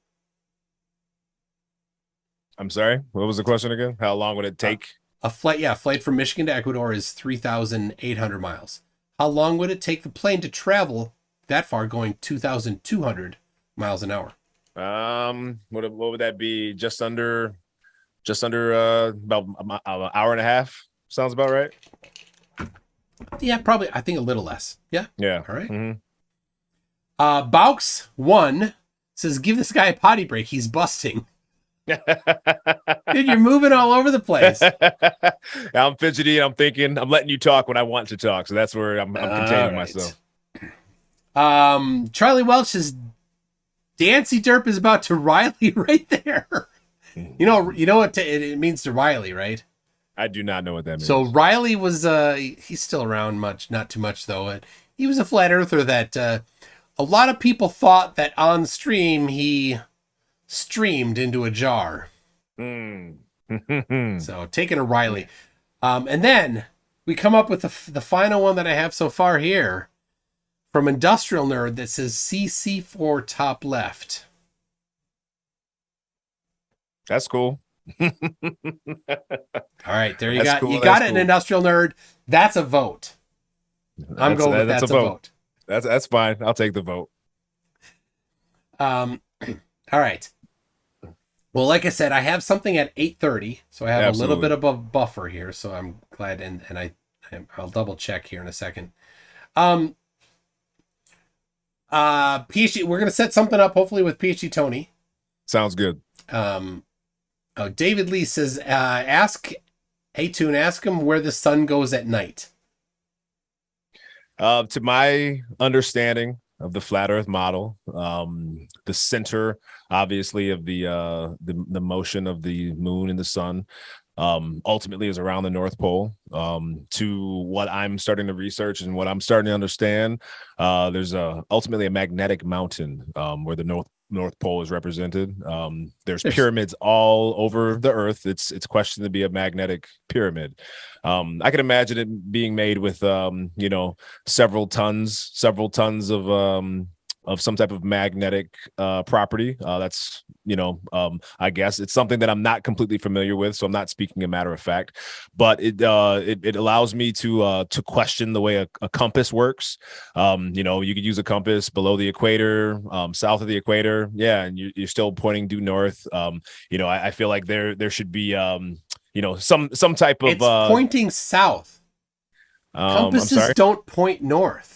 I'm sorry. What was the question again? How long would it take? A flight from Michigan to Ecuador is 3,800 miles. How long would it take the plane to travel that far going 2,200 miles an hour? What would that be? Just under about an hour and a half. Sounds about right. Yeah, probably. I think a little less. Yeah. Yeah. All right. Mm-hmm. Baux1 says, give this guy a potty break. He's busting. Dude, you're moving all over the place. I'm fidgety. I'm thinking. I'm letting you talk when I want to talk. So that's where I'm containing myself. Charlie Welch says, Dancy Derp is about to Riley right there. You know what it means to Riley, right? I do not know what that means. So Riley was he's still around not too much though. He was a flat earther that a lot of people thought that on stream he streamed into a jar. So taking a Riley. And then we come up with the final one that I have so far here from Industrial Nerd that says CC4 top left. That's cool. All right, there you That's go. cool. You got That's it, cool. an Industrial Nerd. That's a vote. I'm going with that's a vote. That's fine. I'll take the vote. All right. Well, like I said, I have something at 8:30, so I have a little bit of a buffer here. So I'm glad, and I'll double check here in a second. PhD, we're gonna set something up hopefully with PhD Tony. Sounds good. David Lee says, ask him where the sun goes at night. To my understanding of the flat Earth model, the center, obviously, of the motion of the moon and the sun, ultimately is around the North Pole. To what I'm starting to research and what I'm starting to understand, there's ultimately a magnetic mountain where the North North Pole is represented. There's There's pyramids all over the Earth. It's questioned to be a magnetic pyramid. I can imagine it being made with several tons of some type of magnetic property. That's I guess it's something that I'm not completely familiar with, so I'm not speaking a matter of fact. But it allows me to question the way a compass works. You could use a compass below the equator, south of the equator, yeah, and you're still pointing due north. I feel like there should be some type of it's pointing south. I'm Compasses sorry. don't point north.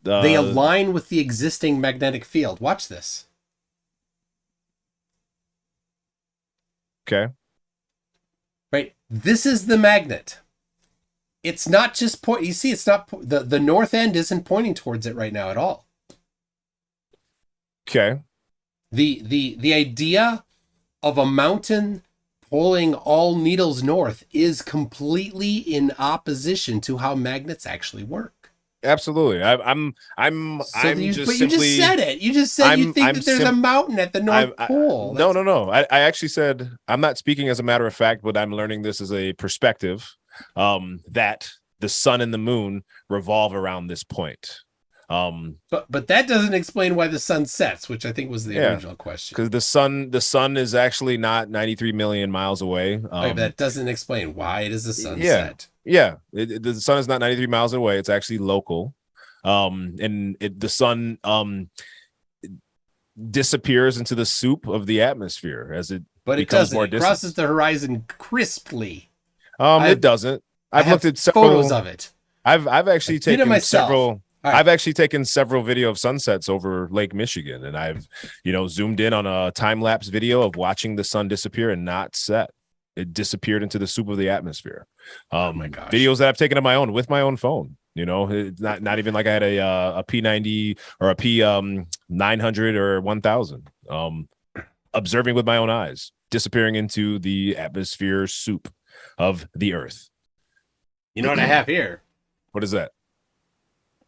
They Uh, align with the existing magnetic field. Watch this. okay. Right? This is the magnet. It's not just point. You see, it's not the north end isn't pointing towards it right now at all. Okay. The idea of a mountain pulling all needles north is completely in opposition to how magnets actually work. Absolutely. I'm You just just said it. You just said you think that there's a mountain at the North Pole. No. I actually said I'm not speaking as a matter of fact, but I'm learning this as a perspective that the sun and the moon revolve around this point. But that doesn't explain why the sun sets, which I think was the original question. Because the sun is actually not 93 million miles away. That doesn't explain why it is the sunset. Yeah, the sun is not 93 miles away. It's actually local. The sun disappears into the soup of the atmosphere as it but it becomes doesn't. more It distant. crosses the horizon crisply. It doesn't. I've looked at several photos of it. I've actually taken several. Right. I've actually taken several video of sunsets over Lake Michigan, and I've zoomed in on a time-lapse video of watching the sun disappear and not set. It disappeared into the soup of the atmosphere. Oh my gosh. Videos that I've taken on with my own phone. It's not even like I had a P90 or a P900 or 1000. Observing with my own eyes, disappearing into the atmosphere soup of the Earth. You know what I have here? What is that?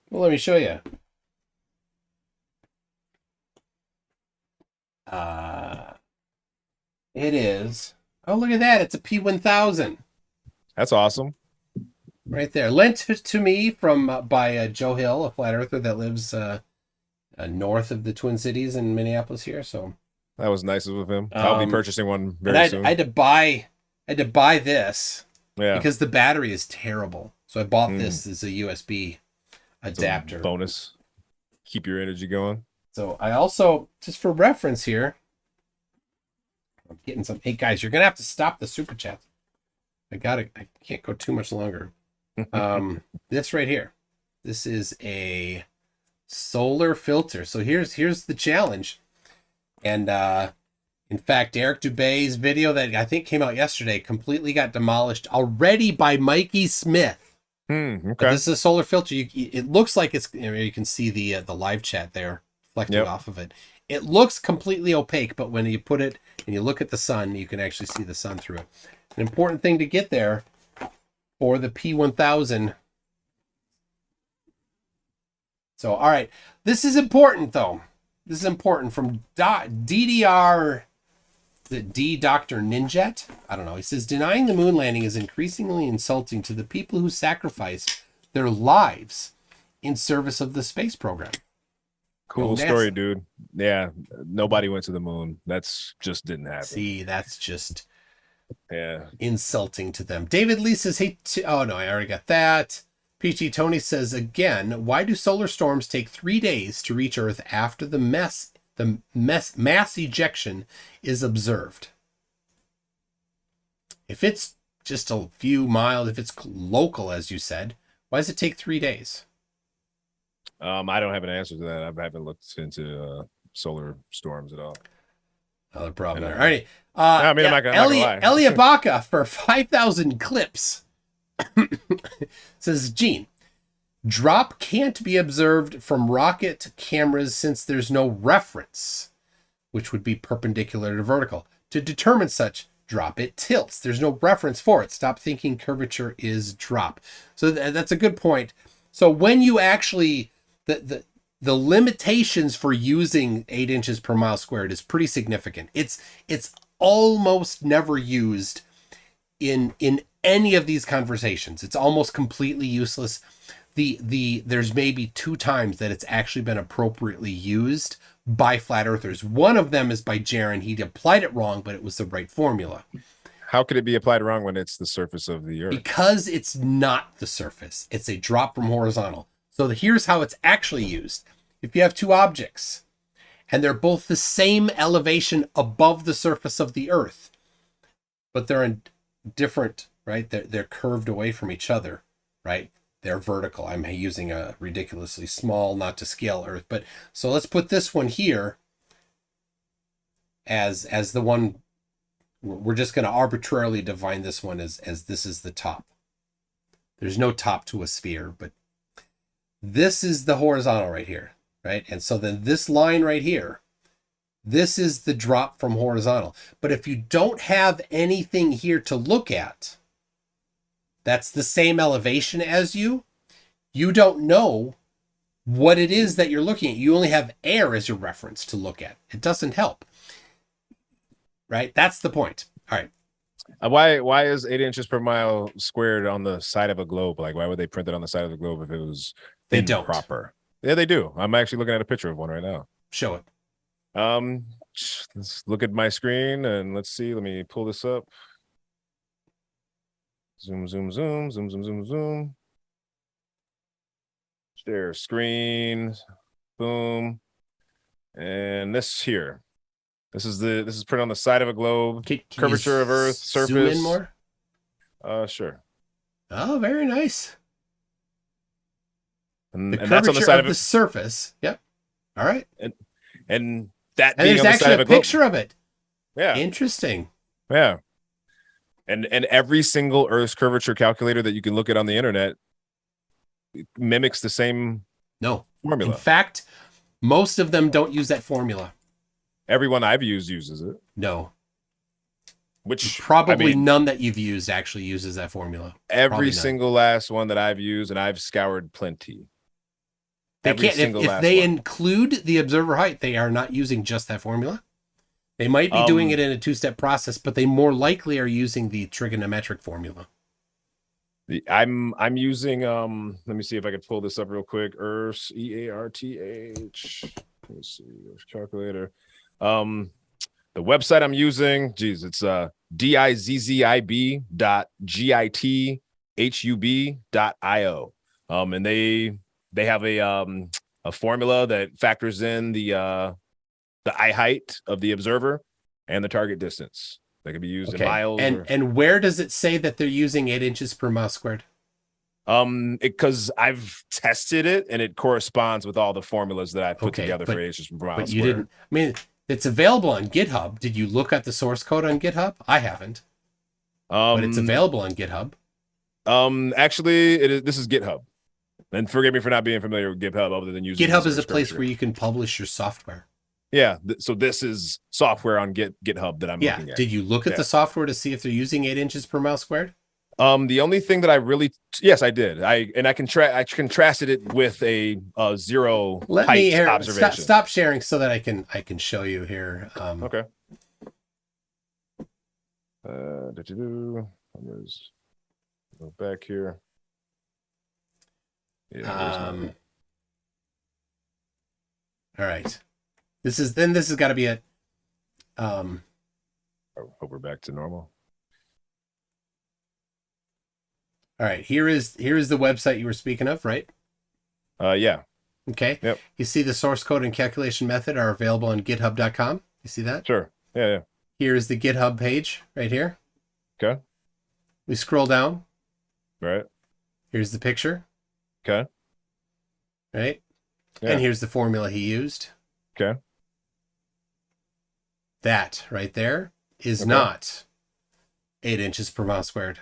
Well, let me show you. It is. Oh, look at that! It's a P1000. That's awesome. Right there, lent to me by Joe Hill, a flat earther that lives north of the Twin Cities in Minneapolis here. So that was nice of him. I'll be purchasing one very soon. I had to buy this because the battery is terrible. So I bought this as a USB adapter. Bonus. Keep your energy going. So I also, just for reference here, I'm getting some. Hey guys, you're gonna have to stop the super chat. I can't go too much longer. This right here. This is a solar filter. So here's the challenge. And in fact, Eric Dubé's video that I think came out yesterday completely got demolished already by Mikey Smith. Okay. But this is a solar filter. It looks like it's. You can see the live chat there reflecting off of it. It looks completely opaque, but when you put it and you look at the sun, you can actually see the sun through it. An important thing to get there for the P1000. So, all right. This is important, though. This is important from DDR, the D Dr. Ninjet. I don't know. He says, denying the moon landing is increasingly insulting to the people who sacrifice their lives in service of the space program. Cool story, dude. Yeah. Nobody went to the moon. That's just didn't happen. See, that's just insulting to them. David Lee says, hey, oh no, I already got that. Peachy Tony says, again, why do solar storms take 3 days to reach Earth after the mass ejection is observed? If it's just a few miles, if it's local, as you said, why does it take 3 days? I don't have an answer to that. I haven't looked into solar storms at all. Another problem there. All right. I'm not gonna lie. Elia Baca for 5,000 clips says, Gean, drop can't be observed from rocket cameras since there's no reference, which would be perpendicular to vertical. To determine such drop, it tilts. There's no reference for it. Stop thinking curvature is drop. So that's a good point. So when you actually, the limitations for using 8 inches per mile squared is pretty significant. It's almost never used in any of these conversations. It's almost completely useless. There's maybe 2 times that it's actually been appropriately used by flat earthers. One of them is by Jaron. He applied it wrong, but it was the right formula. How could it be applied wrong when it's the surface of the Earth? Because it's not the surface. It's a drop from horizontal. So here's how it's actually used. If you have 2 objects and they're both the same elevation above the surface of the Earth, but they're in different, right? They're curved away from each other, right? They're vertical. I'm using a ridiculously small, not to scale Earth, but so let's put this one here as the one. We're just going to arbitrarily define this one as this is the top. There's no top to a sphere, but this is the horizontal right here, right? And so then this line right here, this is the drop from horizontal. But if you don't have anything here to look at, that's the same elevation as you don't know what it is that you're looking at. You only have air as your reference to look at. It doesn't help. Right? That's the point. All right. Why is 8 inches per mile squared on the side of a globe? Like, why would they print it on the side of the globe if it was They don't. proper? Yeah, they do. I'm actually looking at a picture of one right now. Show it. Let's look at my screen and let's see. Let me pull this up. Zoom, zoom, zoom, zoom, zoom, zoom, zoom. Share screen. Boom. And this here. This is printed on the side of a globe. Can Curvature of Earth, surface. Zoom in more? Sure. Oh, very nice. And The that's curvature on the side of the surface. Yep. All right. and that And being there's on the side actually of a a globe. picture of it. Yeah. Interesting. Yeah. And every single Earth's curvature calculator that you can look at on the internet mimics the same No. formula. In fact, most of them don't use that formula. Everyone I've used uses it. No. Which Probably I mean, none that you've used actually uses that formula. every Probably none. single last one that I've used, and I've scoured plenty. They Every can't. single If last they one. include the observer height, they are not using just that formula. They might be doing it in a 2-step process, but they more likely are using the trigonometric formula. I'm using let me see if I could pull this up real quick. Earth's EARTH. Let's see, calculator. The website I'm using, geez, it's dizzib.github.io. And they have a formula that factors in the eye height of the observer and the target distance. That can be used in miles. And where does it say that they're using 8 inches per mile squared? Because I've tested it and it corresponds with all the formulas that I put together for 8 inches per mile But squared. you didn't. I mean, it's available on GitHub. Did you look at the source code on GitHub? I haven't. But it's available on GitHub. Actually, this is GitHub. And forgive me for not being familiar with GitHub other than using GitHub is a place where you can publish your software. Yeah, so this is software on GitHub that I'm looking at. Did you look at the software to see if they're using 8 inches per mile squared? The only thing that I really, yes, I did. I contrasted it with a zero height observation. Stop sharing so that I can show you here. Okay. Go back here. Yeah. All right. This has got to be it. I hope we're back to normal. All right. Here is the website you were speaking of, right? Yeah. Okay. Yep. You see the source code and calculation method are available on github.com. You see that? Sure. Yeah. Here's the GitHub page right here. Okay. We scroll down. Right. Here's the picture. Okay. Right. Yeah. And here's the formula he used. Okay. That right there is not 8 inches per mile squared.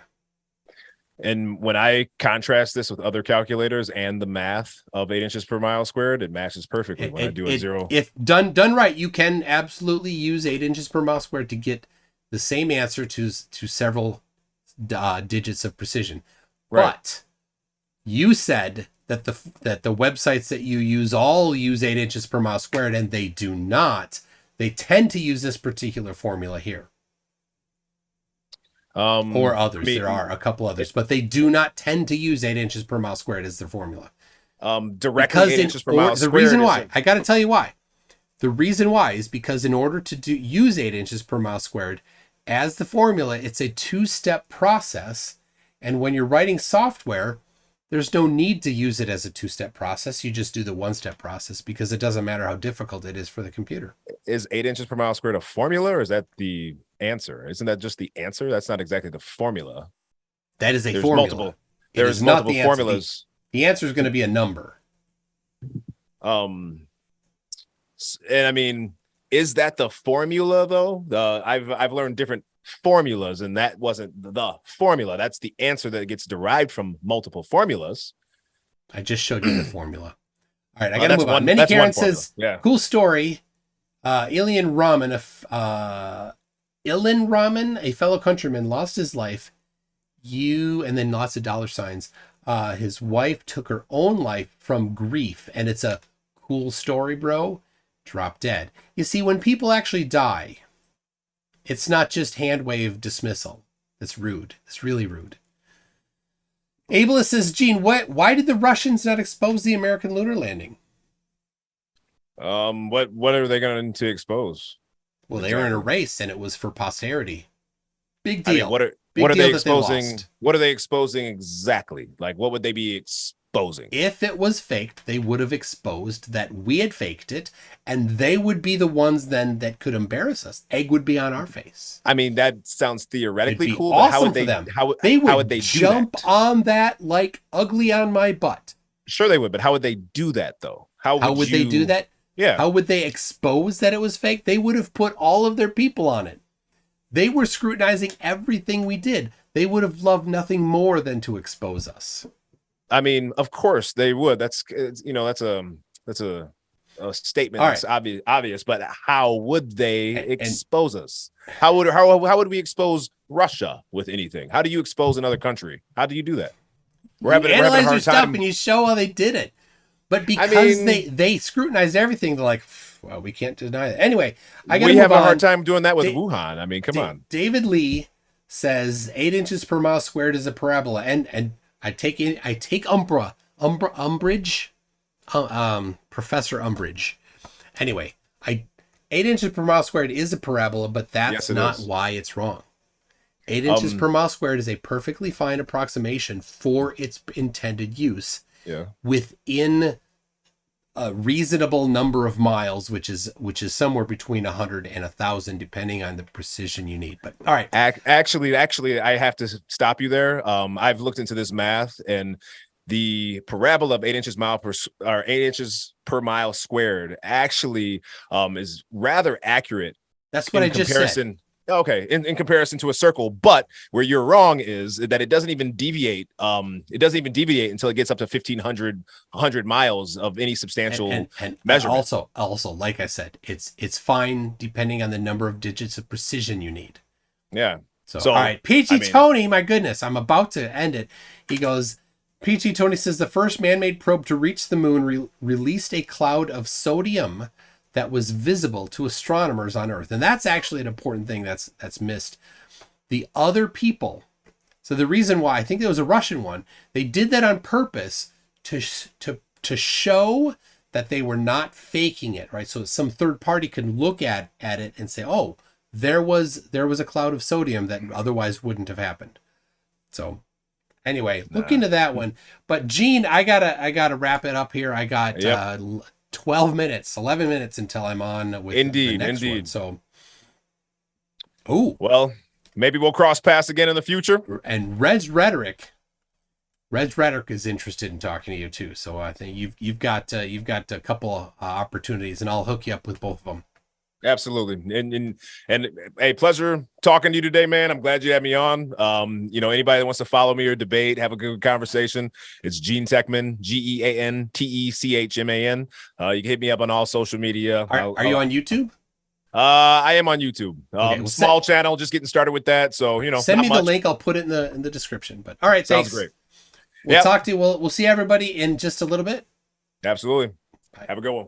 And when I contrast this with other calculators and the math of 8 inches per mile squared, it matches perfectly when I do a zero. If done right, you can absolutely use 8 inches per mile squared to get the same answer to several digits of precision. Right. But you said that the websites that you use all use 8 inches per mile squared, and they do not. They tend to use this particular formula here. Or others. There are a couple others, but they do not tend to use 8 inches per mile squared as their formula. Directly because 8 inches per mile the squared. Reason why, I got to tell you why. The reason why is because in order to use 8 inches per mile squared as the formula, it's a 2-step process. And when you're writing software, there's no need to use it as a 2-step process. You just do the 1-step process because it doesn't matter how difficult it is for the computer. Is 8 inches per mile squared a formula, or is that the answer? Isn't that just the answer? That's not exactly the formula. That is a formula. There's multiple formulas. The answer is going to be a number. And I mean, is that the formula though? I've learned different formulas, and that wasn't the formula. That's the answer that gets derived from multiple formulas. I just showed you the formula. All right, I got to move on. Minnie Karen says, cool story. Ilan Raman, a fellow countryman, lost his life. And then lots of dollar signs. His wife took her own life from grief, and it's a cool story, bro. Drop dead. You see, when people actually die, it's not just hand wave dismissal. That's rude. It's really rude. Ableist says, Gean, why did the Russians not expose the American lunar landing? What are they going to expose? Well, they were in a race, and it was for posterity. Big deal. I mean, what are they exposing? What are they exposing exactly? Like, what would they be exposing? If it was faked, they would have exposed that we had faked it, and they would be the ones then that could embarrass us. Egg would be on our face. I mean, that sounds theoretically cool. Awesome, but how would for they? Them. How would they jump on that like ugly on my butt? Sure, they would, but how would they do that though? How would they do that? Yeah. How would they expose that it was fake? They would have put all of their people on it. They were scrutinizing everything we did. They would have loved nothing more than to expose us. I mean, of course they would. That's a statement that's obvious. But how would they expose us? How would we expose Russia with anything? How do you expose another country? How do you do that? We're having a hard time. Stuff and you show how they did it. But because they scrutinized everything, they're like, well, we can't deny that. Anyway, we have a hard time doing that with Wuhan. I mean, come on. David Lee says 8 inches per mile squared is a parabola, and I take umbrage, Professor Umbridge. Anyway, 8 inches per mile squared is a parabola, but that's not why it's wrong. 8 inches per mile squared is a perfectly fine approximation for its intended use. Yeah. Within a reasonable number of miles, which is somewhere between 100 and 1,000, depending on the precision you need. But all right. Actually, I have to stop you there. I've looked into this math, and the parabola of 8 inches per mile squared actually is rather accurate. That's what I just said. Okay, in comparison to a circle, but where you're wrong is that it doesn't even deviate. It doesn't even deviate until it gets up to 1,100 miles of any substantial measurement. Also, like I said, it's fine depending on the number of digits of precision you need. Yeah. So all right, Tony, my goodness, I'm about to end it. He goes, PT Tony says the first man-made probe to reach the moon released a cloud of sodium that was visible to astronomers on Earth. And that's actually an important thing that's missed. The other people, so the reason why, I think there was a Russian one, they did that on purpose to show that they were not faking it, right? So some third party can look at it and say, oh, there was a cloud of sodium that otherwise wouldn't have happened. So anyway, look into that one. But Gean, I gotta wrap it up here. I got 11 minutes until I'm on with the next one. So, well, maybe we'll cross paths again in the future. And Red's Rhetoric is interested in talking to you too. So I think you've got a couple of opportunities, and I'll hook you up with both of them. Absolutely. And a pleasure talking to you today, man. I'm glad you had me on. Anybody that wants to follow me or debate, have a good conversation, it's Gean Techman, GeanTechman. You can hit me up on all social media. Are you on YouTube? I am on YouTube. Small channel, just getting started with that. So, send me the link. I'll put it in the description. But all right, thanks. Sounds great. We'll Yep. talk to you. We'll see everybody in just a little bit. Absolutely. Bye. Have a good one.